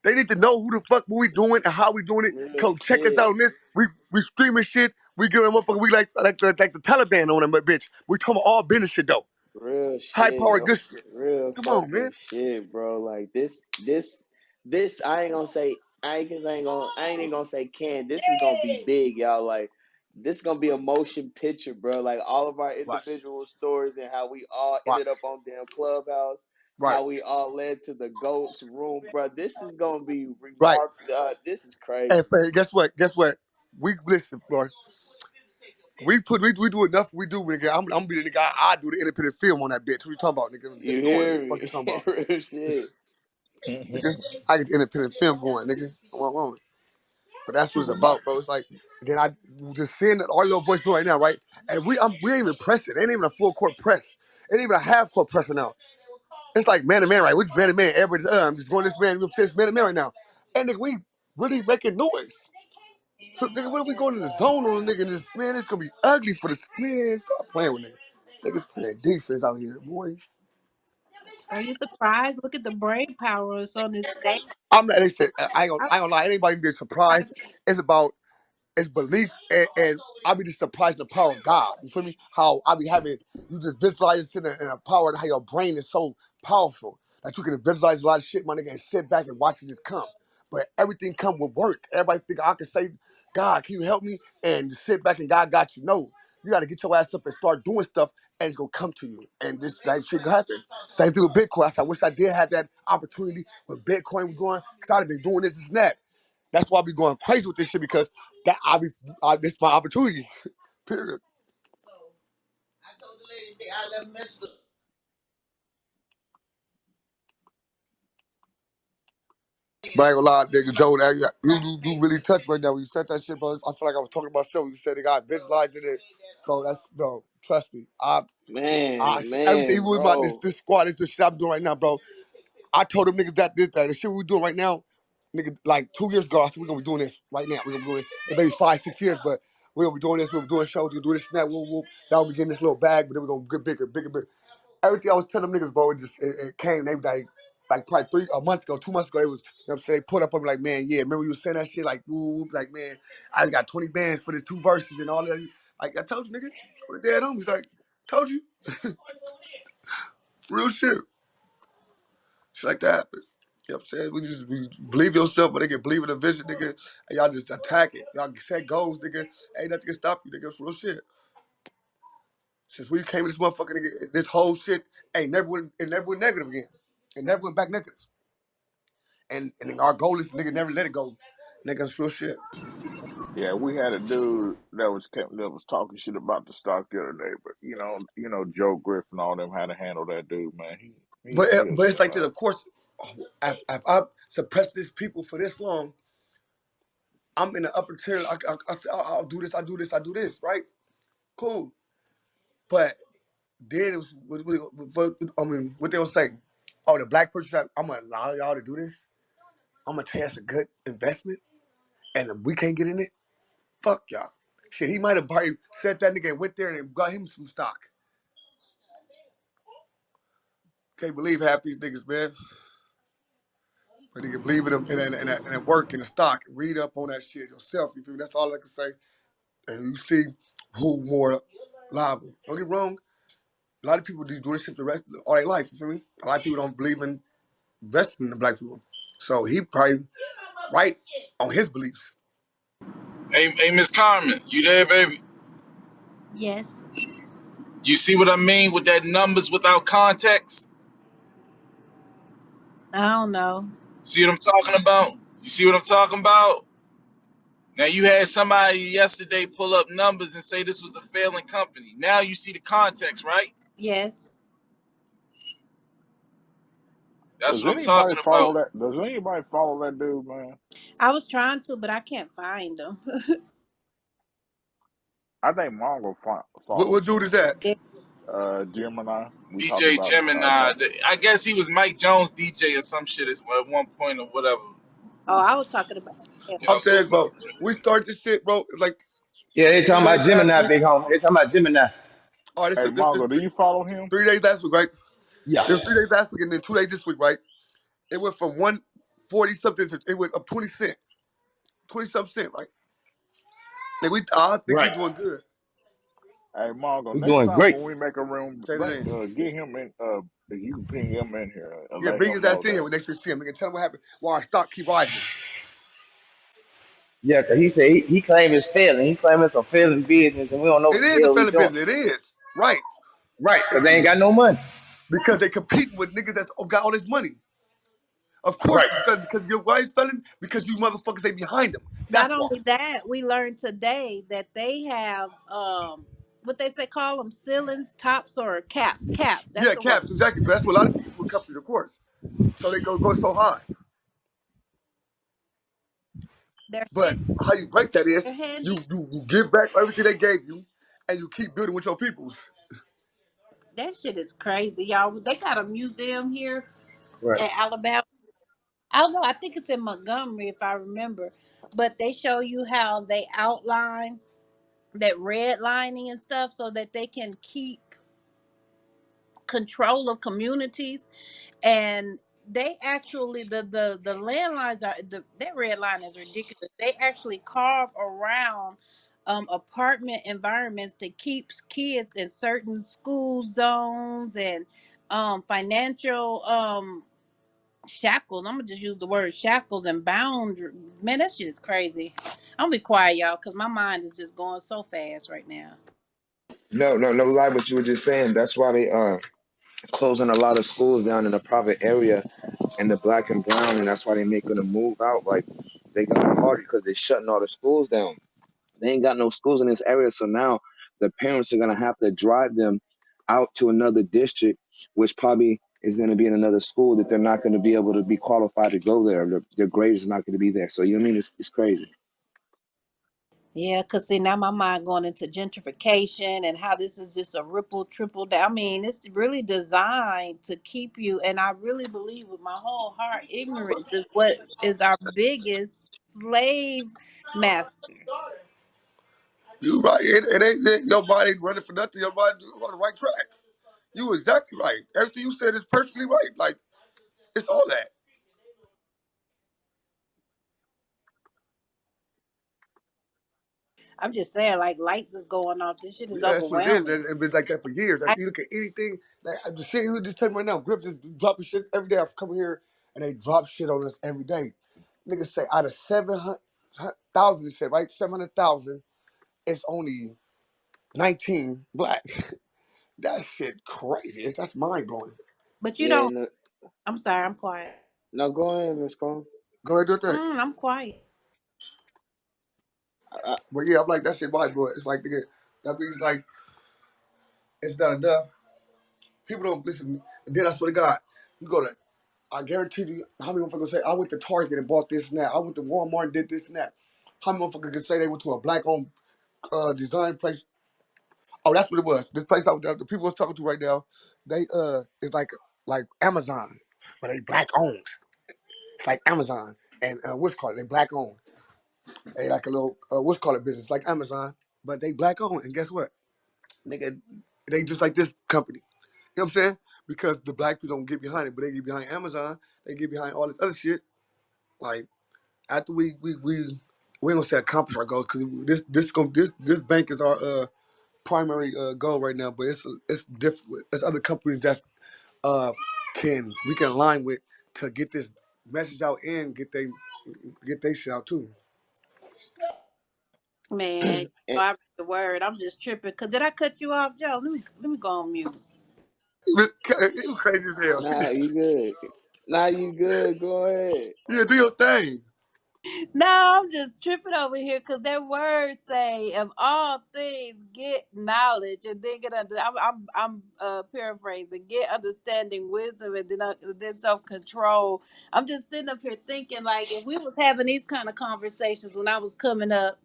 They need to know who the fuck we doing and how we doing it. Real Come check us shit. out on this. We streaming shit. We giving them motherfucker. We like the Taliban on them, but bitch. We talking about all business shit though. Real High shit. power, good shit. Real Come on, man. fucking shit, bro. Like this I ain't gonna say I ain't even gonna say can. This is gonna be big, y'all. Like this gonna be a motion picture, bro. Like all of our Watch, individual stories and how we all ended watch, up on damn Clubhouse, right, how we all led to the GOAT's room, bro. This is gonna be right. remarkable. This is And crazy. guess what? Guess what? We listen, Floyd. We do enough. We do, nigga. I'm be the nigga. I do the independent film on that bitch. What you talking about, nigga? You Nigga, going, hear nigga. Fuck you me? talking about, Real shit. nigga? I get the independent film going, nigga. On. But that's what it's about, bro. It's like then I just seeing that all your voice doing right now, right? And we ain't even pressing. It ain't even a full court press. It ain't even a half court press right now. It's like man to man, right? We're just man to man. Everybody's I'm just going this man, we're just man to man right now. And nigga, we really making noise. So nigga, what if we going in the zone on a nigga and this man, it's gonna be ugly for this man. Stop playing with nigga. Niggas playing defense out here, boy. Are you surprised? Look at the brain power that's on this stage. I'm not they said I'm I ain't gonna lie, anybody can be surprised. surprised. It's about it's belief and I be just surprised at the power of God. You feel me? How I be having you just visualize it in a power how your brain is so powerful that you can visualize a lot of shit, my nigga, and sit back and watch it just come. But everything come with work. Everybody think I can say, God, can you help me? And just sit back and God got you. No. You gotta get your ass up and start doing stuff and it's gonna come to you. And this that shit gonna happen. Same thing with Bitcoin. I wish I did have that opportunity when Bitcoin was going, because I'd have been doing this and that. That's why I be going crazy with this shit because that this my opportunity. Period. But I ain't gonna lie, nigga, Joe, you really touched right now when you said that shit, bro. I feel like I was talking about myself. You said it got visualizing it, bro. That's bro. Trust me, everything Man, with my this bro. this squad, this shit I'm doing right now, bro. I told them niggas that the shit we doing right now, nigga, like 2 years ago, I said we're gonna be doing this right now. We're gonna be doing this in maybe 5, 6 years, but we're gonna be doing this. We're gonna be doing shows. We're gonna do this and that. Now we getting this little bag, but then we're gonna get bigger, bigger, bigger. Everything I was telling them niggas, bro, it came. They was like probably a month ago, 2 months ago. It was, you know what I'm saying? They put up on me like, man, yeah, remember you was saying that shit? Like, ooh, like, man, I just got 20 bands for this 2 verses and all that. Like, I told you, nigga. Put it dead on. He's like, told you. For real shit. Shit like that happens. You know what I'm saying? We believe yourself, but they can believe in the vision, nigga. And y'all just attack it. Y'all set goals, nigga. Ain't nothing can stop you, nigga. For real shit. Since we came in this motherfucker, nigga, this whole shit it never went negative again. It never went back negative. And our goal is nigga never let it go. Nigga, it's real shit. Yeah, we had a dude that was talking shit about the stock the other day, but Joe Griffin, all them how to handle that dude, man. He'll But it's shut like this, up. of course, if I suppress these people for this long, I'm in the upper tier. I'll do this, I do this, I do this, right? Cool. But then it was, what they were saying. Oh, the black person, I'm gonna allow y'all to do this. I'm gonna tell you it's a good investment, and we can't get in it. Fuck y'all. Shit, he might have probably said that nigga and went there and got him some stock. Can't believe half these niggas, man. But they can believe in them and work in the stock. Read up on that shit yourself. You feel me? That's all I can say. And you see who more liable. Don't get me wrong. A lot of people just do this shit the rest all their life. You feel me? A lot of people don't believe in investing in the black people. So he probably right on his beliefs. Hey, Miss Carmen, you there, baby? Yes. You see what I mean with that numbers without context? I don't know. See what I'm talking about? You see what I'm talking about? Now you had somebody yesterday pull up numbers and say this was a failing company. Now you see the context, right? Yes. That's Does what I'm anybody talking follow about. that? Does anybody follow that dude, man? I was trying to, but I can't find them. I think Mongo What follows dude is him. that? Yeah. Gemini. We talked DJ about Gemini. tax. I guess he was Mike Jones DJ or some shit at one point or whatever. Oh, I was talking about. Yeah. You know, Upstairs, bro. We started this shit, bro. It was like Yeah, they 3 days talking about last Gemini, week. big homie. They talking about Gemini. Oh, Hey, this Mongo, do you follow him? 3 days last week, right? Yeah. It was 3 days last week and then 2 days this week, right? It went from 140 something to it went up 20 cent. 20 something cent, right? Like I think we Right. doing good. Hey, Mongo, We next doing time great. when we make a room, Say the name. get him in. If you can ping him in here and Yeah, let bring him his know ass in here that. when next week see him. We can tell him what happened. Why our stock keep rising. Yeah, 'cause he said he claimed it's failing. He claimed it's a failing business, and we don't know It what the is a hell we failing doing. business. It is. Right. Right, It 'cause they ain't got is. no money. Because they competing with niggas that's got all this money. Of course Right. it's failing because your why it's failing? Because you motherfuckers they behind them. Not That's why. only that, we learned today that they have what they say call them ceilings, tops, or caps. Caps. That's Yeah, the word. caps, exactly. But that's what a lot of people with companies, of course. So they go so high. They're But hidden. how you break that is They're you hidden. you, you give back everything they gave you and you keep building with your peoples. That shit is crazy, y'all. They got a museum here Right. in Alabama. I don't know. I think it's in Montgomery, if I remember. But they show you how they outline that redlining and stuff so that they can keep control of communities. And they actually the landlines are that red line is ridiculous. They actually carve around apartment environments that keeps kids in certain school zones and financial shackles. I'm gonna just use the word shackles and boundary. Man, that shit is crazy. I'm gonna be quiet, y'all, because my mind is just going so fast right now. No lie. What you were just saying. That's why they are closing a lot of schools down in the private area and the black and brown, and that's why they making them move out. Like they going hard because they're shutting all the schools down. They ain't got no schools in this area, so now the parents are gonna have to drive them out to another district, which probably is gonna be in another school that they're not gonna be able to be qualified to go there. Their grades is not gonna be there. So you know what I mean? It's crazy. Yeah, cause see now my mind going into gentrification and how this is just a ripple triple down. I mean, it's really designed to keep you, and I really believe with my whole heart, ignorance is what is our biggest slave master. You right. It ain't your body running for nothing. Your body on the right track. You exactly right. Everything you said is perfectly right. Like it's all that. I'm just saying, like lights is going off. This shit is Yeah, that's what it is. overwhelming. It's been like that for years. Like, I, you look at anything. Like I'm just saying, you just tell me right now, Griff just dropping shit every day. I come here and they drop shit on us every day. Niggas say out of 700,000, they said right, 700,000, it's only 19 black. That shit crazy. That's mind blowing. but you Yeah, don't. no, I'm sorry. I'm quiet. no, go ahead, Miss Cone. Go ahead, do that. I'm quiet. I, But yeah, I'm like that shit mind blowing. It's like nigga, that means like it's not enough. People don't listen. And then I swear to God, you go to. I guarantee you, how many motherfuckers say I went to Target and bought this and that? I went to Walmart and did this and that. How many motherfuckers can say they went to a black-owned design place? Oh, that's what it was. This place the people I was talking to right now, they it's like Amazon, but they black-owned. It's like Amazon and what's called it? They black-owned. They like a little what's called it business like Amazon, but they black-owned. And guess what? Nigga, they just like this company. You know what I'm saying? Because the black people don't get behind it, but they get behind Amazon. They get behind all this other shit. Like after we ain't gonna say accomplish our goals because this bank is our primary goal right now. But it's different. There's other companies that's uh can we can align with to get this message out and get they shit out too. Man, And, I read the word. I'm just tripping. Cause did I cut you off, Joe? Let me go on mute. You crazy as hell. nah, you good. Nah, you good. Go ahead. Yeah, do your thing. No, I'm just tripping over here because that word say of all things get knowledge and then get under. I'm paraphrasing. Get understanding, wisdom, and then self control. I'm just sitting up here thinking like if we was having these kind of conversations when I was coming up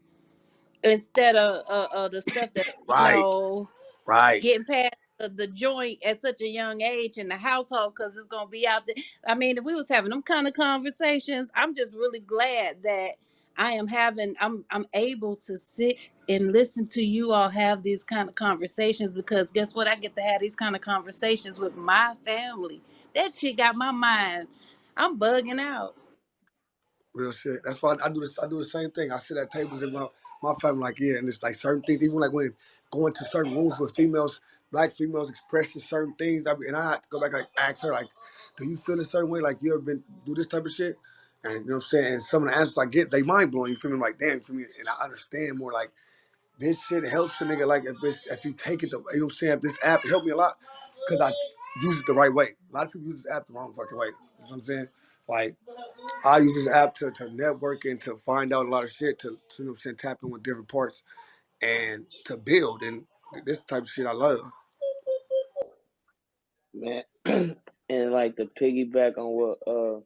instead of the stuff that Right, right. getting past the joint at such a young age in the household because it's gonna be out there. I mean, if we was having them kind of conversations, I'm just really glad that I'm able to sit and listen to you all have these kind of conversations because guess what? I get to have these kind of conversations with my family. That shit got my mind. I'm bugging out. Real shit. That's why I do this. I do the same thing. I sit at tables in my family, like yeah, and it's like certain things. Even like when going to certain rooms with females, black females expressing certain things. And I had to go back like ask her like, do you feel a certain way? Like you ever been do this type of shit? And you know what I'm saying. And some of the answers I get, they mind blowing. You feel me? Like damn, you feel me? And I understand more. Like this shit helps a nigga. Like if you take it, you know what I'm saying. If this app helped me a lot because I use it the right way. A lot of people use this app the wrong fucking way. You know what I'm saying? Like. I use this app to network and to find out a lot of shit to you know, tap in with different parts and to build and this type of shit I love. Man. And like to piggyback on what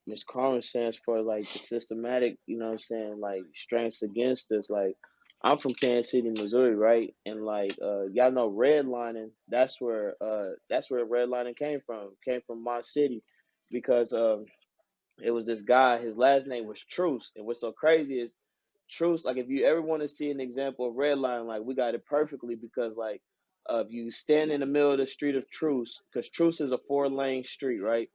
Miss Carmen stands for, like the systematic, you know what I'm saying, like strengths against us. Like I'm from Kansas City, Missouri, right? And like y'all know redlining, that's where redlining came from. Came from my city because it was this guy, his last name was Truce. And what's so crazy is Truce, like if you ever want to see an example of redlining, like we got it perfectly because like if you stand in the middle of the street of Truce, because Truce is a 4-lane street, right?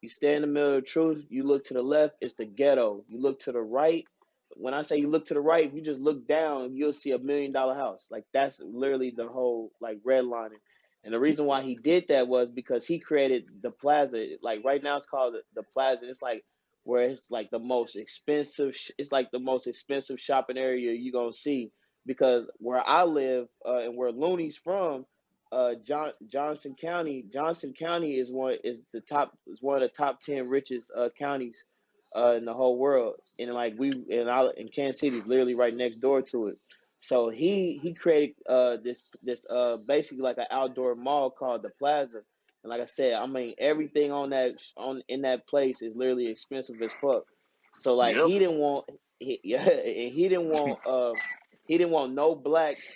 You stand in the middle of Truce, you look to the left, it's the ghetto. You look to the right. When I say you look to the right, if you just look down, you'll see $1 million house. Like that's literally the whole like redlining. And the reason why he did that was because he created the plaza. Like right now, it's called the plaza. It's like where it's like the most expensive. It's like the most expensive shopping area you gonna see because where I live and where Looney's from, Johnson County is one of the top 10 richest counties in the whole world. And like in Kansas City is literally right next door to it. So he created this basically like an outdoor mall called the Plaza. And like I said, I mean everything on that on in that place is literally expensive as fuck. So like Yep. yeah, and he didn't want no blacks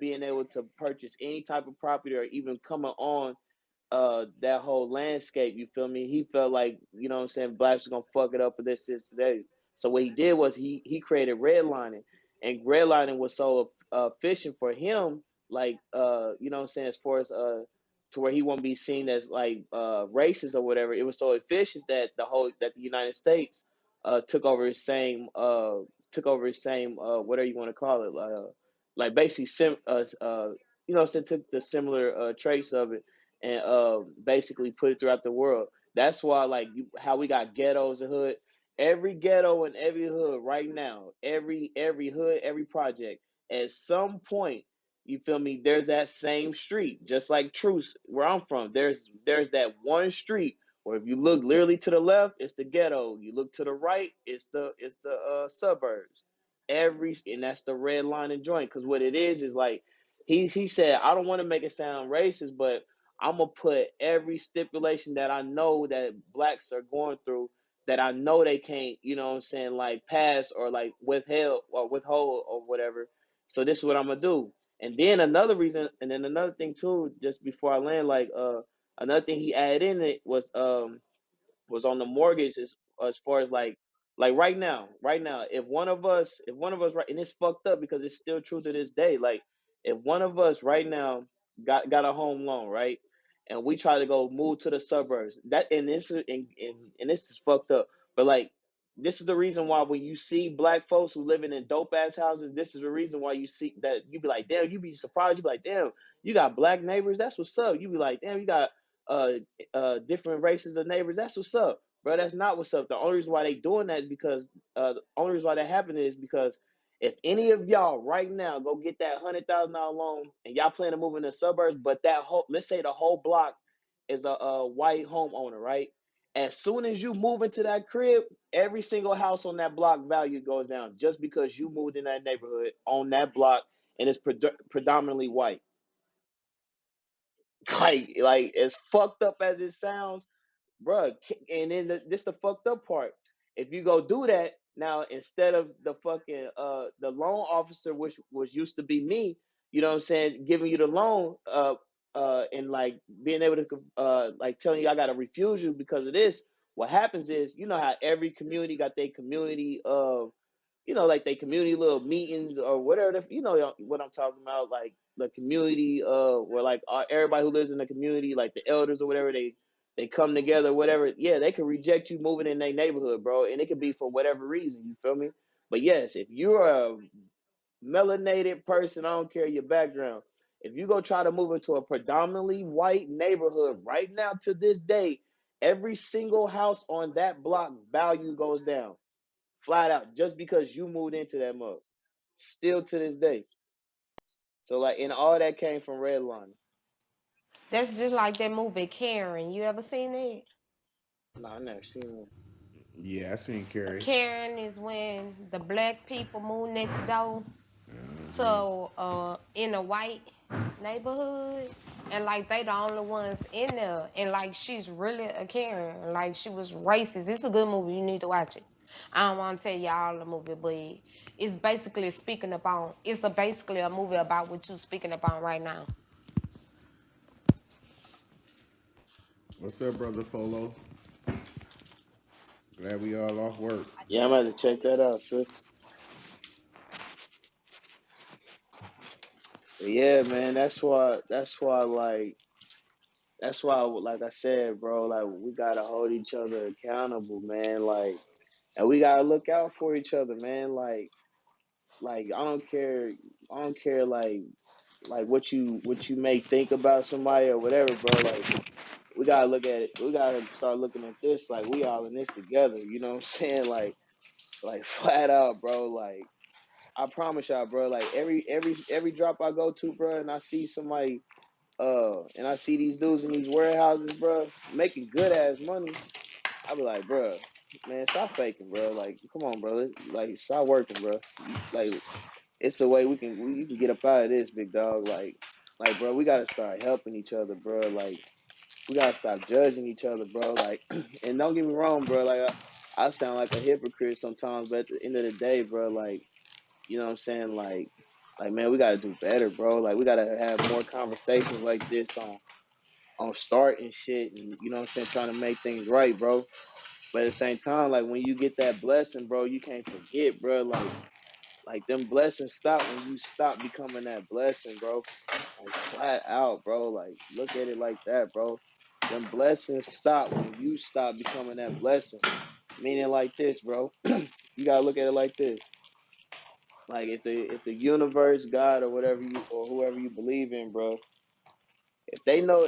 being able to purchase any type of property or even coming on that whole landscape, you feel me? He felt like, you know what I'm saying, blacks was gonna fuck it up for this today. So what he did was he created redlining, and redlining was so efficient for him, like you know what I'm saying, as far as to where he won't be seen as like racist or whatever. It was so efficient that the United States took over his same whatever you want to call it, like basically you know, so took the similar traits of it and basically put it throughout the world. That's why, like, how we got ghettos and hood. Every ghetto and every hood right now, every hood, every project, at some point, you feel me? There's that same street, just like Truce, where I'm from. There's that one street where if you look literally to the left, it's the ghetto. You look to the right, it's the suburbs. And that's the red line and joint. Because what it is like he said, I don't want to make it sound racist, but I'm gonna put every stipulation that I know that blacks are going through that I know they can't, you know what I'm saying, like pass or like withhold or whatever. So this is what I'm gonna do. And then another thing too, just before I land, like another thing he added in it was on the mortgage as far as like right now if one of us right, and it's fucked up because it's still true to this day, like if one of us right now got a home loan, right, and we try to go move to the suburbs. That and this is and this is fucked up. But like this is the reason why when you see black folks who living in dope ass houses, this is the reason why you see that you be like, damn, you be surprised, you be like, damn, you got black neighbors, that's what's up. You be like, damn, you got uh different races of neighbors, that's what's up. Bro, that's not what's up. The only reason why they doing that is because the only reason why that happening is because if any of y'all right now go get that $100,000 loan and y'all plan to move in the suburbs, but that whole, let's say the whole block is a white homeowner, right? As soon as you move into that crib, every single house on that block value goes down just because you moved in that neighborhood on that block and it's predominantly white. Like as fucked up as it sounds, bruh. And then this the fucked up part. If you go do that now, instead of the fucking the loan officer, which was used to be me, you know what I'm saying, giving you the loan, and like being able to like telling you I gotta refuse you because of this. What happens is, you know how every community got their community like they community little meetings or whatever. You know what I'm talking about, like the community where like everybody who lives in the community, like the elders or whatever, they come together, whatever. Yeah, they could reject you moving in their neighborhood, bro, and it could be for whatever reason. You feel me? But yes, if you're a melanated person, I don't care your background. If you go try to move into a predominantly white neighborhood right now to this day, every single house on that block value goes down flat out just because you moved into that mug. Still to this day. So like, and all that came from redlining. That's just like that movie Karen. You ever seen it? No, I never seen that. Yeah, I seen Carrie. Karen is when the black people move next door to in a white neighborhood, and like they the only ones in there, and like she's really a Karen, like she was racist. It's a good movie, you need to watch it. I don't want to tell y'all the movie, but it's basically speaking about, it's a basically a movie about what you speaking about right now. What's up, brother Polo? Glad we all off work. Yeah, I'm gonna check that out, sis. But yeah, man, that's why like I said, bro, like we gotta hold each other accountable, man. Like, and we gotta look out for each other, man. Like I don't care like what you may think about somebody or whatever, bro. Like we gotta look at it. We gotta start looking at this like we all in this together. You know what I'm saying? Like flat out, bro. Like I promise y'all, bro. Like every drop I go to, bro, and I see somebody, and I see these dudes in these warehouses, bro, making good ass money. I be like, bro, man, stop faking, bro. Like, come on, bro. Like, stop working, bro. Like, it's a way you can get up out of this, big dog. Like, bro, we gotta start helping each other, bro. Like, we gotta stop judging each other, bro. Like, and don't get me wrong, bro. Like, I sound like a hypocrite sometimes, but at the end of the day, bro, like, you know what I'm saying? Like, man, we gotta do better, bro. Like, we gotta have more conversations like this on start and shit, and you know what I'm saying, trying to make things right, bro. But at the same time, like when you get that blessing, bro, you can't forget, bro. Like them blessings stop when you stop becoming that blessing, bro. Like flat out, bro. Like look at it like that, bro. Them blessings stop when you stop becoming that blessing. Meaning like this, bro. You gotta look at it like this. Like if the universe, God, or whatever you or whoever you believe in, bro, if they know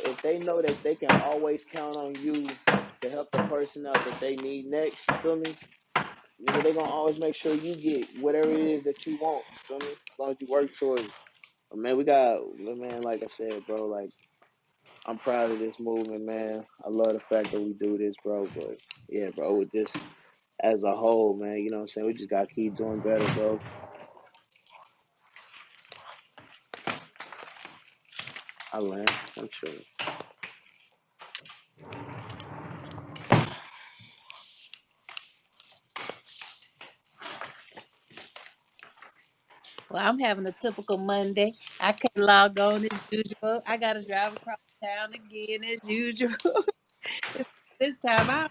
that they can always count on you to help the person out that they need next, you feel me? Nigga, they gonna always make sure you get whatever it is that you want. You feel me? As long as you work towards it. But man, man, like I said, bro, like I'm proud of this movement, man. I love the fact that we do this, bro. But yeah, bro, with this as a whole, man, you know what I'm saying? We just gotta keep doing better, bro. I land. I'm chilling. Well, I'm having a typical Monday. I can't log on as usual. I got to drive across town again as usual. This time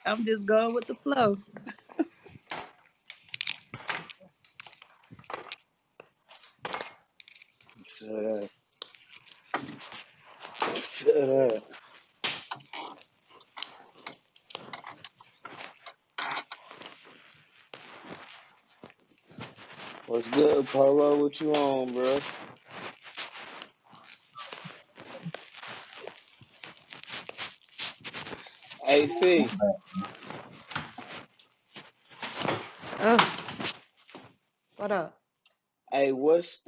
I'm just going with the flow. Uh, Shut up. What's good, Polo? What you on, bro? Hey, Fee. Ugh, what up? Hey, what's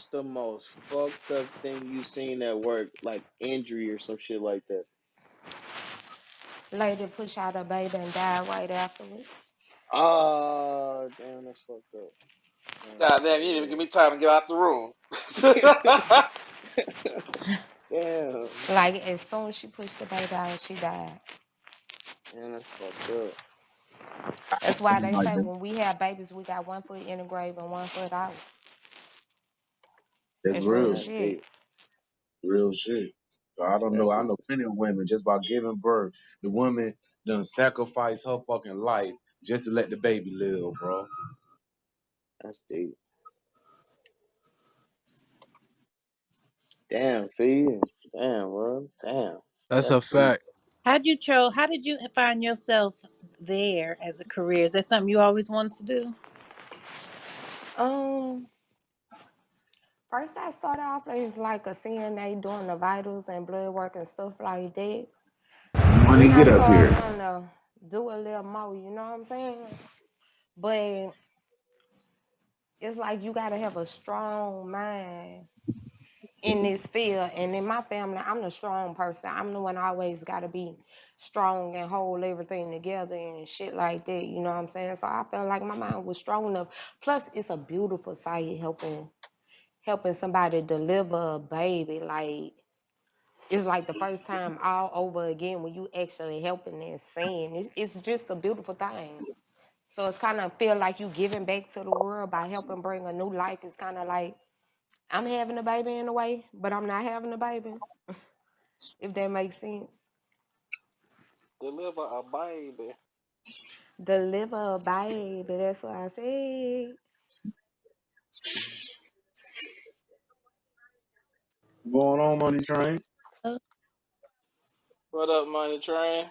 the most fucked up thing you seen at work, like injury or some shit like that? Lady push out her baby and died right afterwards. Oh, damn, that's fucked up. Damn, God damn, you didn't even give me time to get out the room. yeah. Damn, Like as soon as she pushed the baby out, she died. man, that's fucked up. That's why they Like say that. when we have babies, we got 1 foot in the grave and 1 foot out. That's It's Man, real real, that's shit. deep. real shit. So I don't know. That's I deep. know plenty of women just by giving birth, the woman done sacrifice her fucking life just to let the baby live, bro. That's deep. Damn, Fee. Damn, bro. Damn. That's a That's deep. fact. How did you find yourself there as a career? Is that something you always wanted to do? Um, First I started off as like a CNA doing the vitals and blood work and stuff like that. Money, Then I get up started here. wanting to do a little more, you know what I'm saying? But it's like you gotta have a strong mind in this field. And in my family, I'm the strong person. I'm the one always gotta be strong and hold everything together and shit like that. You know what I'm saying? So I felt like my mind was strong enough. Plus, it's a beautiful sight helping somebody deliver a baby. Like it's like the first time all over again when you actually helping and seeing. It's just a beautiful thing. So it's kind of feel like you giving back to the world by helping bring a new life. It's kind of like I'm having a baby in a way, but I'm not having a baby, if that makes sense. Deliver a baby. Deliver a baby, that's what I said. Going on, money train. What up, money train?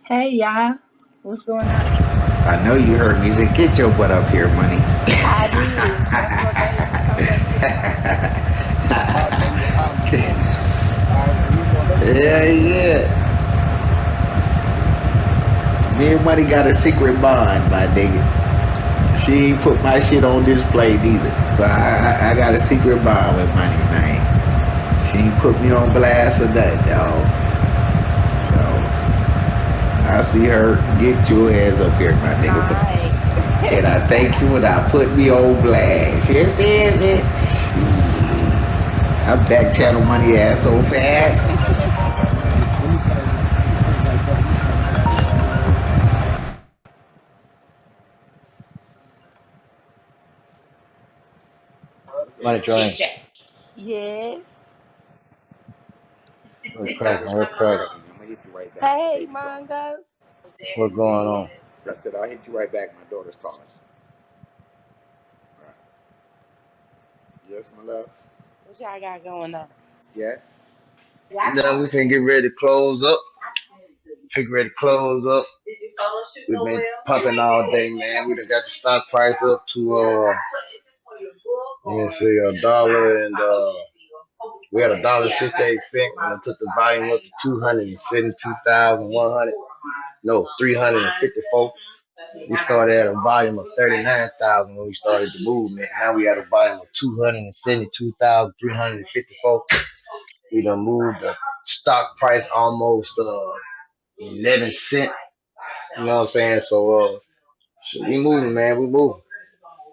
Hey y'all, what's going on? I know you heard me say, get your butt up here, money. I did. That's what made me come back to the phone. I know you a hot one, money. All right, so you gonna let me know Yeah, when you ready. yeah. Me and money got a secret bond, my nigga. She ain't put my shit on display neither. So I got a secret bond with money, man. She ain't put me on blast or nothing, dog. So I see her get your ass up here, my nigga. Right. And I thank you and I put me on blast. You feel me? I back channel money ass so fast. Let me say it like that. Let me say it like this. Money train. Yes. What's I cracking? just What's scratched my cracking? truck again. I'm gonna hit you right back, Hey, baby girl. Mongo. What's going on? I said I'll hit you right back. My daughter's calling. All right. Yes, my love. What y'all got going on? Yes. Now we can get ready to close up. Get ready to close up. We've been pumping all day, man. We done got the stock price up to let me see, a dollar and we had $1.68, and I took the volume up to 272,100. No, 354. We started at a volume of 39,000 when we started the movement. Now we at a volume of 272,354. We done moved the stock price almost 11 cent. You know what I'm saying? So we moving, man. We moving.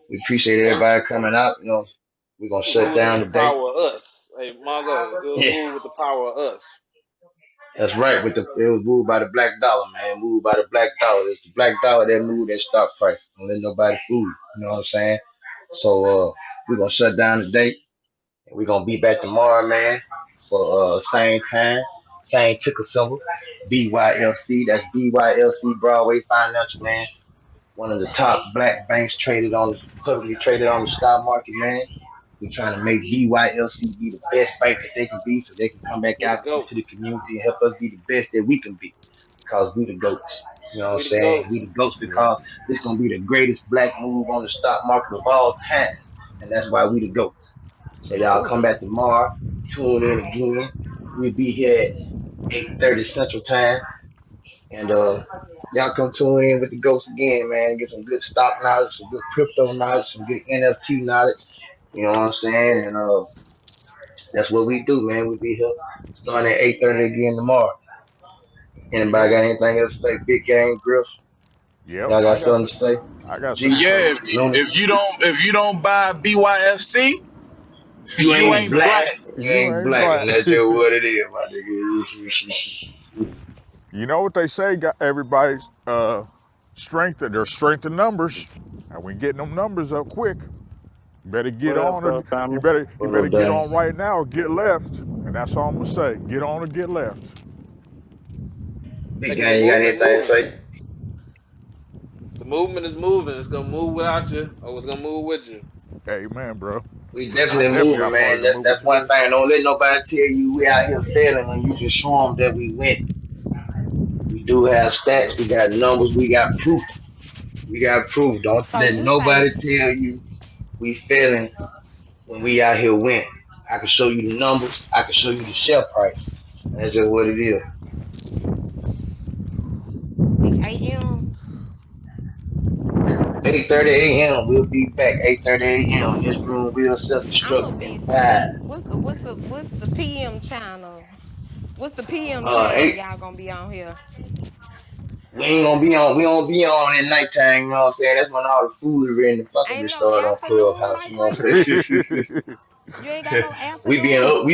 We appreciate everybody coming out. You know, we're gonna It was shut moving with down the today. power of us. Hey, Mongo, it was Yeah, moving with the power of us. that's right. It was moved by the black dollar, man. Moved by the black dollar. It's the black dollar that moved that stock price. Don't let nobody fool you. You know what I'm saying? So we're gonna shut down today. We're gonna be back tomorrow, man, for same time, same ticker symbol, B.Y.F.C. That's B.Y.F.C. Broadway Financial, man. One of the top black banks traded on publicly traded on the stock market, man. We're trying to make B.Y.F.C be the best bank that they can be so they can come back We the out into the goats. community and help us be the best that we can be because we the GOATs. You know what I'm We the saying? goats. We the GOATs Yep. because this is going to be the greatest black move on the stock market of all time. And that's why we the GOATs. So y'all No come back doubt. tomorrow, tune in again. We'll be here at 8:30 Central Time. And y'all come tune in with the GOATs again, man. Get some good stock knowledge, some good crypto knowledge, some good NFT knowledge. You know what I'm saying? And that's what we do, man. We be here starting at 8:30 again tomorrow. Anybody Yep. got anything else to say? Big Gang Griff? Yep. Y'all got something to say? I got something to G, say. Yeah, Luna, if you don't buy BYFC, you you ain't ain't black. black. You You ain't ain't black, black. and that's just what it is, my nigga. You know what they say, got everybody's strength, their strength in numbers. And we getting them numbers up quick. You better get What up, on or you family? better you What better up, get Danny? on right now or get left. And that's all I'm gonna say. Get on or get left. Big Hey, 'cause the Gang, you got movement anything to moving. say? The movement is moving. It's gonna move without you, or it's gonna move with you. Amen, bro. We I definitely definitely moving, got parts man. of the movement That's to one do. thing. Don't let nobody tell you we out here failing when you just show them that we win. We do have stats. Yep. We got numbers. We got proof. We got proof. Don't So let you say, nobody tell you we failing when we out here winning. I can show you the numbers. I can show you the share price. That's just what it is. 8 a.m. 8:30 a.m. We'll be back. 8:30 a.m. This room will self-destruct I'ma in be five. asleep. What's the PM channel? What's the PM time 8. y'all gonna be on here? We ain't gonna be on. We don't be on at nighttime. You know what I'm saying? That's when all the foolery and the fuckery Ain't no start on afternoon Clubhouse. like You know right what I'm now. saying? You ain't got no We afternoon.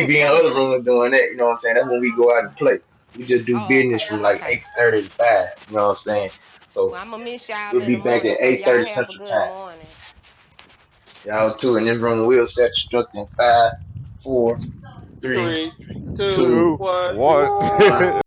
be in other rooms doing that. You know what I'm saying? That's when we go out and play. We just do Oh, business okay, from like okay. 8:30 to 5. You know what I'm saying? So Well, I'm gonna miss y'all we'll in be the back morning, at so 8:30 y'all have a Central good Time. morning. Y'all too. And this room will self-destruct in five, four, three, Three, two, two, 2, one. 1. one.